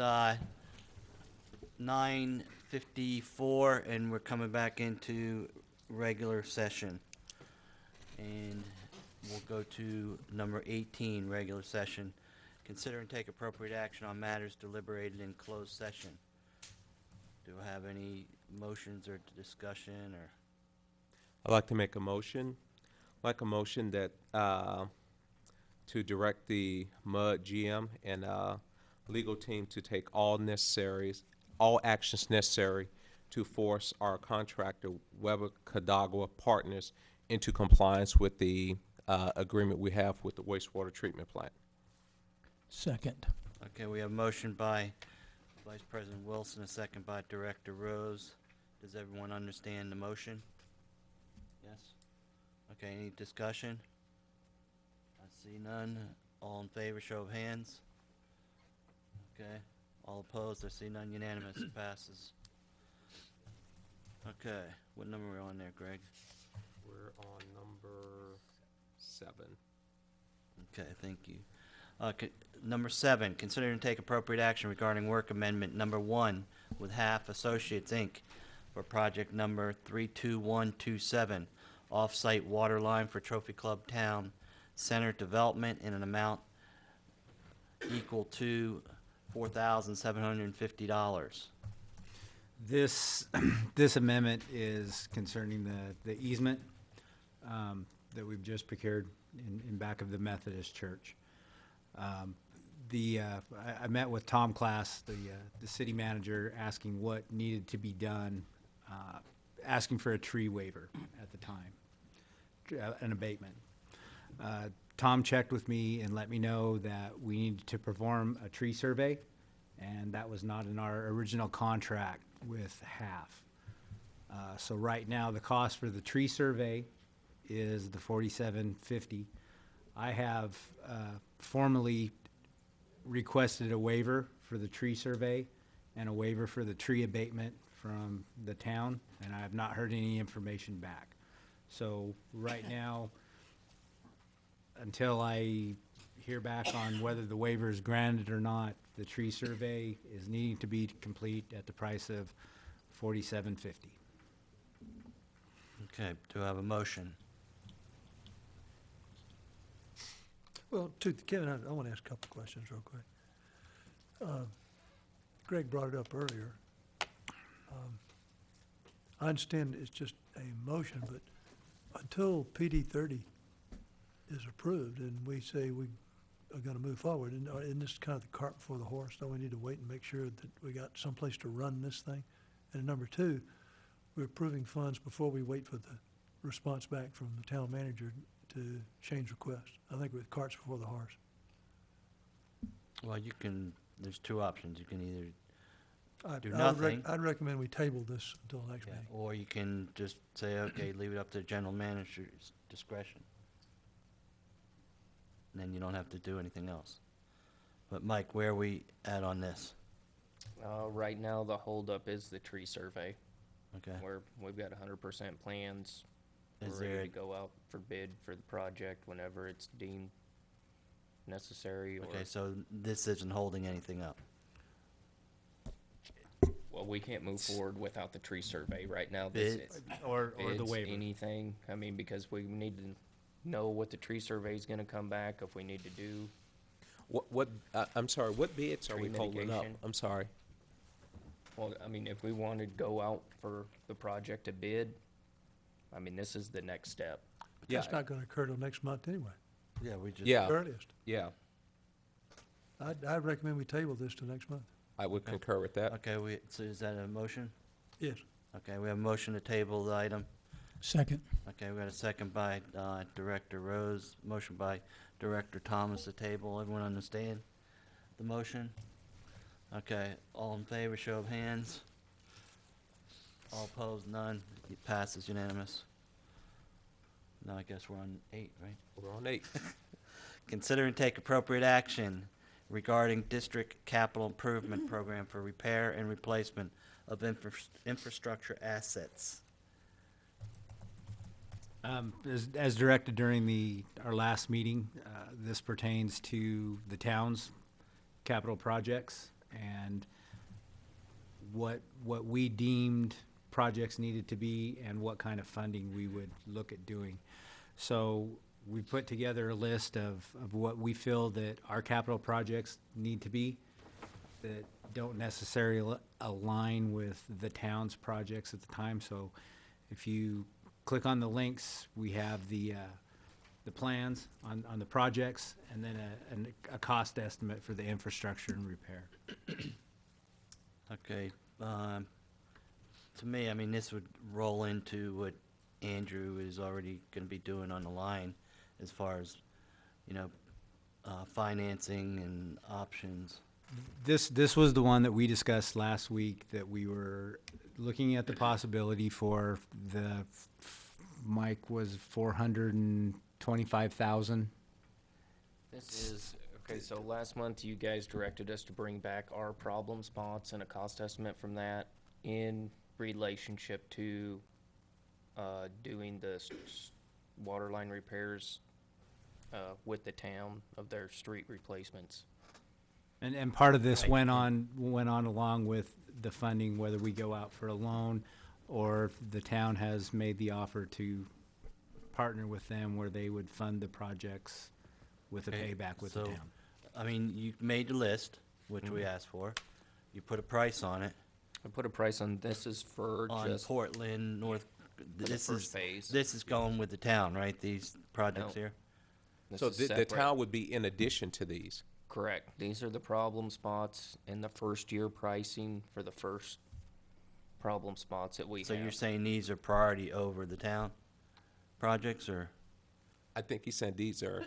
9:54, and we're coming back into regular session. And we'll go to number 18, regular session. Consider and take appropriate action on matters deliberated in closed session. Do I have any motions or discussion, or? I'd like to make a motion, that, to direct the MUD GM and, legal team to take all actions necessary to force our contractor, Weber Cadagua Partners, into compliance with the, agreement we have with the wastewater treatment plant. Second. Okay, we have a motion by Vice President Wilson, a second by Director Rose. Does everyone understand the motion? Yes? Okay, any discussion? I see none. All in favor, show of hands. Okay, all opposed, I see none, unanimous, it passes. Okay, what number are we on there, Greg? We're on number 7. Okay, thank you. Number 7, consider and take appropriate action regarding work amendment number 1 with Half Associates, Inc. for project number 32127, off-site water line for Trophy Club Town Center development in an amount equal to $4,750. This, this amendment is concerning the easement that we've just procured in back of the Methodist Church. I met with Tom Class, the city manager, asking what needed to be done, asking for a tree waiver at the time, an abatement. Tom checked with me and let me know that we needed to perform a tree survey, and that was not in our original contract with Half. So right now, the cost for the tree survey is the $47.50. I have formally requested a waiver for the tree survey and a waiver for the tree abatement from the town, and I have not heard any information back. So right now, until I hear back on whether the waiver is granted or not, the tree survey is needing to be complete at the price of $47.50. Okay, do I have a motion? Well, Kevin, I want to ask a couple questions real quick. Greg brought it up earlier. I understand it's just a motion, but until PD 30 is approved and we say we are going to move forward, isn't this kind of the cart before the horse? Don't we need to wait and make sure that we got someplace to run this thing? And number two, we're approving funds before we wait for the response back from the town manager to change requests. I think with carts before the horse. Well, there's two options. You can either do I would nothing. I'd recommend we table this until next Yeah, meeting. or you can just say, okay, leave it up to the general manager's discretion. And then you don't have to do anything else. But Mike, where are we at on this? Right now, the holdup is the tree survey. Okay. We've got 100% plans. Is We're there, ready to go out for bid for the project whenever it's deemed necessary. Or okay, so this isn't holding anything up. well, we can't move forward without the tree survey right now. This Bids? is Or the bids, waiver. anything. I mean, because we need to know what the tree survey is going to come back. If we need to do I'm sorry, what bids are Tree we holding up? mitigation. I'm sorry. Well, I mean, if we want to go out for the project to bid, I mean, this is the next step. But that's not going to occur till next month anyway, Yeah, we just. Yeah, earliest. yeah, I'd recommend we table this to next month. I would concur with that. Okay, so is that a motion? Yes. Okay, we have a motion to table the item. Second. Okay, we got a second by Director Rose, motion by Director Thomas to table. Everyone understand the motion? Okay, all in favor, show of hands. All opposed, none. It passes unanimous. Now I guess we're on 8, right? We're on 8. Consider and take appropriate action regarding district capital improvement program for repair and replacement of infrastructure assets. As directed during our last meeting, this pertains to the town's capital projects and what we deemed projects needed to be and what kind of funding we would look at doing. So we put together a list of what we feel that our capital projects need to be that don't necessarily align with the town's projects at the time. So if you click on the links, we have the plans on the projects and then a cost estimate for the infrastructure and repair. Okay, to me, I mean, this would roll into what Andrew is already gonna be doing on the line as far as, financing and options. This was the one that we discussed last week, that we were looking at the possibility for Mike was 425,000. This is, okay, so last month you guys directed us to bring back our problem spots and a cost estimate from that in relationship to doing the water line repairs with the town of their street replacements. And part of this Right. went on along with the funding, whether we go out for a loan or if the town has made the offer to partner with them where they would fund the projects with a Okay, payback with so, the town. I mean, you made the list, which we asked for. You put a price on it, I put a price on, this is for on just Portland, North, the this first is, phase. this is going with the town, right? These projects No. here? This So is the separate. town would be in addition to these. Correct. These are the problem spots and the first year pricing for the first problem spots that we So have. you're saying these are priority over the town projects, or? I think he said these are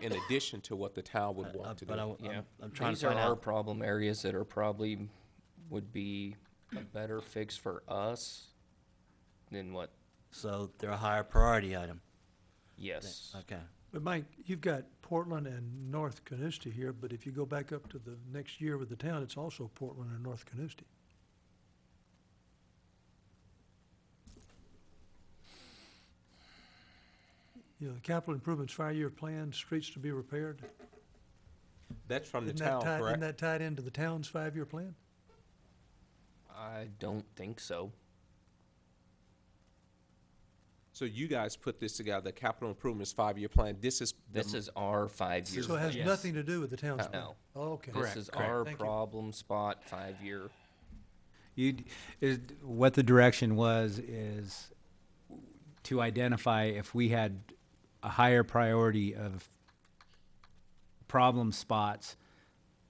in addition to what the town would want to But do. Yeah. I'm trying These to find are our out. problem areas that are probably, would be a better fix for us than what, So they're a higher priority item? yes. Okay. But Mike, you've got Portland and North Canistee here, but if you go back up to the next year with the town, it's also Portland and North Canistee. You know, the capital improvements 5-year plan, streets to be repaired. That's from the Isn't that town, tied- Isn't correct? that tied into the town's 5-year plan? I don't think so. So you guys put this together, the capital improvements 5-year plan. This is This is our 5-year. So it has plan. nothing to do with the town's plan? No. Oh, okay. This is our Thank you. problem spot 5-year. What the direction was is to identify if we had a higher priority of problem spots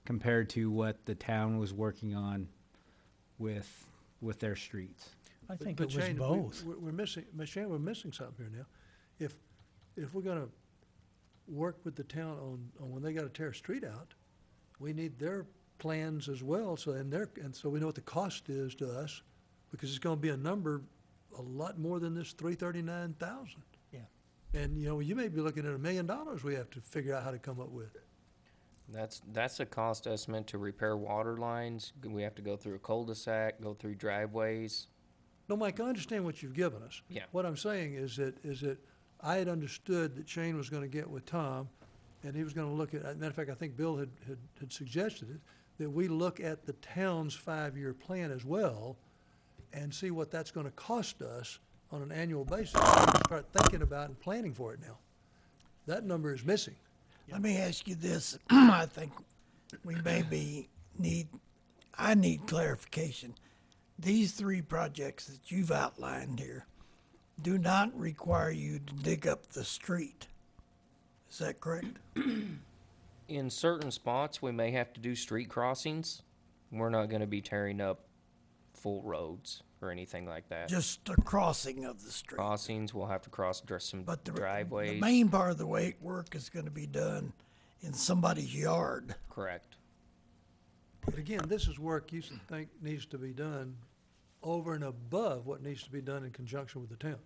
compared to what the town was working on with their streets. I think But it was Shane, both. we're missing, Shane, we're missing something here now. If we're gonna work with the town on when they gotta tear a street out, we need their plans as well, so, and so we know what the cost is to us, because it's gonna be a number a lot more than this $339,000. Yeah. And, you know, you may be looking at $1 million we have to figure out how to come up with. That's a cost estimate to repair water lines. We have to go through a cul-de-sac, go through driveways. No, Mike, I understand what you've given us. Yeah. What I'm saying is that I had understood that Shane was gonna get with Tom, and he was gonna look at, as a matter of fact, I think Bill had suggested it, that we look at the town's 5-year plan as well, and see what that's gonna cost us on an annual basis, so we can start thinking about and planning for it now. That number is missing. Let me ask you this. I think we I need clarification. These 3 projects that you've outlined here do not require you to dig up the street. Is that correct? In certain spots, we may have to do street crossings. We're not gonna be tearing up full roads or anything like that. Just a crossing of the street. Crossings, we'll have to cross some But the driveways. main part of the work is going to be done in somebody's yard. Correct. But again, this is work you think needs to be done over and above what needs to be done in conjunction with the town.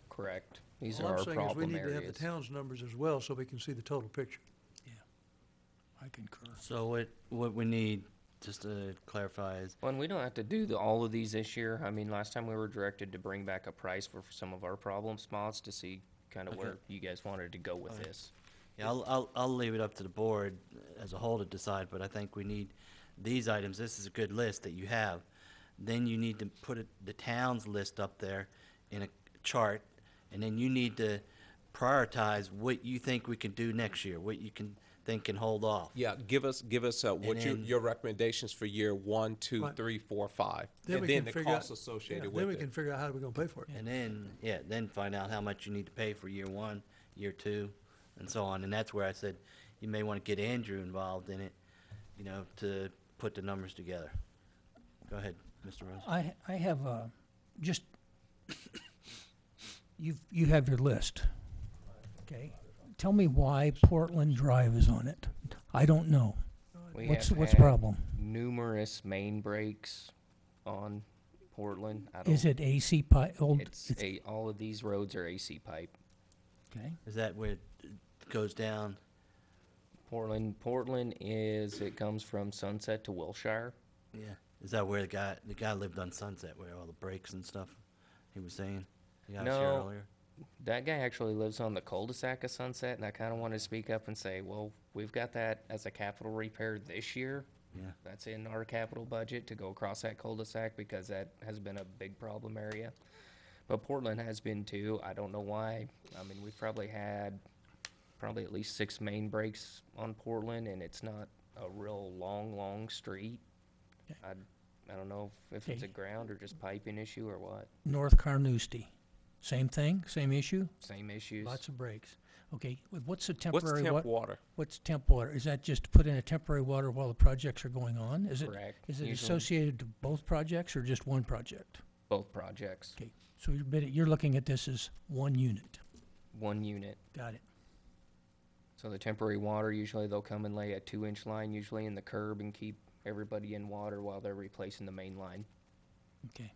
Correct. These All are I'm our saying is we problem need to have areas. the town's numbers as well, so we can see the total picture. I concur. So what we need, just to clarify, is Well, and we don't have to do all of these this year. I mean, last time we were directed to bring back a price for some of our problem spots to see kind of Okay. where you guys wanted to go with this. yeah, I'll leave it up to the board as a whole to decide, but I think we need these items. This is a good list that you have. Then you need to put the town's list up there in a chart, and then you need to prioritize what you think we can do next year, what you think can hold off. Yeah, give us what then- your recommendations for year 1, 2, Right. 3, 4, 5, Then and we then can the figure out- costs associated Yeah, with then we it. can figure out how we're gonna pay for it. And then find out how much you need to pay for year 1, year 2, and so on. And that's where I said you may want to get Andrew involved in it, you know, to put the numbers together. Go ahead, Mr. Rose. I have just, you have your list, okay? Tell me why Portland Drive is on it. I don't know. We What's have the had problem? Numerous main breaks on Portland. I don't, Is it AC pipe? all of these roads are AC pipe. Okay. Is that where it goes down? Portland it comes from Sunset to Wilshire. Yeah. Is that where the guy lived on Sunset, where all the breaks and stuff he was saying? The guy was here No, earlier. that guy actually lives on the cul-de-sac of Sunset, and I kind of want to speak up and say, well, we've got that as a capital repair this year. Yeah. That's in our capital budget to go across that cul-de-sac because that has been a big problem area. But Portland has been too. I don't know why. I mean, we've probably had at least 6 main breaks on Portland, and it's not a real long street. I don't know if it's a Okay. ground or just piping issue or what. North Carnoustie, same thing, same issue? Same issues. Lots of breaks. Okay, what's the What's temporary temp water? What's temp water? Is that just to put in a temporary water while the projects are going on? Is it Correct. is it Usually- associated to both projects or just one project? Both projects. Okay, so you're looking at this as one unit. One unit. Got it. So the temporary water, usually they'll come and lay a 2-inch line usually in the curb and keep everybody in water while they're replacing the main line. Okay.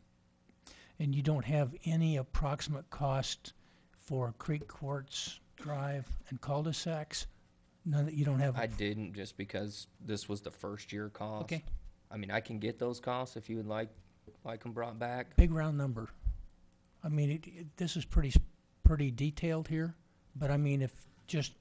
And you don't have any approximate cost for creek courts, drive, and cul-de-sacs None, you don't have? I didn't, just because this was the first year cost. Okay. I mean, I can get those costs if you would like them brought back. Big round number. I mean, this is pretty detailed here, but I mean, if just,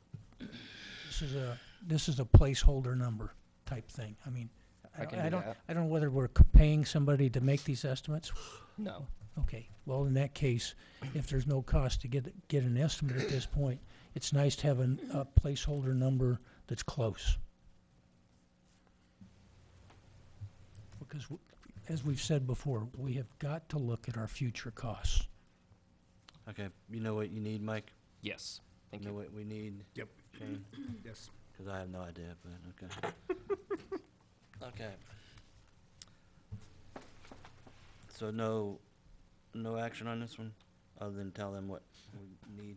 this is a placeholder number type thing. I mean, I can do that. I don't know whether we're paying somebody to make these estimates. No. Okay, well, in that case, if there's no cost to get an estimate at this point, it's nice to have a placeholder number that's close. Because, as we've said before, we have got to look at our future costs. Okay, you know what you need, Mike? Yes. Thank You know you. what we need? Yep. Shane? Yes. Because I have no idea, but okay. Okay. So no action on this one, other than tell them what we need?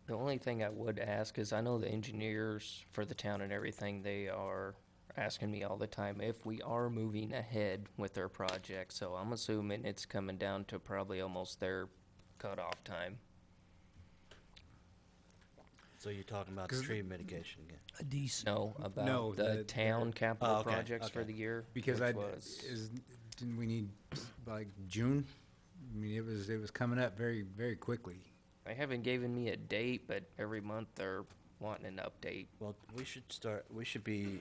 The only thing I would ask is, I know the engineers for the town and everything, they are asking me all the time if we are moving ahead with their project. So I'm assuming it's coming down to probably almost their cutoff time. So you're talking about the tree mitigation again? A decent. No, about No, the town capital Oh, okay, projects for okay. the year. Because which didn't we need like June? I mean, it was coming up very, very quickly. They haven't given me a date, but every month they're wanting an update. Well, we should be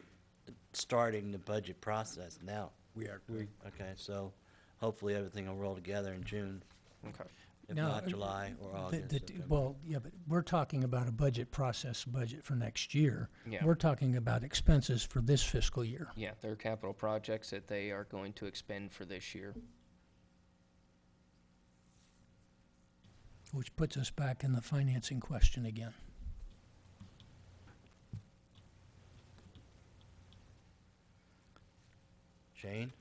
starting the budget process now. We are. Okay, so hopefully everything will roll together in June, Okay. if Now, not July or August. September. Well, yeah, but we're talking about a budget for next year. Yeah. We're talking about expenses for this fiscal year. Yeah, they're capital projects that they are going to expend for this year. Which puts us back in the financing question again. Shane?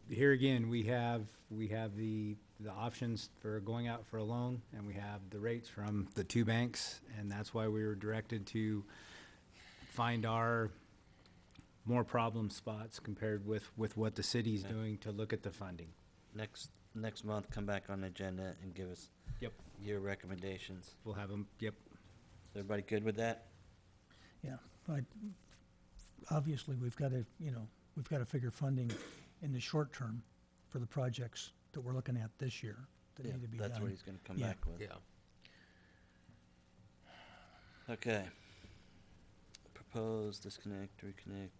Here again, we have the options for going out for a loan, and we have the rates from the two banks, and that's why we were directed to find our more problem spots compared with what the city's doing to look at the funding. Next month, come back on the agenda and give us Yep. your recommendations. We'll have them, yep. Is everybody good with that? Yeah, obviously, we've got to figure funding in the short term for the projects that we're looking at this year that Yeah, need to be done. that's what he's gonna come Yeah. back with. Yeah. Okay. Propose, disconnect, reconnect.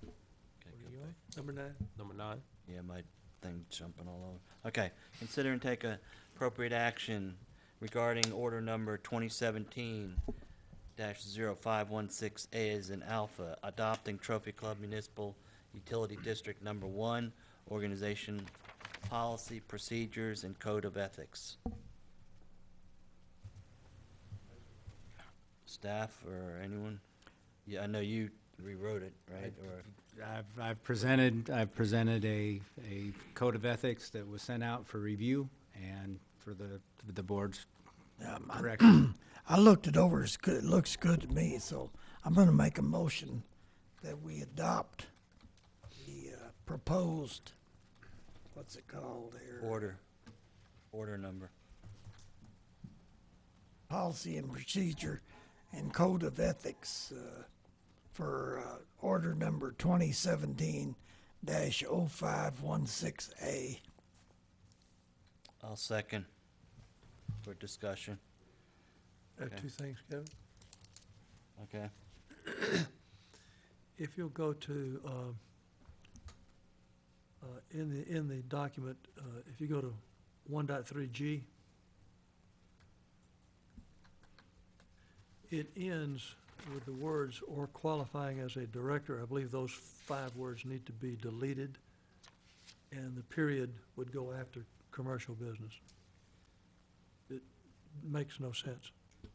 Okay, go back. Number 9? Number 9. Yeah, my thing jumping all over. Okay, consider and take appropriate action regarding order number 2017-0516A as in Alpha, adopting Trophy Club Municipal Utility District Number 1, organization, policy, procedures, and code of ethics. Staff or anyone? Yeah, I know you rewrote it, right? Or I've presented a code of ethics that was sent out for review and for the board's correction. I looked it over, it's good, it looks good to me, so I'm gonna make a motion that we adopt the proposed, what's it called here? order number. Policy and procedure and code of ethics for order number 2017-0516A. I'll second for discussion. I have Okay. two things, Kevin. Okay. If you'll go to, in the document, if you go to 1.3G, it ends with the words "or qualifying as a director." I believe those 5 words need to be deleted, and the period would go after commercial business. It makes no sense. It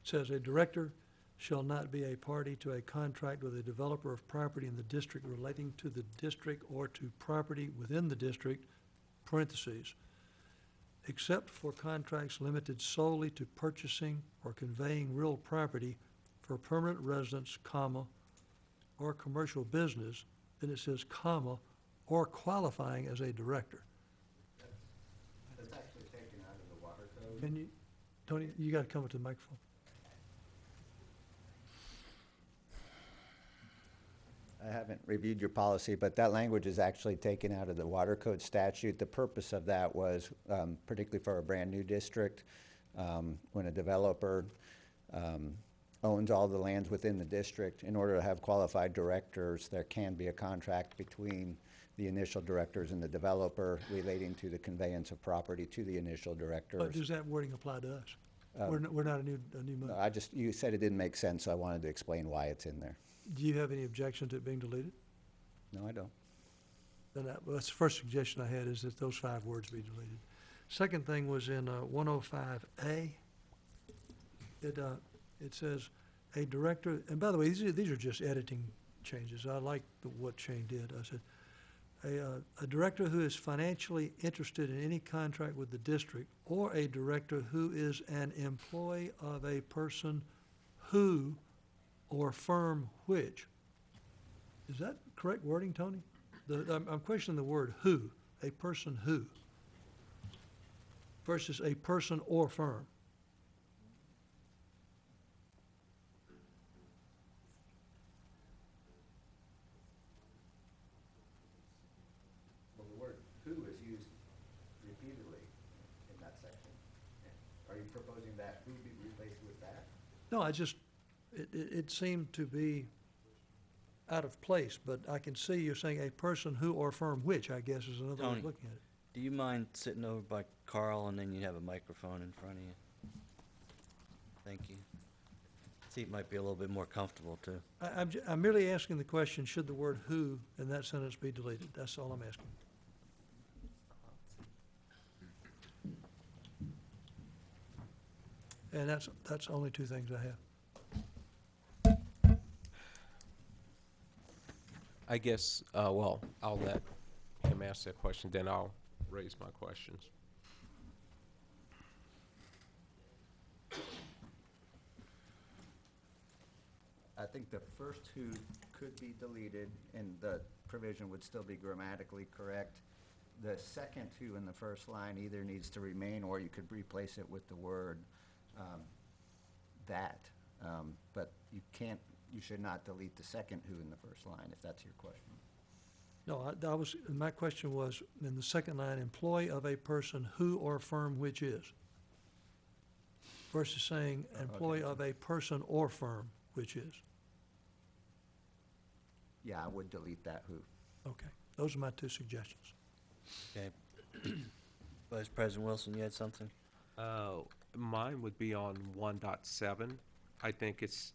says, "A director shall not be a party to a contract with a developer of property in the district relating to the district or to property within the district, parentheses, except for contracts limited solely to purchasing or conveying real property for permanent residence, comma, or commercial business," then it says, comma, "or qualifying as a director." Can you, Tony, you gotta come up to the microphone. I haven't reviewed your policy, but that language is actually taken out of the water code statute. The purpose of that was, particularly for a brand-new district, when a developer owns all the lands within the district, in order to have qualified directors, there can be a contract between the initial directors and the developer relating to the conveyance of property to the initial directors. But does that wording apply to us? We're not a new month. You said it didn't make sense, so I wanted to explain why it's in there. Do you have any objection to it being deleted? No, I don't. Then well, that's the first suggestion I had, is that those 5 words be deleted. Second thing was in 105A. It says a director, and by the way, these are just editing changes. I like what Shane did. I said, a director who is financially interested in any contract with the district, or a director who is an employee of a person who or firm which. Is that correct wording, Tony? I'm questioning the word who, a person who, versus a person or firm. Well, the word who is used repeatedly in that section. Are you proposing that who be replaced with that? No, it seemed to be out of place, but I can see you're saying a person who or firm which, I guess, is another way Tony, of looking at it. Do you mind sitting over by Carl and then you have a microphone in front of you? Thank you. Seat might be a little bit more comfortable too. I'm merely asking the question, should the word who in that sentence be deleted? That's all I'm asking. And that's only 2 things I have. I guess, well, I'll let him ask that question, then I'll raise my questions. I think the first who could be deleted and the provision would still be grammatically correct. The second who in the first line either needs to remain, or you could replace it with the word that. But you should not delete the second who in the first line, if that's your question. No, my question was, in the second line, employee of a person who or firm which is, versus saying employee of a person or firm which is. Yeah, I would delete that who. Okay, those are my 2 suggestions. Okay. Vice President Wilson, you had something? Mine would be on 1.7. I think it's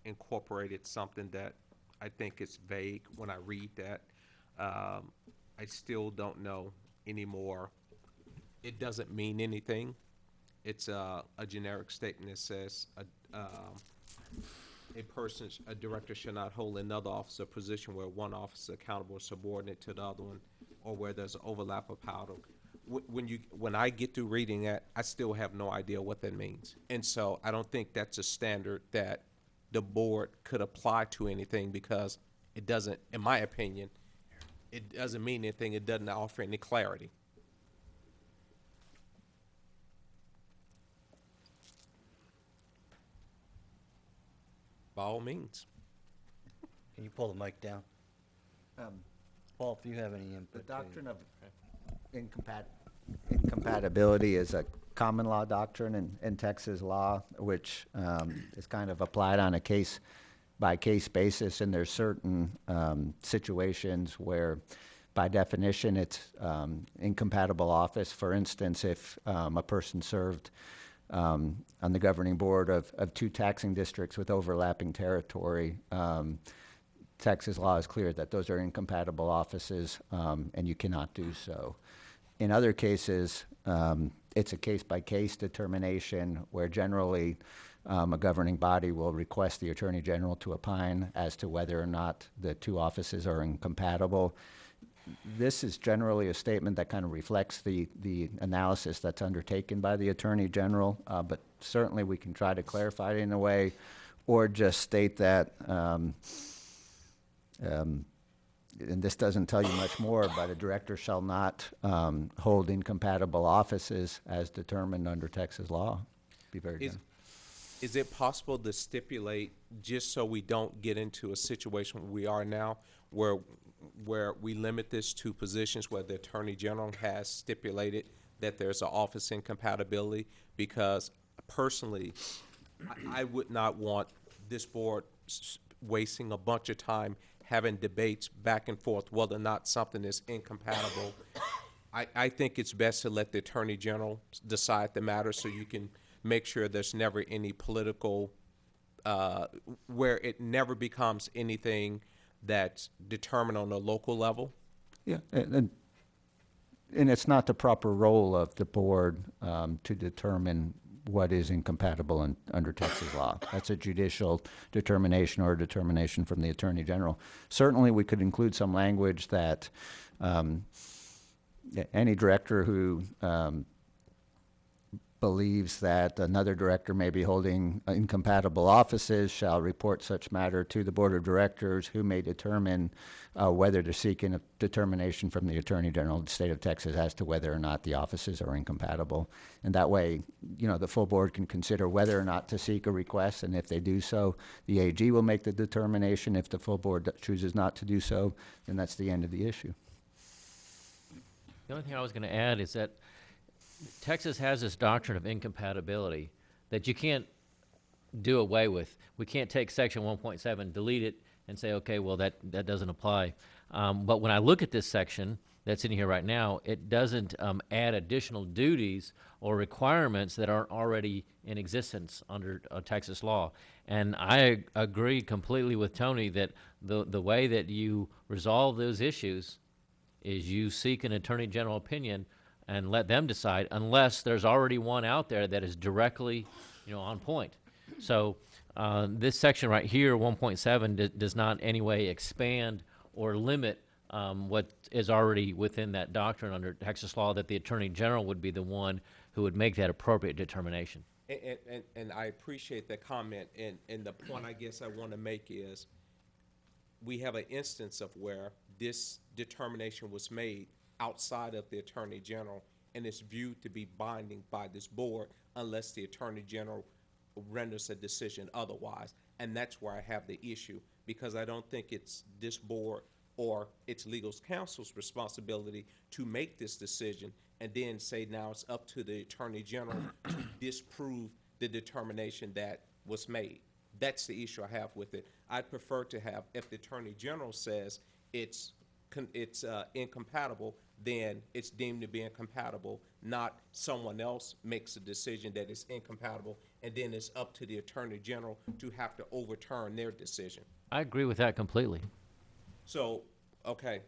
incorporated something that I think is vague when I read that. I still don't know anymore. It doesn't mean anything. It's a generic statement that says a director should not hold another officer position where one officer is accountable or subordinate to the other one, or where there's an overlap of power. When I get through reading that, I still have no idea what that means. And so I don't think that's a standard that the board could apply to anything, because it doesn't, in my opinion, it doesn't mean anything. It doesn't offer any clarity. By all means. Can you pull the mic down? Paul, if you have any input. The doctrine of incompatibility is a common law doctrine in Texas law, which is kind of applied on a case-by-case basis, and there's certain situations where, by definition, it's incompatible office. For instance, if a person served on the governing board of 2 taxing districts with overlapping territory, Texas law is clear that those are incompatible offices, and you cannot do so. In other cases, it's a case-by-case determination where generally a governing body will request the Attorney General to opine as to whether or not the 2 offices are incompatible. This is generally a statement that kind of reflects the analysis that's undertaken by the Attorney General, but certainly we can try to clarify it in a way, or just state that and this doesn't tell you much more, but a director shall not hold incompatible offices as determined under Texas law. Be very good. Is it possible to stipulate, just so we don't get into a situation we are now, where we limit this to positions where the Attorney General has stipulated that there's an office incompatibility? Because personally, I would not want this board wasting a bunch of time having debates back and forth whether or not something is incompatible. I think it's best to let the Attorney General decide the matter, so you can make sure there's never any political, where it never becomes anything that's determined on a local level. Yeah, and it's not the proper role of the board to determine what is incompatible under Texas law. That's a judicial determination or a determination from the Attorney General. Certainly, we could include some language that any director who believes that another director may be holding incompatible offices shall report such matter to the board of directors, who may determine whether to seek a determination from the Attorney General of the state of Texas as to whether or not the offices are incompatible. And that way, the full board can consider whether or not to seek a request, and if they do so, the AG will make the determination. If the full board chooses not to do so, then that's the end of the issue. The only thing I was going to add is that Texas has this doctrine of incompatibility that you can't do away with. We can't take section 1.7, delete it, and say, okay, well, that doesn't apply. But when I look at this section that's in here right now, it doesn't add additional duties or requirements that aren't already in existence under Texas law. And I agree completely with Tony that the way that you resolve those issues is you seek an Attorney General opinion and let them decide, unless there's already one out there that is directly, on point. So this section right here, 1.7, does not in any way expand or limit what is already within that doctrine under Texas law, that the Attorney General would be the one who would make that appropriate determination. And I appreciate that comment, and the point I guess I want to make is, we have an instance of where this determination was made outside of the Attorney General, and it's viewed to be binding by this board unless the Attorney General renders a decision otherwise. And that's where I have the issue, because I don't think it's this board or its legal counsel's responsibility to make this decision and then say now it's up to the Attorney General to disprove the determination that was made. That's the issue I have with it. I'd prefer to have, if the Attorney General says it's incompatible, then it's deemed to be incompatible, not someone else makes a decision that it's incompatible, and then it's up to the Attorney General to have to overturn their decision. I agree with that completely. So, okay.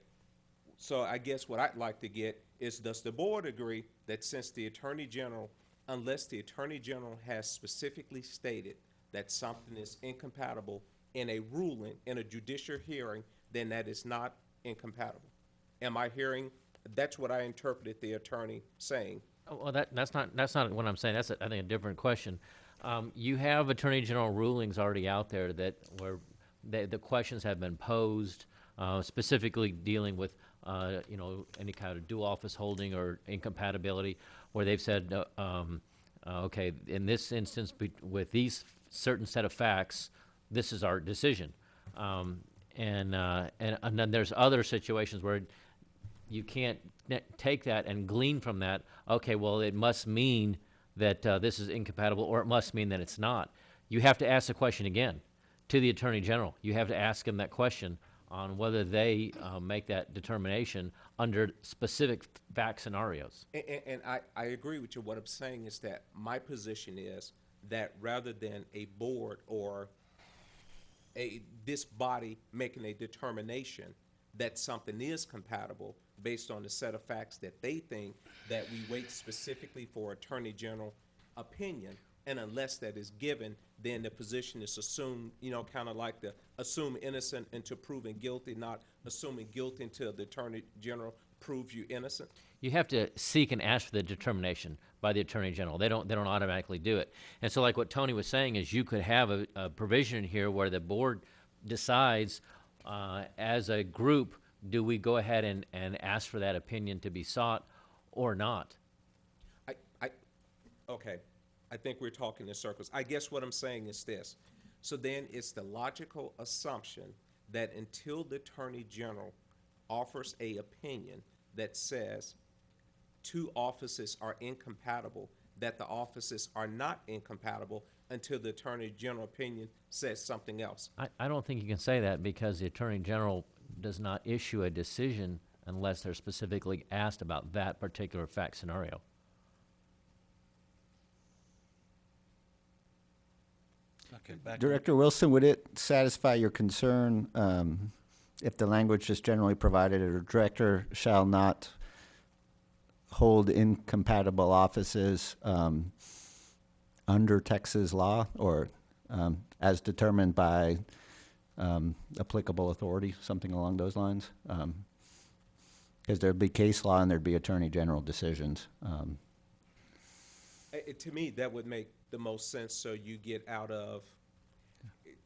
So I guess what I'd like to get is, does the board agree that since the Attorney General, unless the Attorney General has specifically stated that something is incompatible in a ruling, in a judicial hearing, then that is not incompatible? Am I hearing? That's what I interpreted the attorney saying. Oh, well, that's not what I'm saying. That's I think a different question. You have Attorney General rulings already out there that where the questions have been posed, specifically dealing with any kind of dual office holding or incompatibility, where they've said, okay, in this instance, with these certain set of facts, this is our decision. And then there's other situations where you can't take that and glean from that, okay, well, it must mean that this is incompatible, or it must mean that it's not. You have to ask the question again to the Attorney General. You have to ask them that question on whether they make that determination under specific fact scenarios. And I agree with you. What I'm saying is that my position is that rather than a board or this body making a determination that something is compatible based on the set of facts that they think, that we wait specifically for Attorney General opinion, and unless that is given, then the position is assumed, kind of like the assume innocent until proven guilty, not assuming guilty until the Attorney General proves you innocent. You have to seek and ask for the determination by the Attorney General. They don't automatically do it. And so like what Tony was saying is, you could have a provision here where the board decides as a group do we go ahead and ask for that opinion to be sought or not? Okay, I think we're talking in circles. I guess what I'm saying is this. So then it's the logical assumption that until the Attorney General offers a opinion that says two offices are incompatible, that the offices are not incompatible until the Attorney General opinion says something else. I don't think you can say that because the Attorney General does not issue a decision unless they're specifically asked about that particular fact scenario. Okay, back to Director Wilson, would it satisfy your concern if the language is generally provided, a director shall not hold incompatible offices under Texas law or as determined by applicable authority, something along those lines? Because there'd be case law and there'd be Attorney General decisions. To me, that would make the most sense, so you get out of,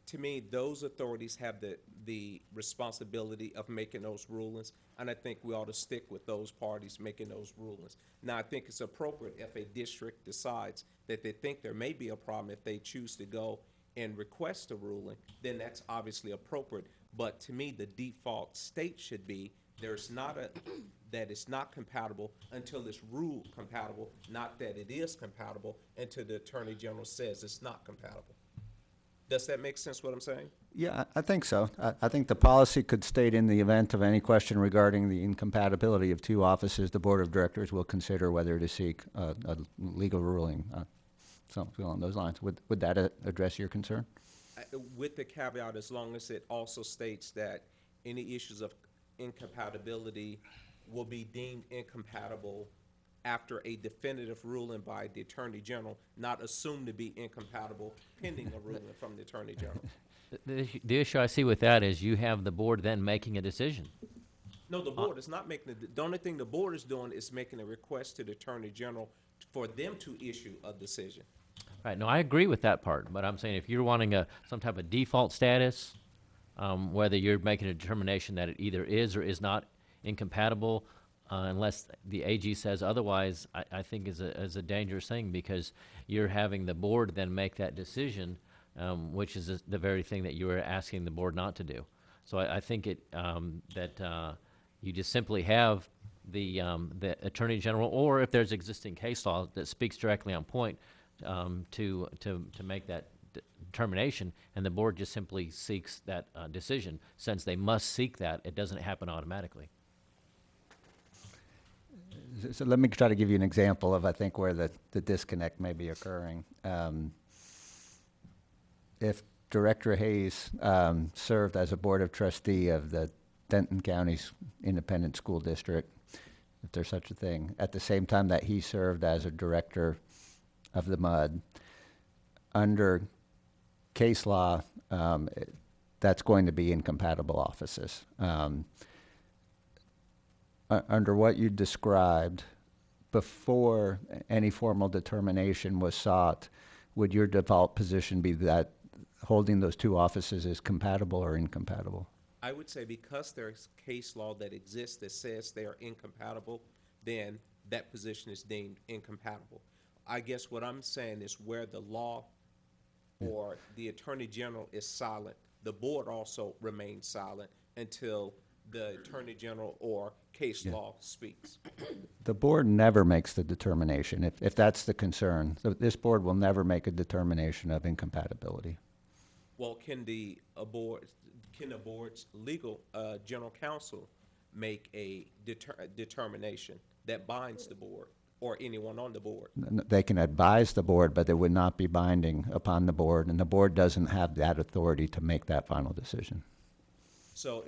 to me, those authorities have the responsibility of making those rulings, and I think we ought to stick with those parties making those rulings. Now, I think it's appropriate if a district decides that they think there may be a problem, if they choose to go and request a ruling, then that's obviously appropriate. But to me, the default state should be that it's not compatible until it's ruled compatible, not that it is compatible until the Attorney General says it's not compatible. Does that make sense what I'm saying? Yeah, I think so. I think the policy could state in the event of any question regarding the incompatibility of two offices, the Board of Directors will consider whether to seek a legal ruling, something along those lines. Would that address your concern? With the caveat, as long as it also states that any issues of incompatibility will be deemed incompatible after a definitive ruling by the Attorney General, not assumed to be incompatible pending a ruling from the Attorney General. The issue I see with that is you have the board then making a decision. No, the board is not making the only thing the board is doing is making a request to the Attorney General for them to issue a decision. Right, no, I agree with that part, but I'm saying if you're wanting some type of default status, whether you're making a determination that it either is or is not incompatible, unless the AG says otherwise, I think is a dangerous thing, because you're having the board then make that decision, which is the very thing that you were asking the board not to do. So I think that you just simply have the Attorney General, or if there's existing case law that speaks directly on point, to make that determination, and the board just simply seeks that decision. Since they must seek that, it doesn't happen automatically. So let me try to give you an example of, I think, where the disconnect may be occurring. If Director Hayes served as a Board of Trustee of the Denton County's Independent School District, if there's such a thing, at the same time that he served as a director of the MUD, under case law, that's going to be incompatible offices. Under what you described, before any formal determination was sought, would your default position be that holding those two offices is compatible or incompatible? I would say because there's case law that exists that says they are incompatible, then that position is deemed incompatible. I guess what I'm saying is where the law or the Attorney General is silent, the board also remains silent until the Attorney General or case law speaks. The board never makes the determination, if that's the concern. So this board will never make a determination of incompatibility. Well, can the board's legal general counsel make a determination that binds the board or anyone on the board? They can advise the board, but it would not be binding upon the board, and the board doesn't have that authority to make that final decision. So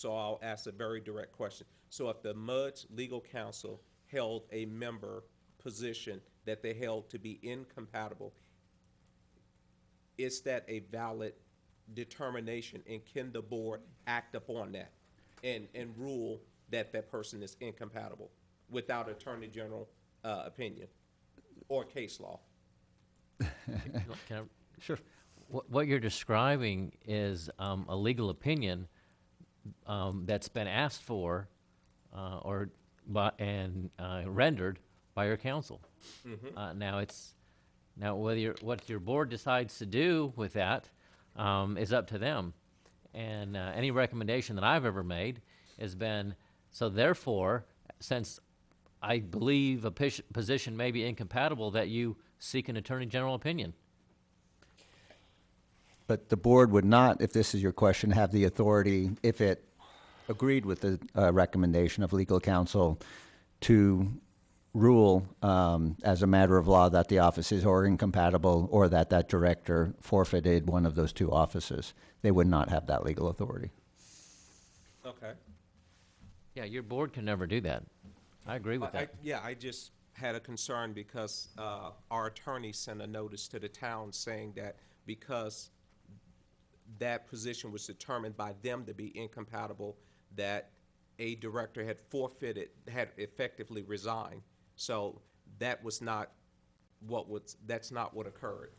I'll ask a very direct question. So if the MUD's legal counsel held a member position that they held to be incompatible, is that a valid determination, and can the board act upon that and rule that that person is incompatible without Attorney General opinion or case law? Sure. What you're describing is a legal opinion that's been asked for rendered by your council. Now what your board decides to do with that is up to them. And any recommendation that I've ever made has been, so therefore, since I believe a position may be incompatible, that you seek an attorney general opinion. But the board would not, if this is your question, have the authority, if it agreed with the recommendation of legal counsel, to rule as a matter of law that the offices are incompatible or that that director forfeited one of those two offices. They would not have that legal authority. Okay. Yeah, your board can never do that. I agree with that. Yeah, I just had a concern because our attorney sent a notice to the town saying that because that position was determined by them to be incompatible, that a director had had effectively resigned. So that was not that's not what occurred.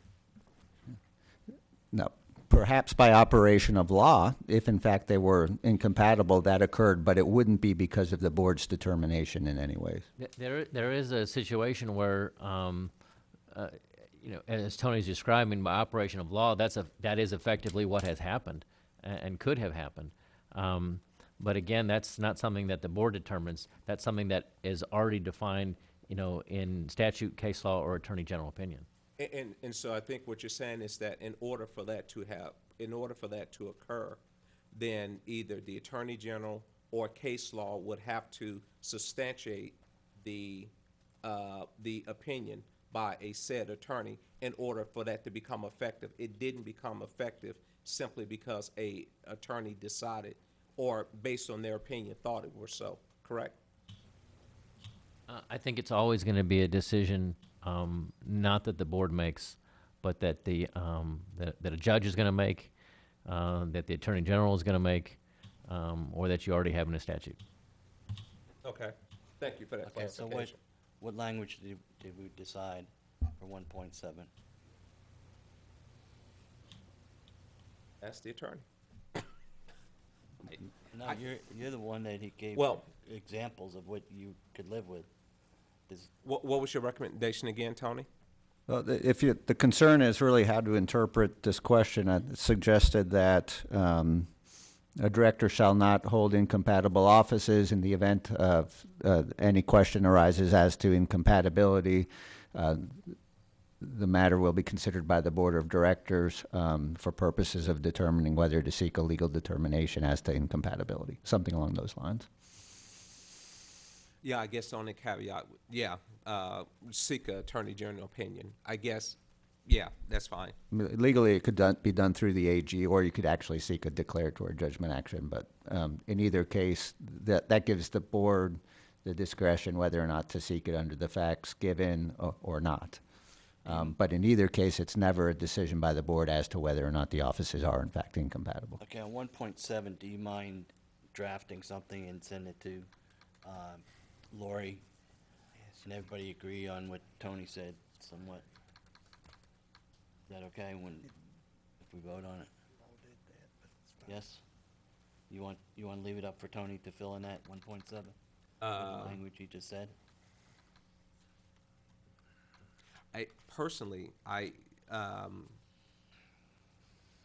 No, perhaps by operation of law, if in fact they were incompatible, that occurred, but it wouldn't be because of the board's determination in any way. There is a situation where, as Tony's describing, by operation of law, that is effectively what has happened and could have happened. But again, that's not something that the board determines. That's something that is already defined, in statute, case law, or attorney general opinion. And so I think what you're saying is that in order for that to occur, then either the attorney general or case law would have to substantiate the opinion by a said attorney in order for that to become effective. It didn't become effective simply because a attorney decided, or based on their opinion, thought it were so. Correct? I think it's always going to be a decision, not that the board makes, but that that a judge is going to make, that the attorney general is going to make, or that you already have in a statute. Okay. Thank you for that Okay, so clarification. what language did we decide for 1.7? Ask the attorney. No, you're the one that he gave examples of what you could live with. What was your recommendation again, Tony? Well, the concern is really how to interpret this question. I suggested that a director shall not hold incompatible offices in the event of any question arises as to incompatibility. The matter will be considered by the board of directors for purposes of determining whether to seek a legal determination as to incompatibility, something along those lines. Yeah, I guess on the caveat, seek an attorney general opinion. I guess, yeah, that's fine. Legally, it could be done through the AG, or you could actually seek a declaratory judgment action. But in either case, that gives the board the discretion whether or not to seek it under the facts given or not. But in either case, it's never a decision by the board as to whether or not the offices are in fact incompatible. Okay, on 1.7, do you mind drafting something and send it to Lori? Can everybody agree on what Tony said somewhat? Is that okay if we vote on it? Yes? You want to leave it up for Tony to fill in that 1.7? The language you just said? I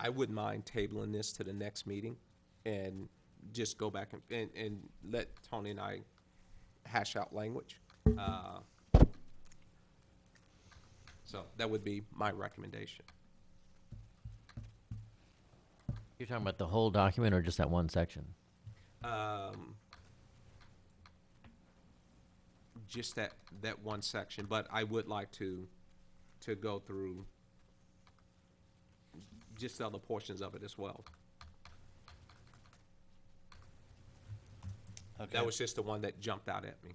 wouldn't mind tabling this to the next meeting and just go back and let Tony and I hash out language. So that would be my recommendation. You're talking about the whole document or just that one section? Just that one section, but I would like to go through just other portions of it as well. Okay. That was just the one that jumped out at me.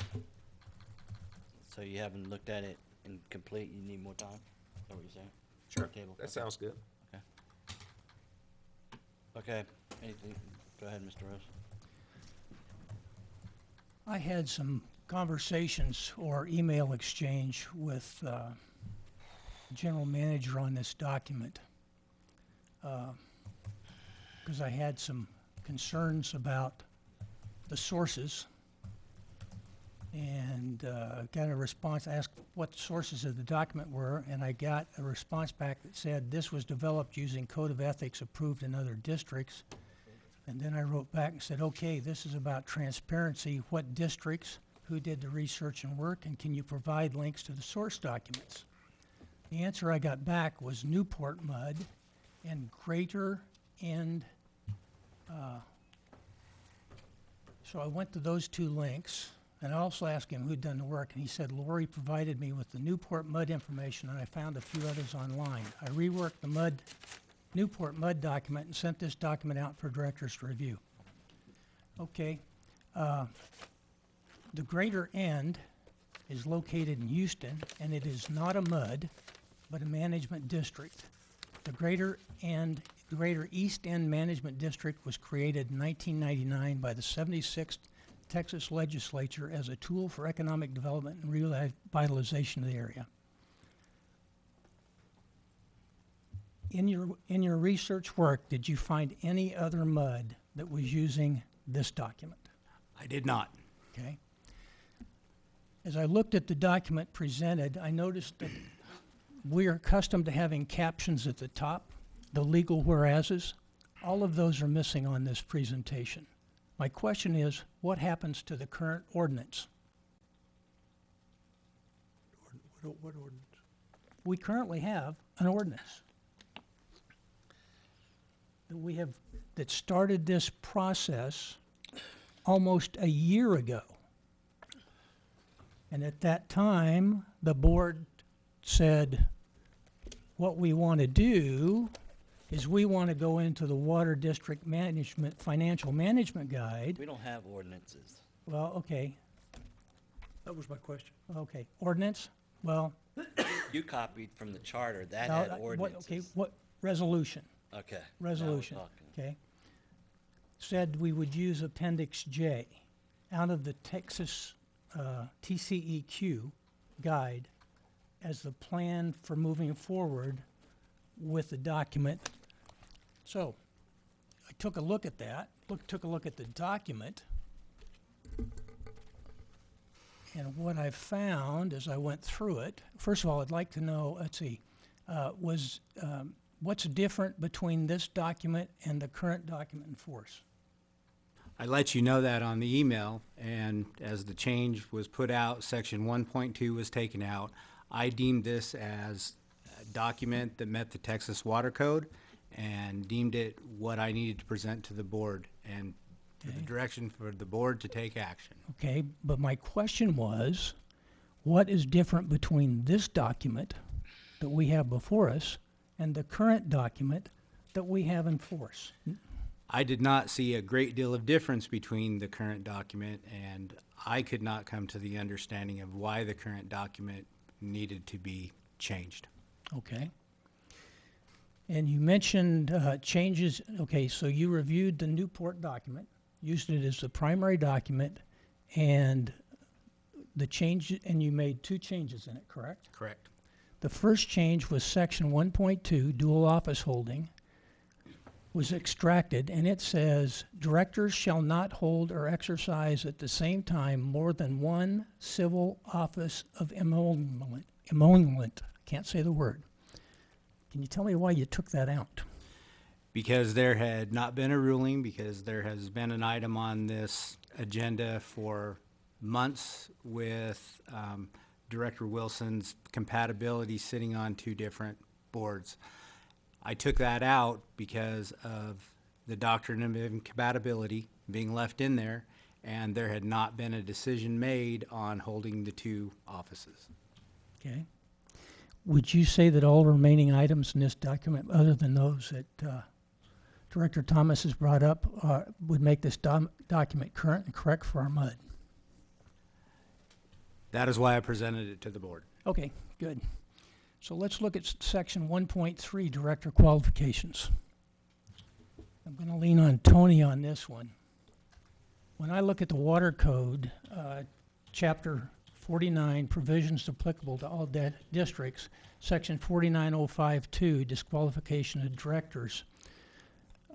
So you haven't looked at it in complete, you need more time? Is that what you're saying? Sure, Table. that Okay. sounds good. Okay, anything, go ahead, Mr. Rose. I had some conversations or email exchange with the general manager on this document because I had some concerns about the sources, and got a response, asked what sources of the document were, and I got a response back that said this was developed using Code of Ethics approved in other districts. And then I wrote back and said, okay, this is about transparency. What districts, who did the research and work, and can you provide links to the source documents? The answer I got back was Newport Mud and Greater End. So I went to those two links, and I also asked him who'd done the work, and he said Lori provided me with the Newport Mud information, and I found a few others online. I reworked the Newport Mud document and sent this document out for directors to review. Okay. The Greater End is located in Houston, and it is not a MUD, but a management district. The Greater East End Management District was created in 1999 by the 76th Texas Legislature as a tool for economic development and revitalization of the area. In your research work, did you find any other MUD that was using this document? I did not. Okay. As I looked at the document presented, I noticed that we are accustomed to having captions at the top, the legal whereases. All of those are missing on this presentation. My question is, what happens to the current ordinance? What ordinance? We currently have an ordinance that started this process almost a year ago. And at that time, the board said, what we want to do is we want to go into the Water District Management Financial Management Guide. We don't have ordinances. Well, okay, That was my question. okay. Ordinance? Well, You copied from the charter, that now, had okay, ordinances. what, resolution? Okay. now we're Resolution, talking. okay? Said we would use Appendix J out of the Texas TCEQ guide as the plan for moving forward with the document. So I took a look at that, took a look at the document, and what I found as I went through it, first of all, I'd like to know, let's see, what's different between this document and the current document in force? I let you know that on the email, and as the change was put out, section 1.2 was taken out. I deemed this as a document that met the Texas Water Code and deemed it what I needed to present to the board and for the direction for the board to take action. Okay, but my question was, what is different between this document that we have before us and the current document that we have in force? I did not see a great deal of difference between the current document, and I could not come to the understanding of why the current document needed to be changed. Okay. And you mentioned changes, okay, so you reviewed the Newport document, used it as the primary document, and and you made two changes in it, correct? Correct. The first change was section 1.2, dual office holding, was extracted, and it says, directors shall not hold or exercise at the same time more than one civil office of emolument. Can't say the word. Can you tell me why you took that out? Because there had not been a ruling, because there has been an item on this agenda for months with Director Wilson's compatibility sitting on two different boards. I took that out because of the doctrine of incompatibility being left in there, and there had not been a decision made on holding the two offices. Okay. Would you say that all remaining items in this document, other than those that Director Thomas has brought up, would make this document current and correct for our MUD? That is why I presented it to the board. Okay, good. So let's look at section 1.3, director qualifications. I'm going to lean on Tony on this one. When I look at the water code, chapter 49, provisions applicable to all districts, section 49052, disqualification of directors,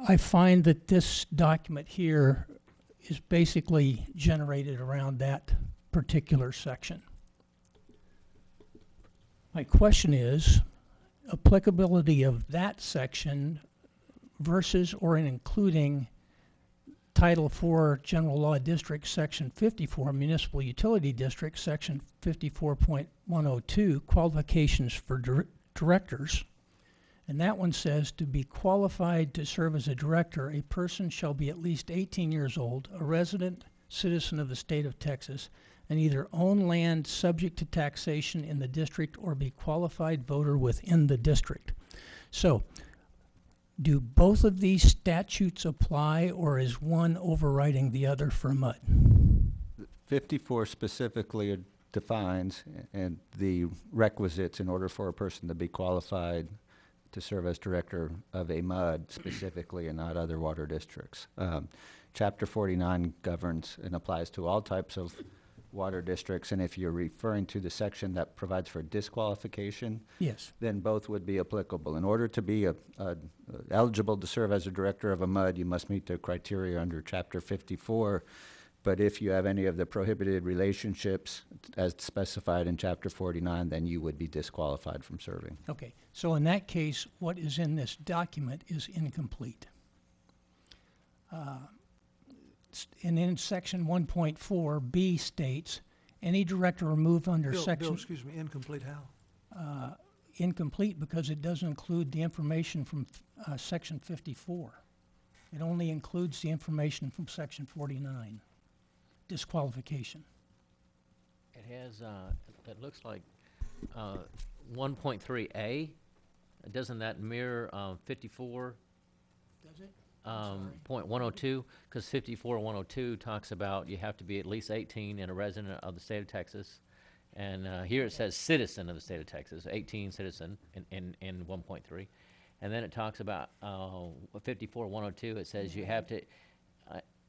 I find that this document here is basically generated around that particular section. My question is applicability of that section versus or in including Title IV General Law District, Section 54, Municipal Utility District, Section 54.102, Qualifications for Directors. And that one says, to be qualified to serve as a director, a person shall be at least 18 years old, a resident citizen of the state of Texas, and either own land subject to taxation in the district or be qualified voter within the district. So, do both of these statutes apply, or is one overriding the other for MUD? 54 specifically defines and the requisites in order for a person to be qualified to serve as director of a MUD specifically and not other water districts. Chapter 49 governs and applies to all types of water districts, and if you're referring to the section that provides for disqualification, yes, then both would be applicable. In order to be eligible to serve as a director of a MUD, you must meet the criteria under Chapter 54. But if you have any of the prohibited relationships as specified in Chapter 49, then you would be disqualified from serving. Okay, so in that case, what is in this document is incomplete. And in section 1.4, B states, any director removed under Bill, section... excuse me, incomplete how? Incomplete because it doesn't include the information from section 54. It only includes the information from section 49, disqualification. It has, it looks like 1.3A. Doesn't that mirror 54? Does it? Point 102, because 54.102 talks about you have to be at least 18 and a resident of the state of Texas. And here it says citizen of the state of Texas, 18 citizen in 1.3. And then it talks about 54.102, it says you have to,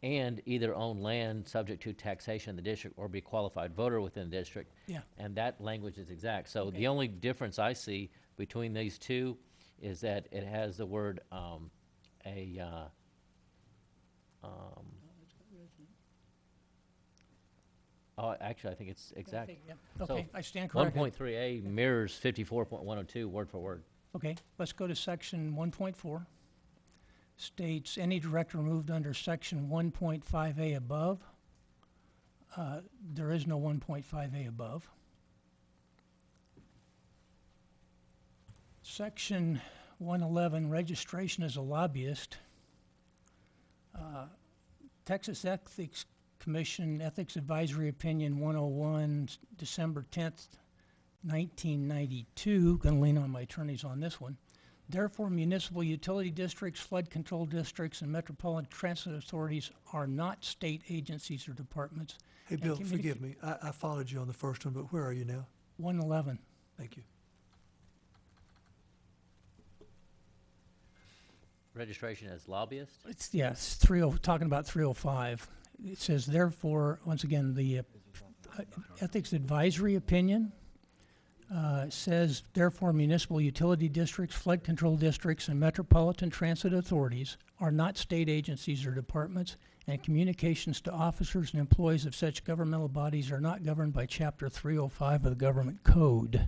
and either own land subject to taxation in the district or be qualified voter within the district. Yeah. And that language is exact. So the only difference I see between these two is that it has the word actually, I think it's exact. Okay, I stand corrected. 1.3A mirrors 54.102 word for word. Okay, let's go to section 1.4. States any director removed under section 1.5A above. There is no 1.5A above. Section 111, registration as a lobbyist. Texas Ethics Commission Ethics Advisory Opinion 101, December 10th, 1992. Going to lean on my attorneys on this one. Therefore, municipal utility districts, flood control districts, and metropolitan transit authorities are not state agencies or departments. Hey, Bill, forgive me. I followed you on the first one, but where are you now? 111. Thank you. Registration as lobbyist? It's, yes, talking about 305. It says, therefore, once again, the ethics advisory opinion says, therefore, municipal utility districts, flood control districts, and metropolitan transit authorities are not state agencies or departments, and communications to officers and employees of such governmental bodies are not governed by Chapter 305 of the Government Code.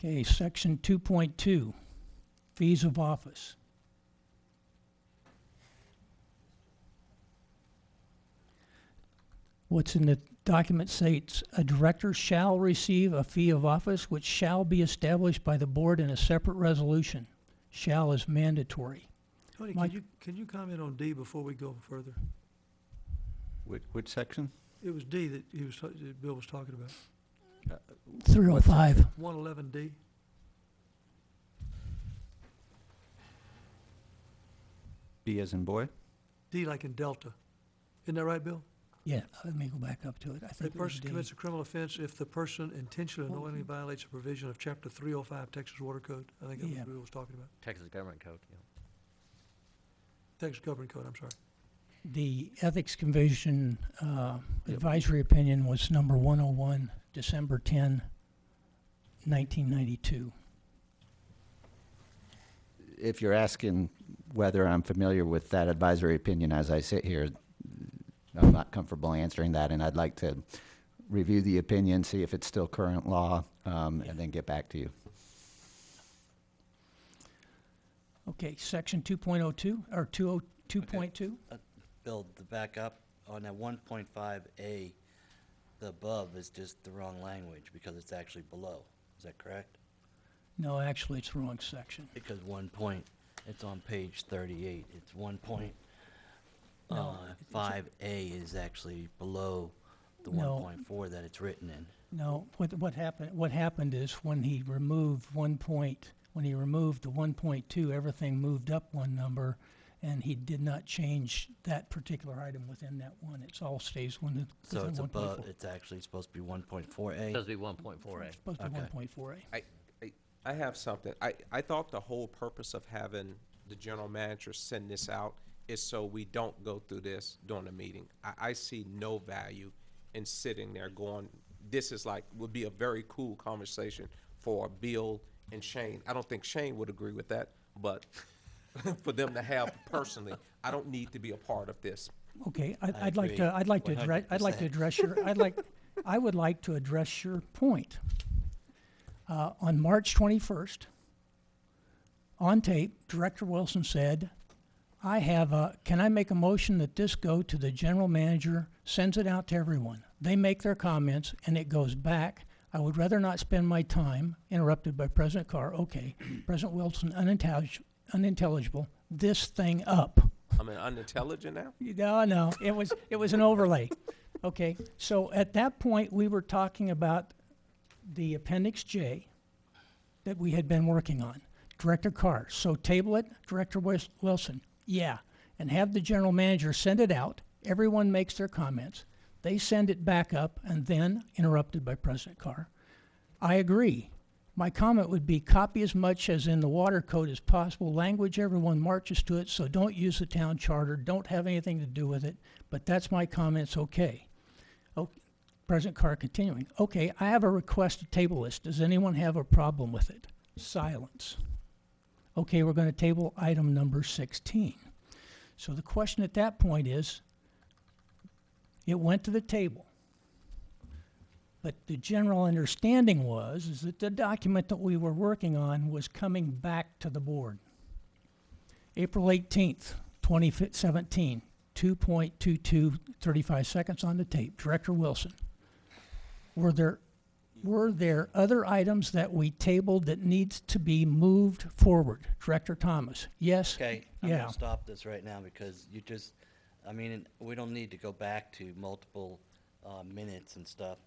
Okay, section 2.2, fees of office. What's in the document states, a director shall receive a fee of office which shall be established by the board in a separate resolution. Shall is mandatory. Tony, Mike? can you comment on D before we go further? Which section? It was D that that Bill was talking about. 305. 111D. B as in boy? D like in Delta. Isn't that right, Bill? Yeah, let me go back up to it. I A think it was person D. commits a criminal offense if the person intentionally or knowingly violates a provision of Chapter 305 Texas Water Code. I think that's Yeah. what Bill was talking about. Texas Government Code, yeah. Texas Government Code, I'm sorry. The Ethics Commission advisory opinion was number 101, December 10, 1992. If you're asking whether I'm familiar with that advisory opinion as I sit here, I'm not comfortable answering that, and I'd like to review the opinion, see if it's still current law, and then get back to you. Okay, section 2.02, or 202.2? Bill, to back up, on that 1.5A, the above is just the wrong language because it's actually below. Is that correct? No, actually, it's the wrong section. Because it's on page 38. It's 1.5A is actually below the No. 1.4 that it's written in. No, what happened is when he removed when he removed the 1.2, everything moved up one number, and he did not change that particular item within that one. It all stays within So it's 1.4. above, it's actually supposed to be 1.4A? Supposed to be 1.4A. It's supposed to be Okay. 1.4A. I have something. I thought the whole purpose of having the general manager send this out is so we don't go through this during the meeting. I see no value in sitting there going, this is like, would be a very cool conversation for Bill and Shane. I don't think Shane would agree with that, but for them to have personally, I don't need to be a part of this. Okay, I I'd like to agree, address I would like to address your point. On March 21st, on tape, Director Wilson said, can I make a motion that this go to the general manager, sends it out to everyone. They make their comments, and it goes back. I would rather not spend my time, interrupted by President Carr. Okay, President Wilson, unintelligible, this thing up. I'm unintelligent now? No, it was an overlay. Okay, so at that point, we were talking about the Appendix J that we had been working on. Director Carr, so table it, Director Wilson, yeah, and have the general manager send it out. Everyone makes their comments. They send it back up, and then, interrupted by President Carr, I agree. My comment would be copy as much as in the water code as possible, language everyone marches to it, so don't use the town charter, don't have anything to do with it, but that's my comments, okay. President Carr continuing, okay, I have a request to table this. Does anyone have a problem with it? Silence. Okay, we're going to table item number 16. So the question at that point is, it went to the table. But the general understanding is that the document that we were working on was coming back to the board. April 18th, 2017, 2.22, 35 seconds on the tape. Director Wilson. Were there other items that we tabled that needs to be moved forward? Director Thomas. Yes. Okay, I'm Yeah. gonna stop this right now because we don't need to go back to multiple minutes and stuff.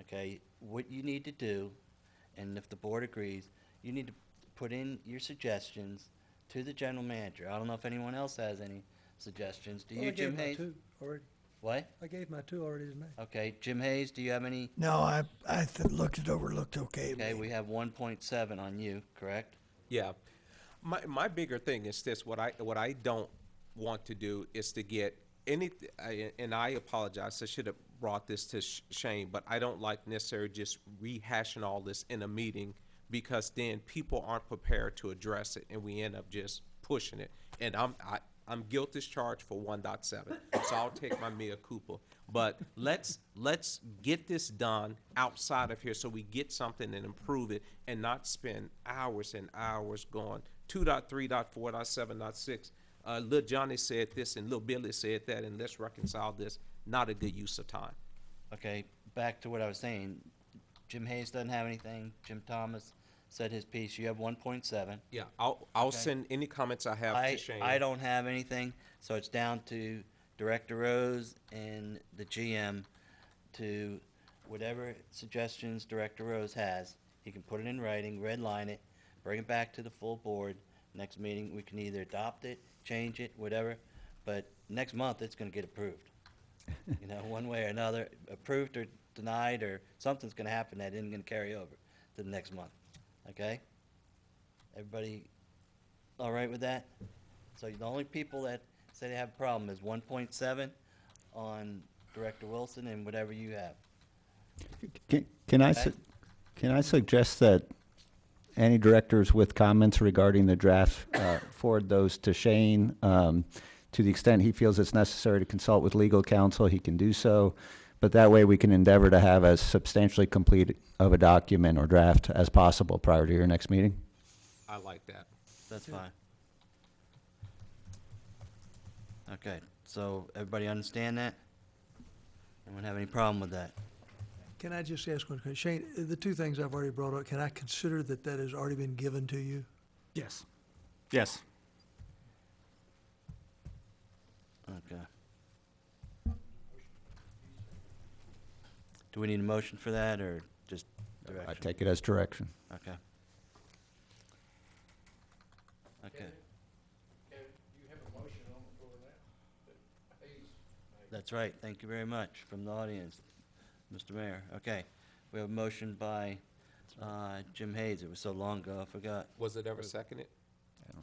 Okay, what you need to do, and if the board agrees, you need to put in your suggestions to the general manager. I don't know if anyone else has any suggestions. Do you, Jim Hayes? I gave my 2 already. What? I gave my 2 already tonight. Okay, Jim Hayes, do you have any? No, I looked it over, looked okay. Okay, we have 1.7 on you, correct? Yeah. My bigger thing is this, what I don't want to do is to get and I apologize, I should have brought this to Shane, but I don't like necessarily just rehashing all this in a meeting because then people aren't prepared to address it and we end up just pushing it. And I'm guilty as charged for 1.7, so I'll take my mea culpa. But let's get this done outside of here so we get something and improve it and not spend hours and hours going 2.3.4.7.6. Lil Johnny said this and Lil Billy said that, and let's reconcile this. Not a good use of time. Okay, back to what I was saying. Jim Hayes doesn't have anything. Jim Thomas said his piece. You have 1.7. Yeah, I'll send any comments I have to Shane. I don't have anything, so it's down to Director Rose and the GM to whatever suggestions Director Rose has. He can put it in writing, redline it, bring it back to the full board. Next meeting, we can either adopt it, change it, whatever, but next month, it's gonna get approved. You know, one way or another, approved or denied, or something's gonna happen that isn't gonna carry over to the next month, okay? Everybody all right with that? So the only people that say they have a problem is 1.7 on Director Wilson and whatever you have. Can I, Okay. Can I suggest that any directors with comments regarding the draft forward those to Shane? To the extent he feels it's necessary to consult with legal counsel, he can do so. But that way we can endeavor to have as substantially complete of a document or draft as possible prior to your next meeting. I like that. That's fine. Okay, so everybody understand that? Anyone have any problem with that? Can I just ask one question? Shane, the two things I've already brought up, can I consider that that has already been given to you? Yes. Yes. Okay. Do we need a motion for that, or just direction? I take it as direction. Okay. Okay. You have a motion on the floor now. That's right. Thank you very much from the audience, Mr. Mayor. Okay. We have a motion by Jim Hayes. It was so long ago, I forgot. Was it ever seconded?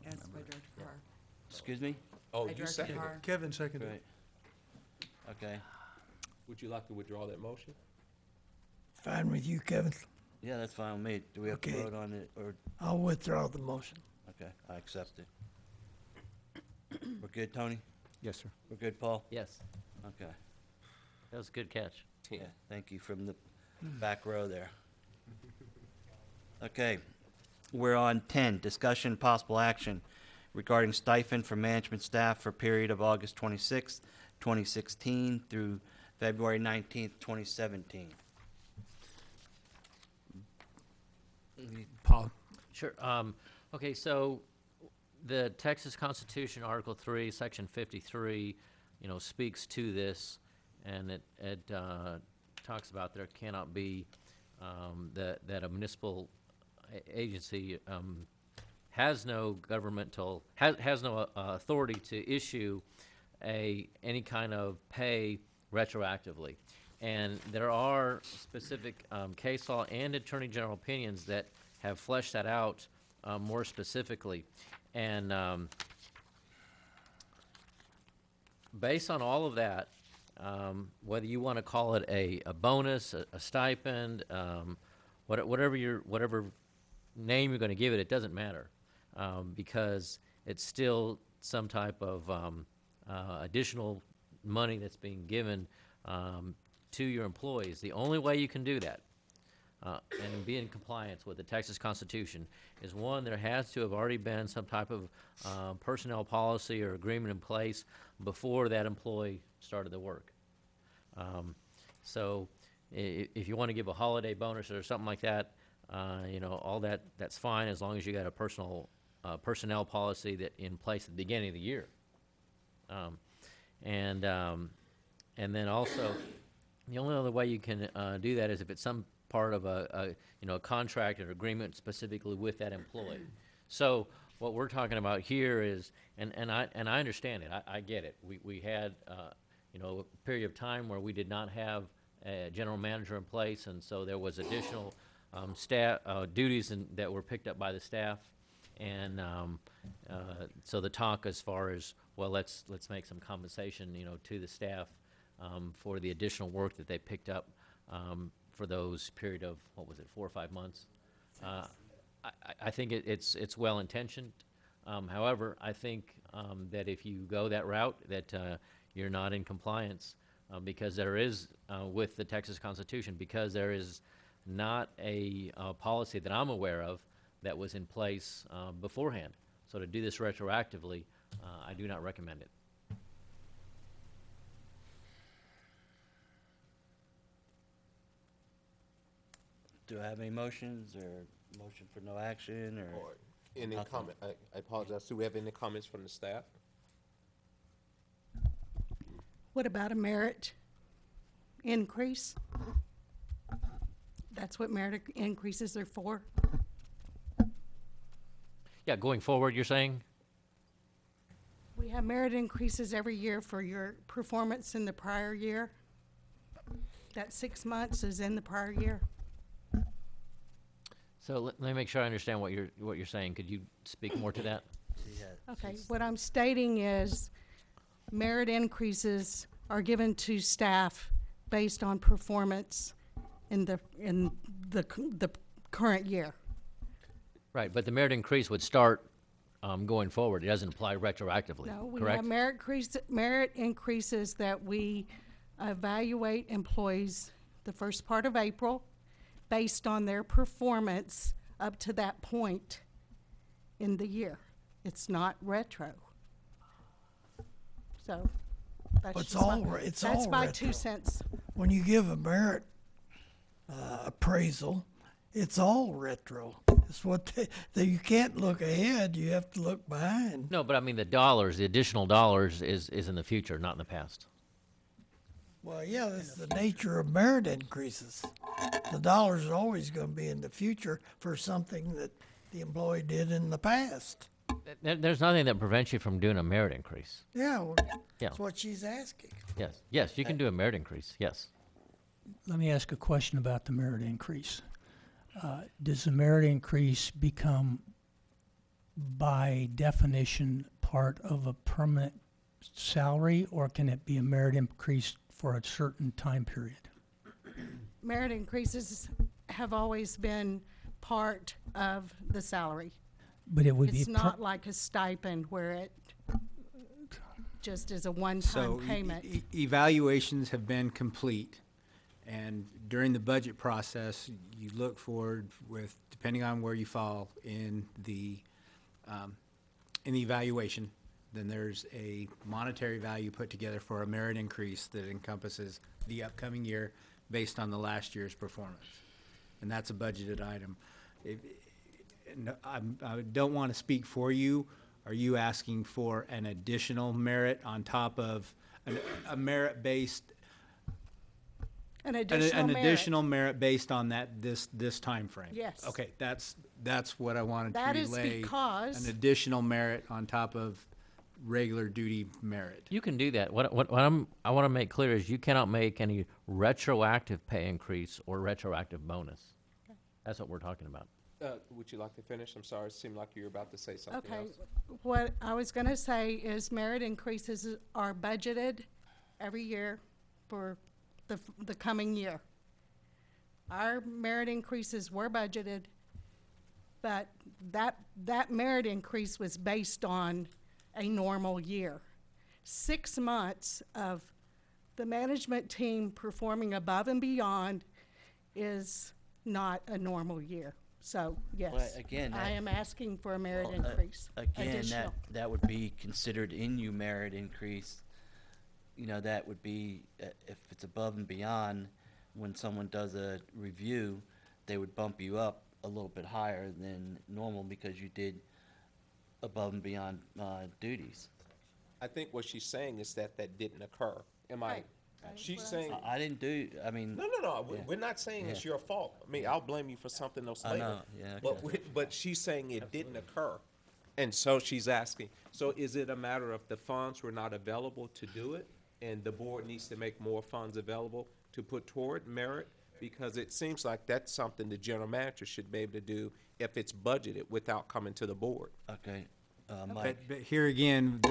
Yes, by Director Carr. Excuse me? Oh, By you Director seconded Carr. it. Kevin seconded it. Right. Okay. Would you like to withdraw that motion? Fine with you, Kevin? Yeah, that's fine with me. Do we have to Okay. vote on it, or? I'll withdraw the motion. Okay, I accept it. We're good, Tony? Yes, sir. We're good, Paul? Yes, Okay. that was a good catch. Yeah, thank you from the back row there. Okay, we're on 10, discussion possible action regarding stipend for management staff for period of August 26th, 2016 through February 19th, 2017. Paul? Sure. Okay, so the Texas Constitution, Article 3, Section 53, speaks to this, and it talks about there cannot be that a municipal agency has no governmental has no authority to issue any kind of pay retroactively. And there are specific case law and attorney general opinions that have fleshed that out more specifically. And based on all of that, whether you want to call it a bonus, a stipend, whatever name you're going to give it, it doesn't matter, because it's still some type of additional money that's being given to your employees. The only way you can do that and be in compliance with the Texas Constitution is, one, there has to have already been some type of personnel policy or agreement in place before that employee started the work. So if you want to give a holiday bonus or something like that, all that's fine, as long as you got a personnel policy that in place at the beginning of the year. And then also, the only other way you can do that is if it's some part of a contract or agreement specifically with that employee. So what we're talking about here is, and I understand it, I get it. We had a period of time where we did not have a general manager in place, and so there was additional staff duties that were picked up by the staff, and so the talk as far as, well, let's make some compensation to the staff for the additional work that they picked up for those period of, 4 or 5 months. I think it's well intentioned. However, I think that if you go that route, that you're not in compliance because there is with the Texas Constitution, because there is not a policy that I'm aware of that was in place beforehand. So to do this retroactively, I do not recommend it. Do I have any motions, or motion for no action, or? Any nothing? comment? I apologize. Do we have any comments from the staff? What about a merit increase? That's what merit increases are for. Yeah, going forward, you're saying? We have merit increases every year for your performance in the prior year. That 6 months is in the prior year. So let me make sure I understand what you're saying. Could you speak more to that? Okay, what I'm stating is merit increases are given to staff based on performance in the current year. Right, but the merit increase would start going forward. It doesn't apply retroactively, No, we correct? have merit increases that we evaluate employees the first part of April based on their performance up to that point in the year. It's not retro. So that's It's just all my, re- it's that's all my retro. 2 cents. When you give a merit appraisal, it's all retro. It's what you can't look ahead. You have to look behind. No, but I mean the additional dollars is in the future, not in the past. Well, yeah, that's the nature of merit increases. The dollars are always going to be in the future for something that the employee did in the past. There's nothing that prevents you from doing a merit increase. Yeah, well, Yeah. that's what she's asking. Yes, yes, you can do a merit increase, yes. Let me ask a question about the merit increase. Does the merit increase become, by definition, part of a permanent salary, or can it be a merit increase for a certain time period? Merit increases have always been part of the salary. But it would It's be not like a stipend where it just is a one-time So payment. evaluations have been complete, and during the budget process, you look forward with, depending on where you fall in the evaluation, then there's a monetary value put together for a merit increase that encompasses the upcoming year based on the last year's performance. And that's a budgeted item. I don't want to speak for you. Are you asking for an additional merit on top of a merit-based, An an additional merit. additional merit based on this timeframe? Yes. Okay, that's what I wanted to That is relay. because- An additional merit on top of regular duty merit. You can do that. I want to make clear is you cannot make any retroactive pay increase or retroactive bonus. That's what we're talking about. Would you like to finish? I'm sorry, it seemed like you were about to say something Okay, else. what I was gonna say is merit increases are budgeted every year for the coming year. Our merit increases were budgeted, but that merit increase was based on a normal year. 6 months of the management team performing above and beyond is not a normal year. So, yes, Well, again, I that- am asking for a merit Well, increase. Again, additional. that would be considered in your merit increase. You know, that would be, if it's above and beyond, when someone does a review, they would bump you up a little bit higher than normal because you did above and beyond duties. I think what she's saying is that didn't occur. Am I? Right. She's saying, I didn't do, I mean. no, Yeah. we're not saying it's Yeah. your fault. I mean, I'll blame you for something else I later. know, yeah, But, okay. but she's saying it didn't occur. And so she's asking, so is it a matter of the funds were not available to do it? And the board needs to make more funds available to put toward merit? Because it seems like that's something the general manager should be able to do if it's budgeted without coming to the board. Okay, Mike. But here again,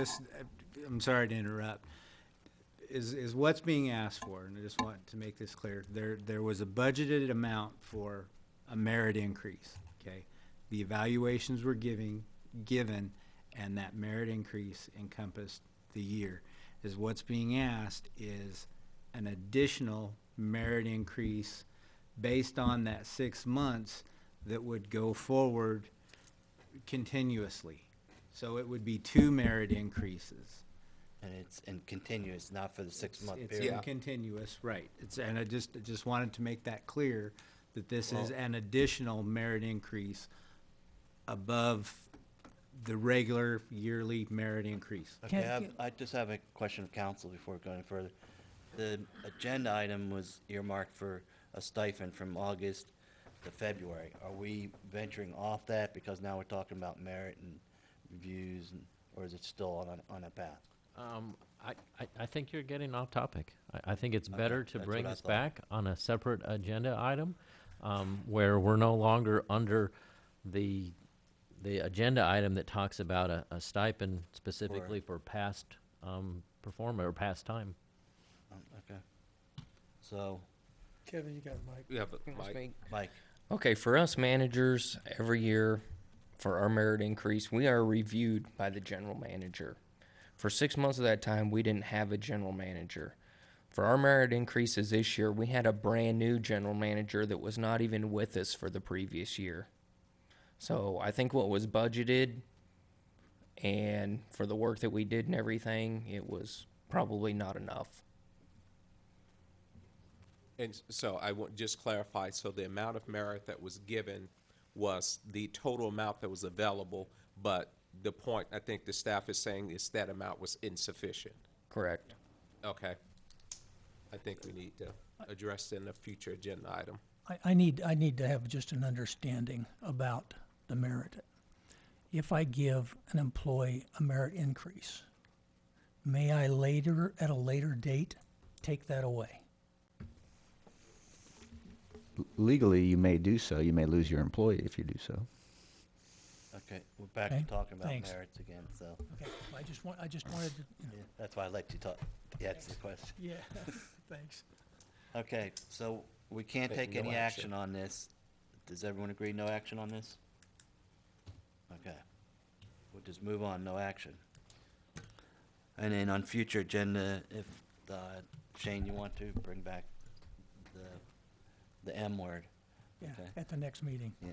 I'm sorry to interrupt, is what's being asked for, and I just want to make this clear. There was a budgeted amount for a merit increase, okay? The evaluations were given, and that merit increase encompassed the year. Is what's being asked is an additional merit increase based on that 6 months that would go forward continuously. So it would be 2 merit increases. And it's continuous, not for the 6-month It's period. continuous, right. And I just wanted to make that clear, that this is Well- an additional merit increase above the regular yearly merit increase. Okay, Can- I just have a question of council before going further. The agenda item was earmarked for a stipend from August to February. Are we venturing off that because now we're talking about merit and reviews, or is it still on a path? I think you're getting off topic. I think it's better to that's bring what I this thought. back on a separate agenda item, where we're no longer under the agenda item that talks about a stipend specifically for past performer or past time. Okay. So, Kevin, you got a mic. You have a mic. Mike? Okay, for us managers, every year for our merit increase, we are reviewed by the general manager. For 6 months of that time, we didn't have a general manager. For our merit increases this year, we had a brand new general manager that was not even with us for the previous year. So I think what was budgeted and for the work that we did and everything, it was probably not enough. And so I want just clarify, so the amount of merit that was given was the total amount that was available, but the point I think the staff is saying is that amount was insufficient. Correct. Okay. I think we need to address in a future agenda item. I need to have just an understanding about the merit. If I give an employee a merit increase, may I later, at a later date, take that away? Legally, you may do so. You may lose your employee if you do so. Okay, we're back Okay, to talking about thanks. merits again, so. Okay, I just wanted to, Yeah, that's why I let you talk, answer the question. yeah, thanks. Okay, so we can't Take take no any action. action on this. Does everyone agree, no action on this? Okay. We'll just move on, no action. And then on future agenda, if, Shane, you want to bring back the M word? Yeah, Okay. at the next meeting. Yeah.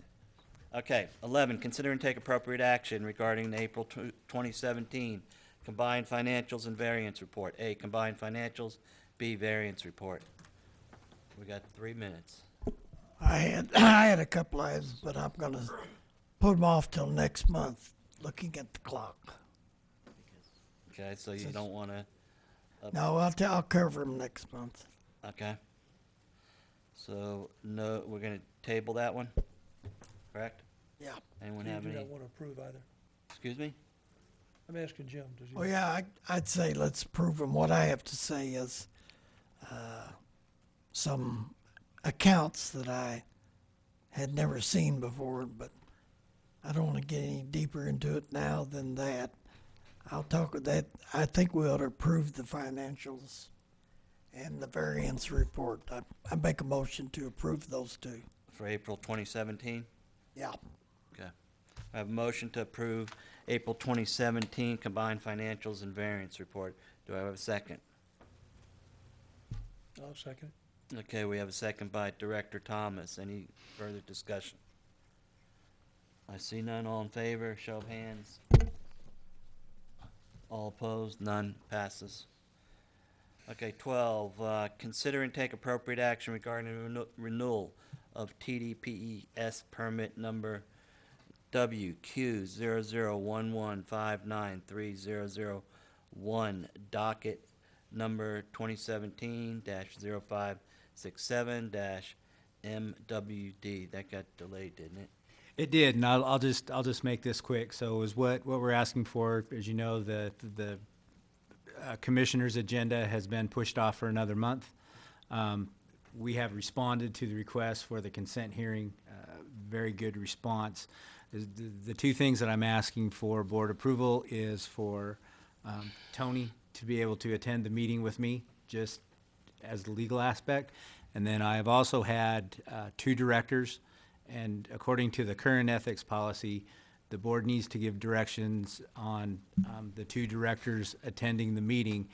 Okay, 11, consider and take appropriate action regarding the April 2017 combined financials and variance report. A, combined financials, B, variance report. We got 3 minutes. I had a couple items, but I'm gonna put them off till next month, looking at the clock. Okay, so you don't want to, No, I'll cover them next month. okay. So, no, we're going to table that one, correct? Yeah. Anyone You have do any, not want to approve either. excuse me? I'm asking Jim, does he? Oh, yeah, I'd say let's approve them. What I have to say is, some accounts that I had never seen before, but I don't want to get any deeper into it now than that. I'll talk with that. I think we ought to approve the financials and the variance report. I make a motion to approve those two. For April 2017? Yeah. Okay. I have a motion to approve April 2017 combined financials and variance report. Do I have a second? I'll second it. Okay, we have a second by Director Thomas. Any further discussion? I see none. All in favor, show of hands. All opposed, none, passes. Okay, 12, consider and take appropriate action regarding renewal of TDPES permit number WQ0011593001, docket number 2017-0567-MWD. That got delayed, didn't it? It did, and I'll just make this quick. So is what we're asking for, as you know, the commissioner's agenda has been pushed off for another month. We have responded to the request for the consent hearing. Very good response. The two things that I'm asking for board approval is for Tony to be able to attend the meeting with me, just as the legal aspect. And then I have also had 2 directors, and according to the current ethics policy, the board needs to give directions on the 2 directors attending the meeting.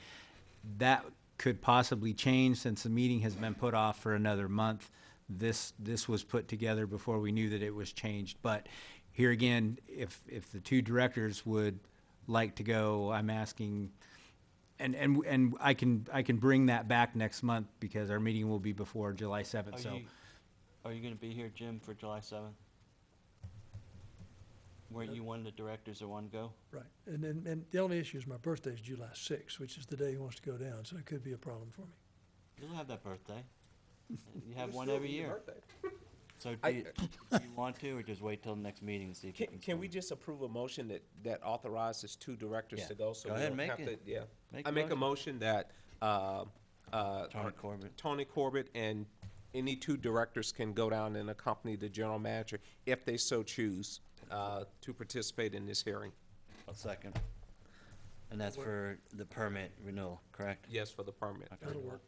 That could possibly change since the meeting has been put off for another month. This was put together before we knew that it was changed. But here again, if the 2 directors would like to go, I'm asking, and I can bring that back next month because our meeting will be before July 7th. So. Are you going to be here, Jim, for July 7th? Weren't you one of the directors that wanted to go? Right. And the only issue is my birthday is July 6th, which is the day he wants to go down, so it could be a problem for me. You'll have that birthday. You have one every year. So do you want to, or just wait till the next meeting and see if you can? Can we just approve a motion that authorizes 2 directors Yeah. to go? So Go we ahead, don't make have it. to- Yeah. Make I a make a motion that Tony Corbett. and any 2 directors can go down and accompany the general manager if they so choose to participate in this hearing. A second. And that's for the permit renewal, correct? Yes, for the permit. Okay. That'll work.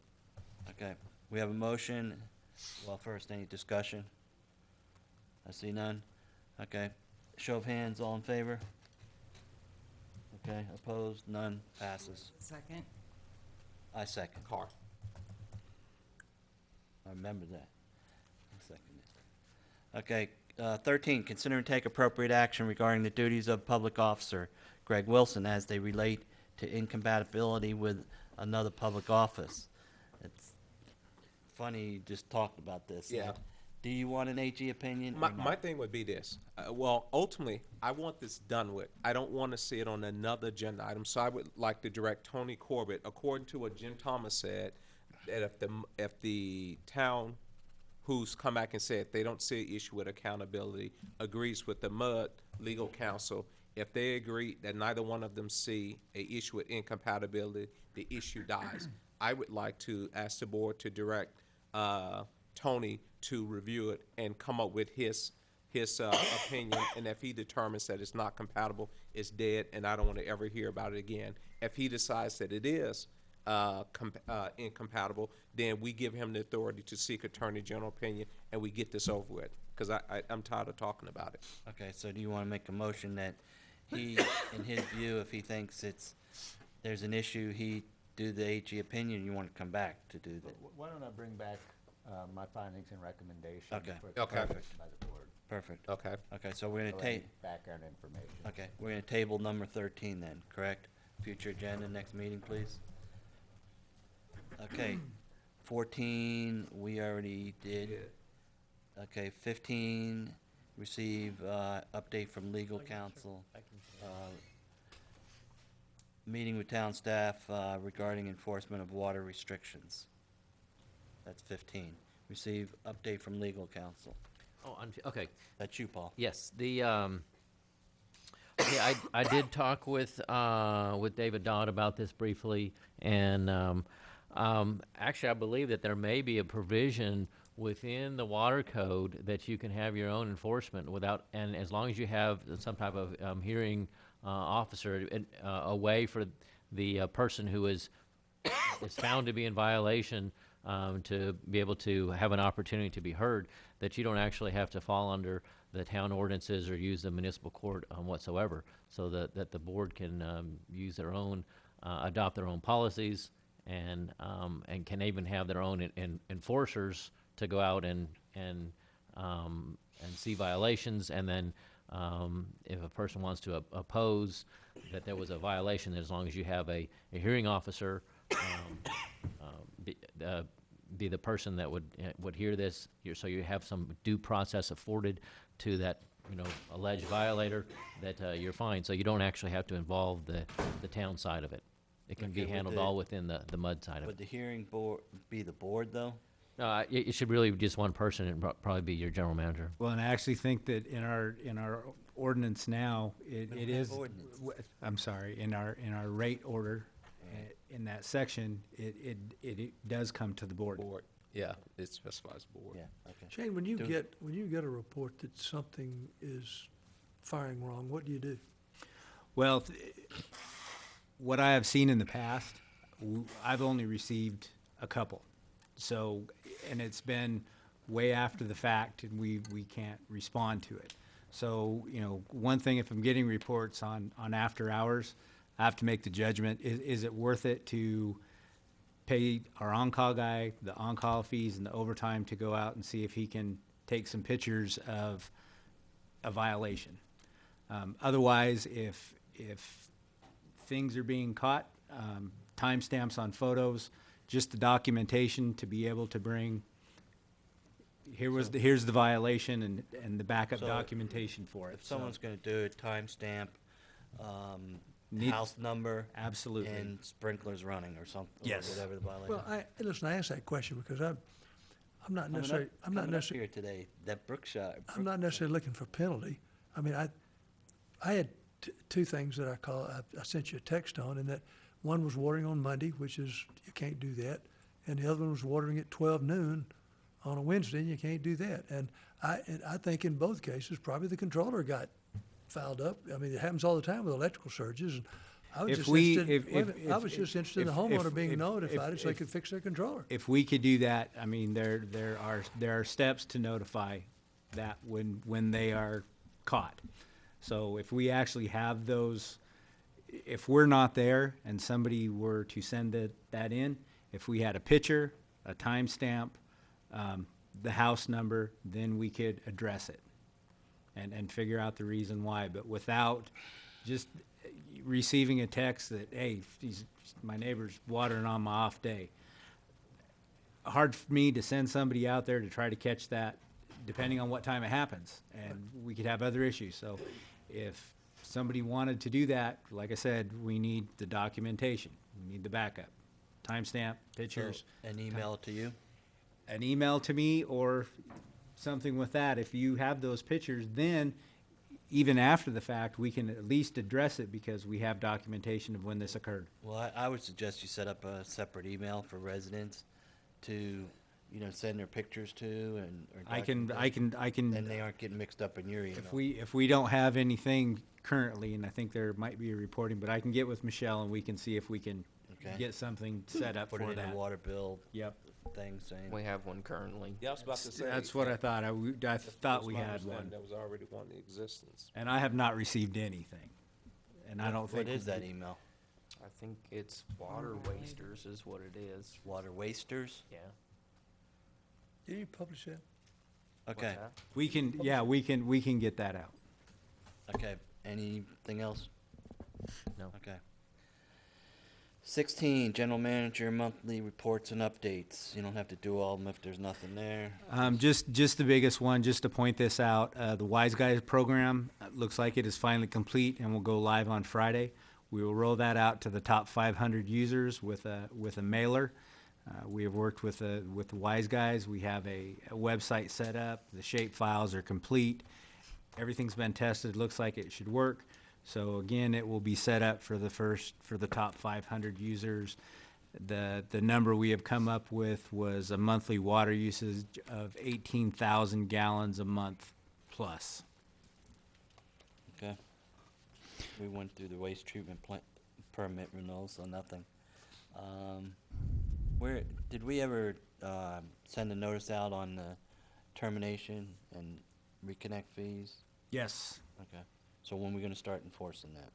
Okay, we have a motion Well, first, any discussion? I see none. Okay. Show of hands, all in favor? Okay, opposed, none, passes. Second. I second. Carr. I remember that. I second it. Okay, 13, consider and take appropriate action regarding the duties of public officer Greg Wilson as they relate to incompatibility with another public office. It's funny you just talked about this. Yeah. Do you want an AG opinion or My, not? my thing would be this. Well, ultimately, I want this done with. I don't want to see it on another agenda item. So I would like to direct Tony Corbett, according to what Jim Thomas said, that if the town who's come back and said they don't see an issue with accountability agrees with the MUD legal counsel, if they agree that neither one of them see a issue with incompatibility, the issue dies. I would like to ask the board to direct Tony to review it and come up with his opinion, and if he determines that it's not compatible, it's dead, and I don't want to ever hear about it again. If he decides that it is incompatible, then we give him the authority to seek Attorney General opinion, and we get this over with, because I'm tired of talking about it. Okay, so do you want to make a motion that he, in his view, if he thinks there's an issue, he do the AG opinion, you want to come back to do that? Why don't I bring back my findings and recommendations Okay. for Okay. consideration by the board? Perfect. Okay. Okay, so we're So gonna any ta, background information. okay, we're gonna table number 13 then, correct? Future agenda, next meeting, please. Okay, 14, we already did. Okay, 15, receive, update from legal counsel. Meeting with town staff, regarding enforcement of water restrictions. That's 15. Receive update from legal counsel. Oh, okay. That's you, Paul. Yes, yeah, I did talk with David Dodd about this briefly, and actually, I believe that there may be a provision within the water code that you can have your own enforcement without, and as long as you have some type of hearing officer, a way for the person who is found to be in violation to be able to have an opportunity to be heard, that you don't actually have to fall under the town ordinances or use the municipal court whatsoever, so that the board can use their own, adopt their own policies, and can even have their own enforcers to go out and see violations, and then if a person wants to oppose that there was a violation, as long as you have a hearing officer be the person that would hear this, so you have some due process afforded to that alleged violator, that you're fine. So you don't actually have to involve the town side of it. It can Okay, be would handled the- all within the MUD side of Would it. the hearing board be the board, though? No, it should really be just one person, and probably be your general manager. Well, and I actually think that in our ordinance now, it don't is, have ordinance. I'm sorry, in our rate order, in that section, it does come to the board. Board, yeah, it specifies board. Yeah, okay. Shane, when you Do- get a report that something is firing wrong, what do you do? Well, what I have seen in the past, I've only received a couple. So, and it's been way after the fact, and we can't respond to it. So, one thing, if I'm getting reports on after hours, I have to make the judgment, is it worth it to pay our on-call guy the on-call fees and the overtime to go out and see if he can take some pictures of a violation? Otherwise, if things are being caught, timestamps on photos, just the documentation to be able to bring, here's the violation and the backup So, documentation for it. If someone's gonna do it, timestamp, Need- house number. Absolutely. And sprinklers running or something, or Yes. whatever the violation. Well, listen, I asked that question because I'm not Coming necessarily, up- I'm not coming up necessarily, here today, that Brookshire. I'm not necessarily looking for penalty. I mean, I had two things that I sent you a text on, and that one was watering on Monday, which is, you can't do that. And the other one was watering at 12 noon on a Wednesday, and you can't do that. And I think in both cases, probably the controller got fouled up. I mean, it happens all the time with electrical surges. And I was If just we- interested, if- wait a if- minute, I was if- just interested in the if- homeowner if- being if- notified if- so they if- could fix their controller. If we could do that, I mean, there are steps to notify that when they are caught. So if we actually have those, if we're not there and somebody were to send that in, if we had a picture, a timestamp, the house number, then we could address it and figure out the reason why. But without just receiving a text that, hey, my neighbor's watering on my off day, hard for me to send somebody out there to try to catch that, depending on what time it happens. And we could have other issues. So if somebody wanted to do that, like I said, we need the documentation. We need the backup. Timestamp, pictures. So, an email to you? An email to me or something with that. If you have those pictures, then even after the fact, we can at least address it because we have documentation of when this occurred. Well, I would suggest you set up a separate email for residents to, send their pictures to and. Or I can. Then they aren't getting mixed up in your email. If we don't have anything currently, and I think there might be a reporting, but I can get with Michelle and we can see if we can Okay. get something set up Put for it in that. a water bill. Yep. Thing saying. We have one currently. Yeah, I was about to say. That's what I thought. I thought we my had understanding one. There was already one in existence. And I have not received anything. And I don't think. What is that email? I think it's water wasters is what it is. Water wasters? Yeah. Did you publish that? Okay. that? We can get that out. Okay. Anything else? No. Okay. 16, general manager monthly reports and updates. You don't have to do all of them if there's nothing there. Just the biggest one, just to point this out, the Wise Guys program looks like it is finally complete and will go live on Friday. We will roll that out to the top 500 users with a mailer. We have worked with the Wise Guys. We have a website set up. The shape files are complete. Everything's been tested. Looks like it should work. So again, it will be set up for the top 500 users. The number we have come up with was a monthly water usage of 18,000 gallons a month plus. Okay. We went through the waste treatment plant permit renewal, so nothing. Where did we ever send a notice out on the termination and reconnect fees? Yes. Okay. So when are we going to start enforcing that?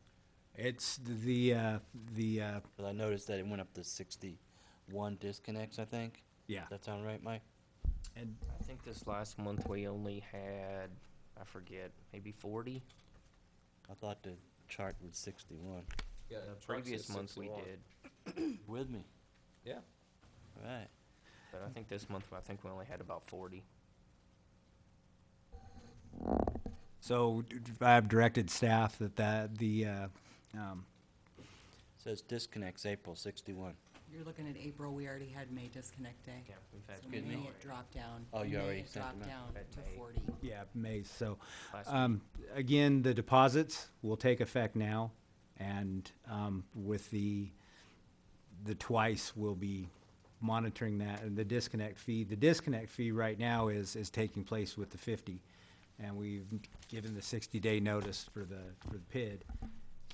It's 'Cause I noticed that it went up to 61 disconnects, I think. Yeah. Does that sound right, Mike? And I think this last month we only had, I forget, maybe 40. I thought the chart was 61. Yeah, The trucks previous is month we 61. did, With me. Yeah. All right. but I think this month I think we only had about 40. so I have directed staff that Says disconnects April 61. You're looking at April, we already had May disconnect day. Yeah, we've had So Good May me. it dropped down. Oh, you May already it sent dropped them down out? At to May. 40. Yeah, May. So, Last again, the deposits will take effect now, and with the twice, we'll be monitoring that, and the disconnect fee. The disconnect fee right now is taking place with the 50, and we've given the 60-day notice for the PID.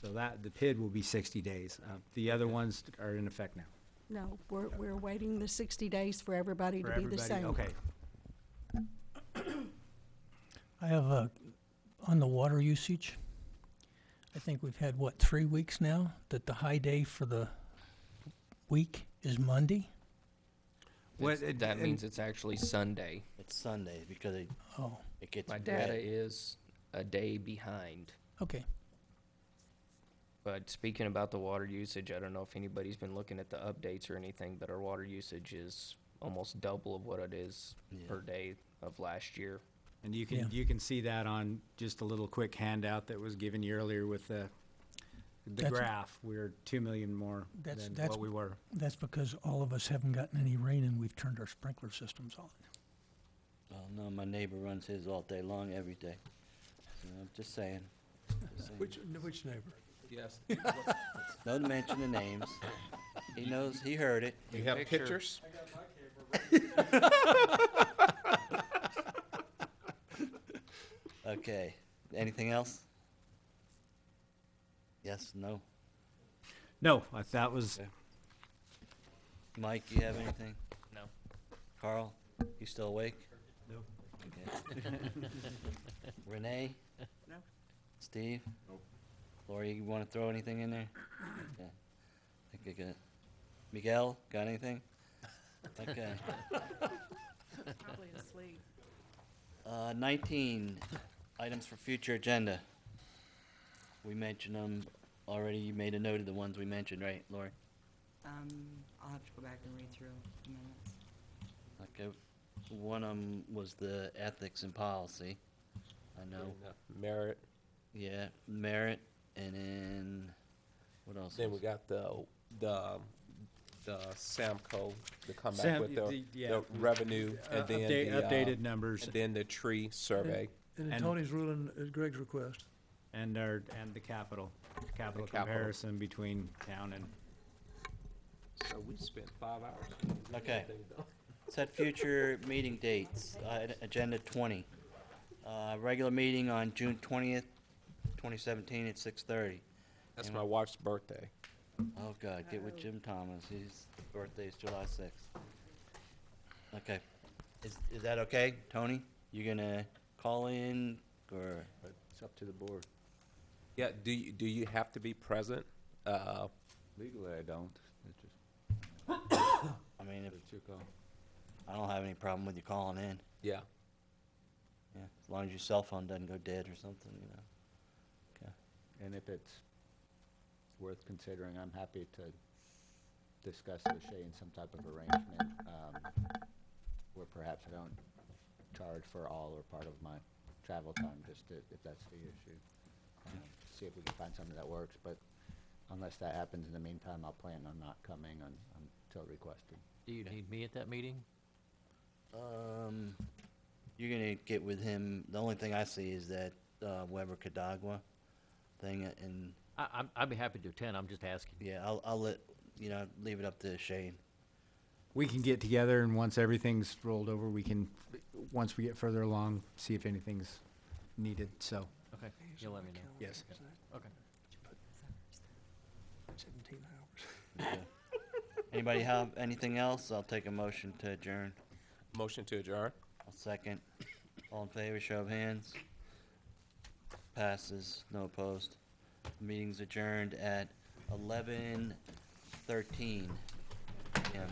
So that, the PID will be 60 days. The other ones are in effect now. No, we're waiting the 60 days for everybody For to be the everybody? same. Okay. I have on the water usage, I think we've had, 3 weeks now, that the high day for the week is Monday? That means it's actually Sunday. It's Sunday because Oh, it gets My red. data is a day behind. okay. But speaking about the water usage, I don't know if anybody's been looking at the updates or anything, but our water usage is almost double of what it is per day of last year. And you can see that on just a little quick handout that was given you earlier with the That's- graph. We're 2 million more That's- than that's- what we were. That's because all of us haven't gotten any rain and we've turned our sprinkler systems on. Oh, no, my neighbor runs his all day long, every day. So I'm just saying. Just saying. Which neighbor? Yes. Don't mention the names. He knows, he heard it. You have Picture. pictures? Okay, anything else? Yes, no? No, that was, Mike, you have anything? No. Carl, you still awake? No. Okay. Renee? No. Steve? Nope. Lori, you want to throw anything in there? Yeah. I think I got it. Miguel, got anything? Okay. Probably asleep. 19, items for future agenda. We mentioned them already. You made a note of the ones we mentioned, right, Lori? I'll have to go back and read through the minutes. Okay. One of them was the ethics and policy. I know. And, merit. Yeah, merit, and then, what else? Then we was- got the Samco to come back Sam- with the yeah, revenue, and then updated numbers. and then the tree survey. And then And- Tony's ruling at Greg's request. And the capital capital. comparison between town and. So we spent 5 hours. Okay. Set future meeting dates, agenda 20. Regular meeting on June 20th, 2017 at 6:30. That's And- my wife's birthday. Oh, God, get with Jim Thomas. His birthday is July 6th. Okay. Is that okay, Tony? You gonna call in, or? It's up to the board. Yeah, do you have to be present? Legally, I don't. It's just, I mean, if, it's your call. I don't have any problem with you calling in. Yeah. Yeah, as long as your cell phone doesn't go dead or something, you know. Okay. And if it's worth considering, I'm happy to discuss with Shane some type of arrangement, where perhaps I don't charge for all or part of my travel time, just to, if that's the issue. See if we can find something that works, but unless that happens in the meantime, I'll plan on not coming until requested. Do you need me at that meeting? You're gonna get with him, the only thing I see is that, Weber Cadagua thing, and, I'd be happy to attend, I'm just asking. yeah, I'll let, leave it up to Shane. We can get together, and once everything's rolled over, we can, once we get further along, see if anything's needed, so. Okay, you'll let me know. Yes. Okay. 17 hours. Okay. Anybody have anything else? I'll take a motion to adjourn. Motion to adjourn. I'll second. All in favor, show of hands. Passes, no opposed. Meeting's adjourned at 11:13 p.m.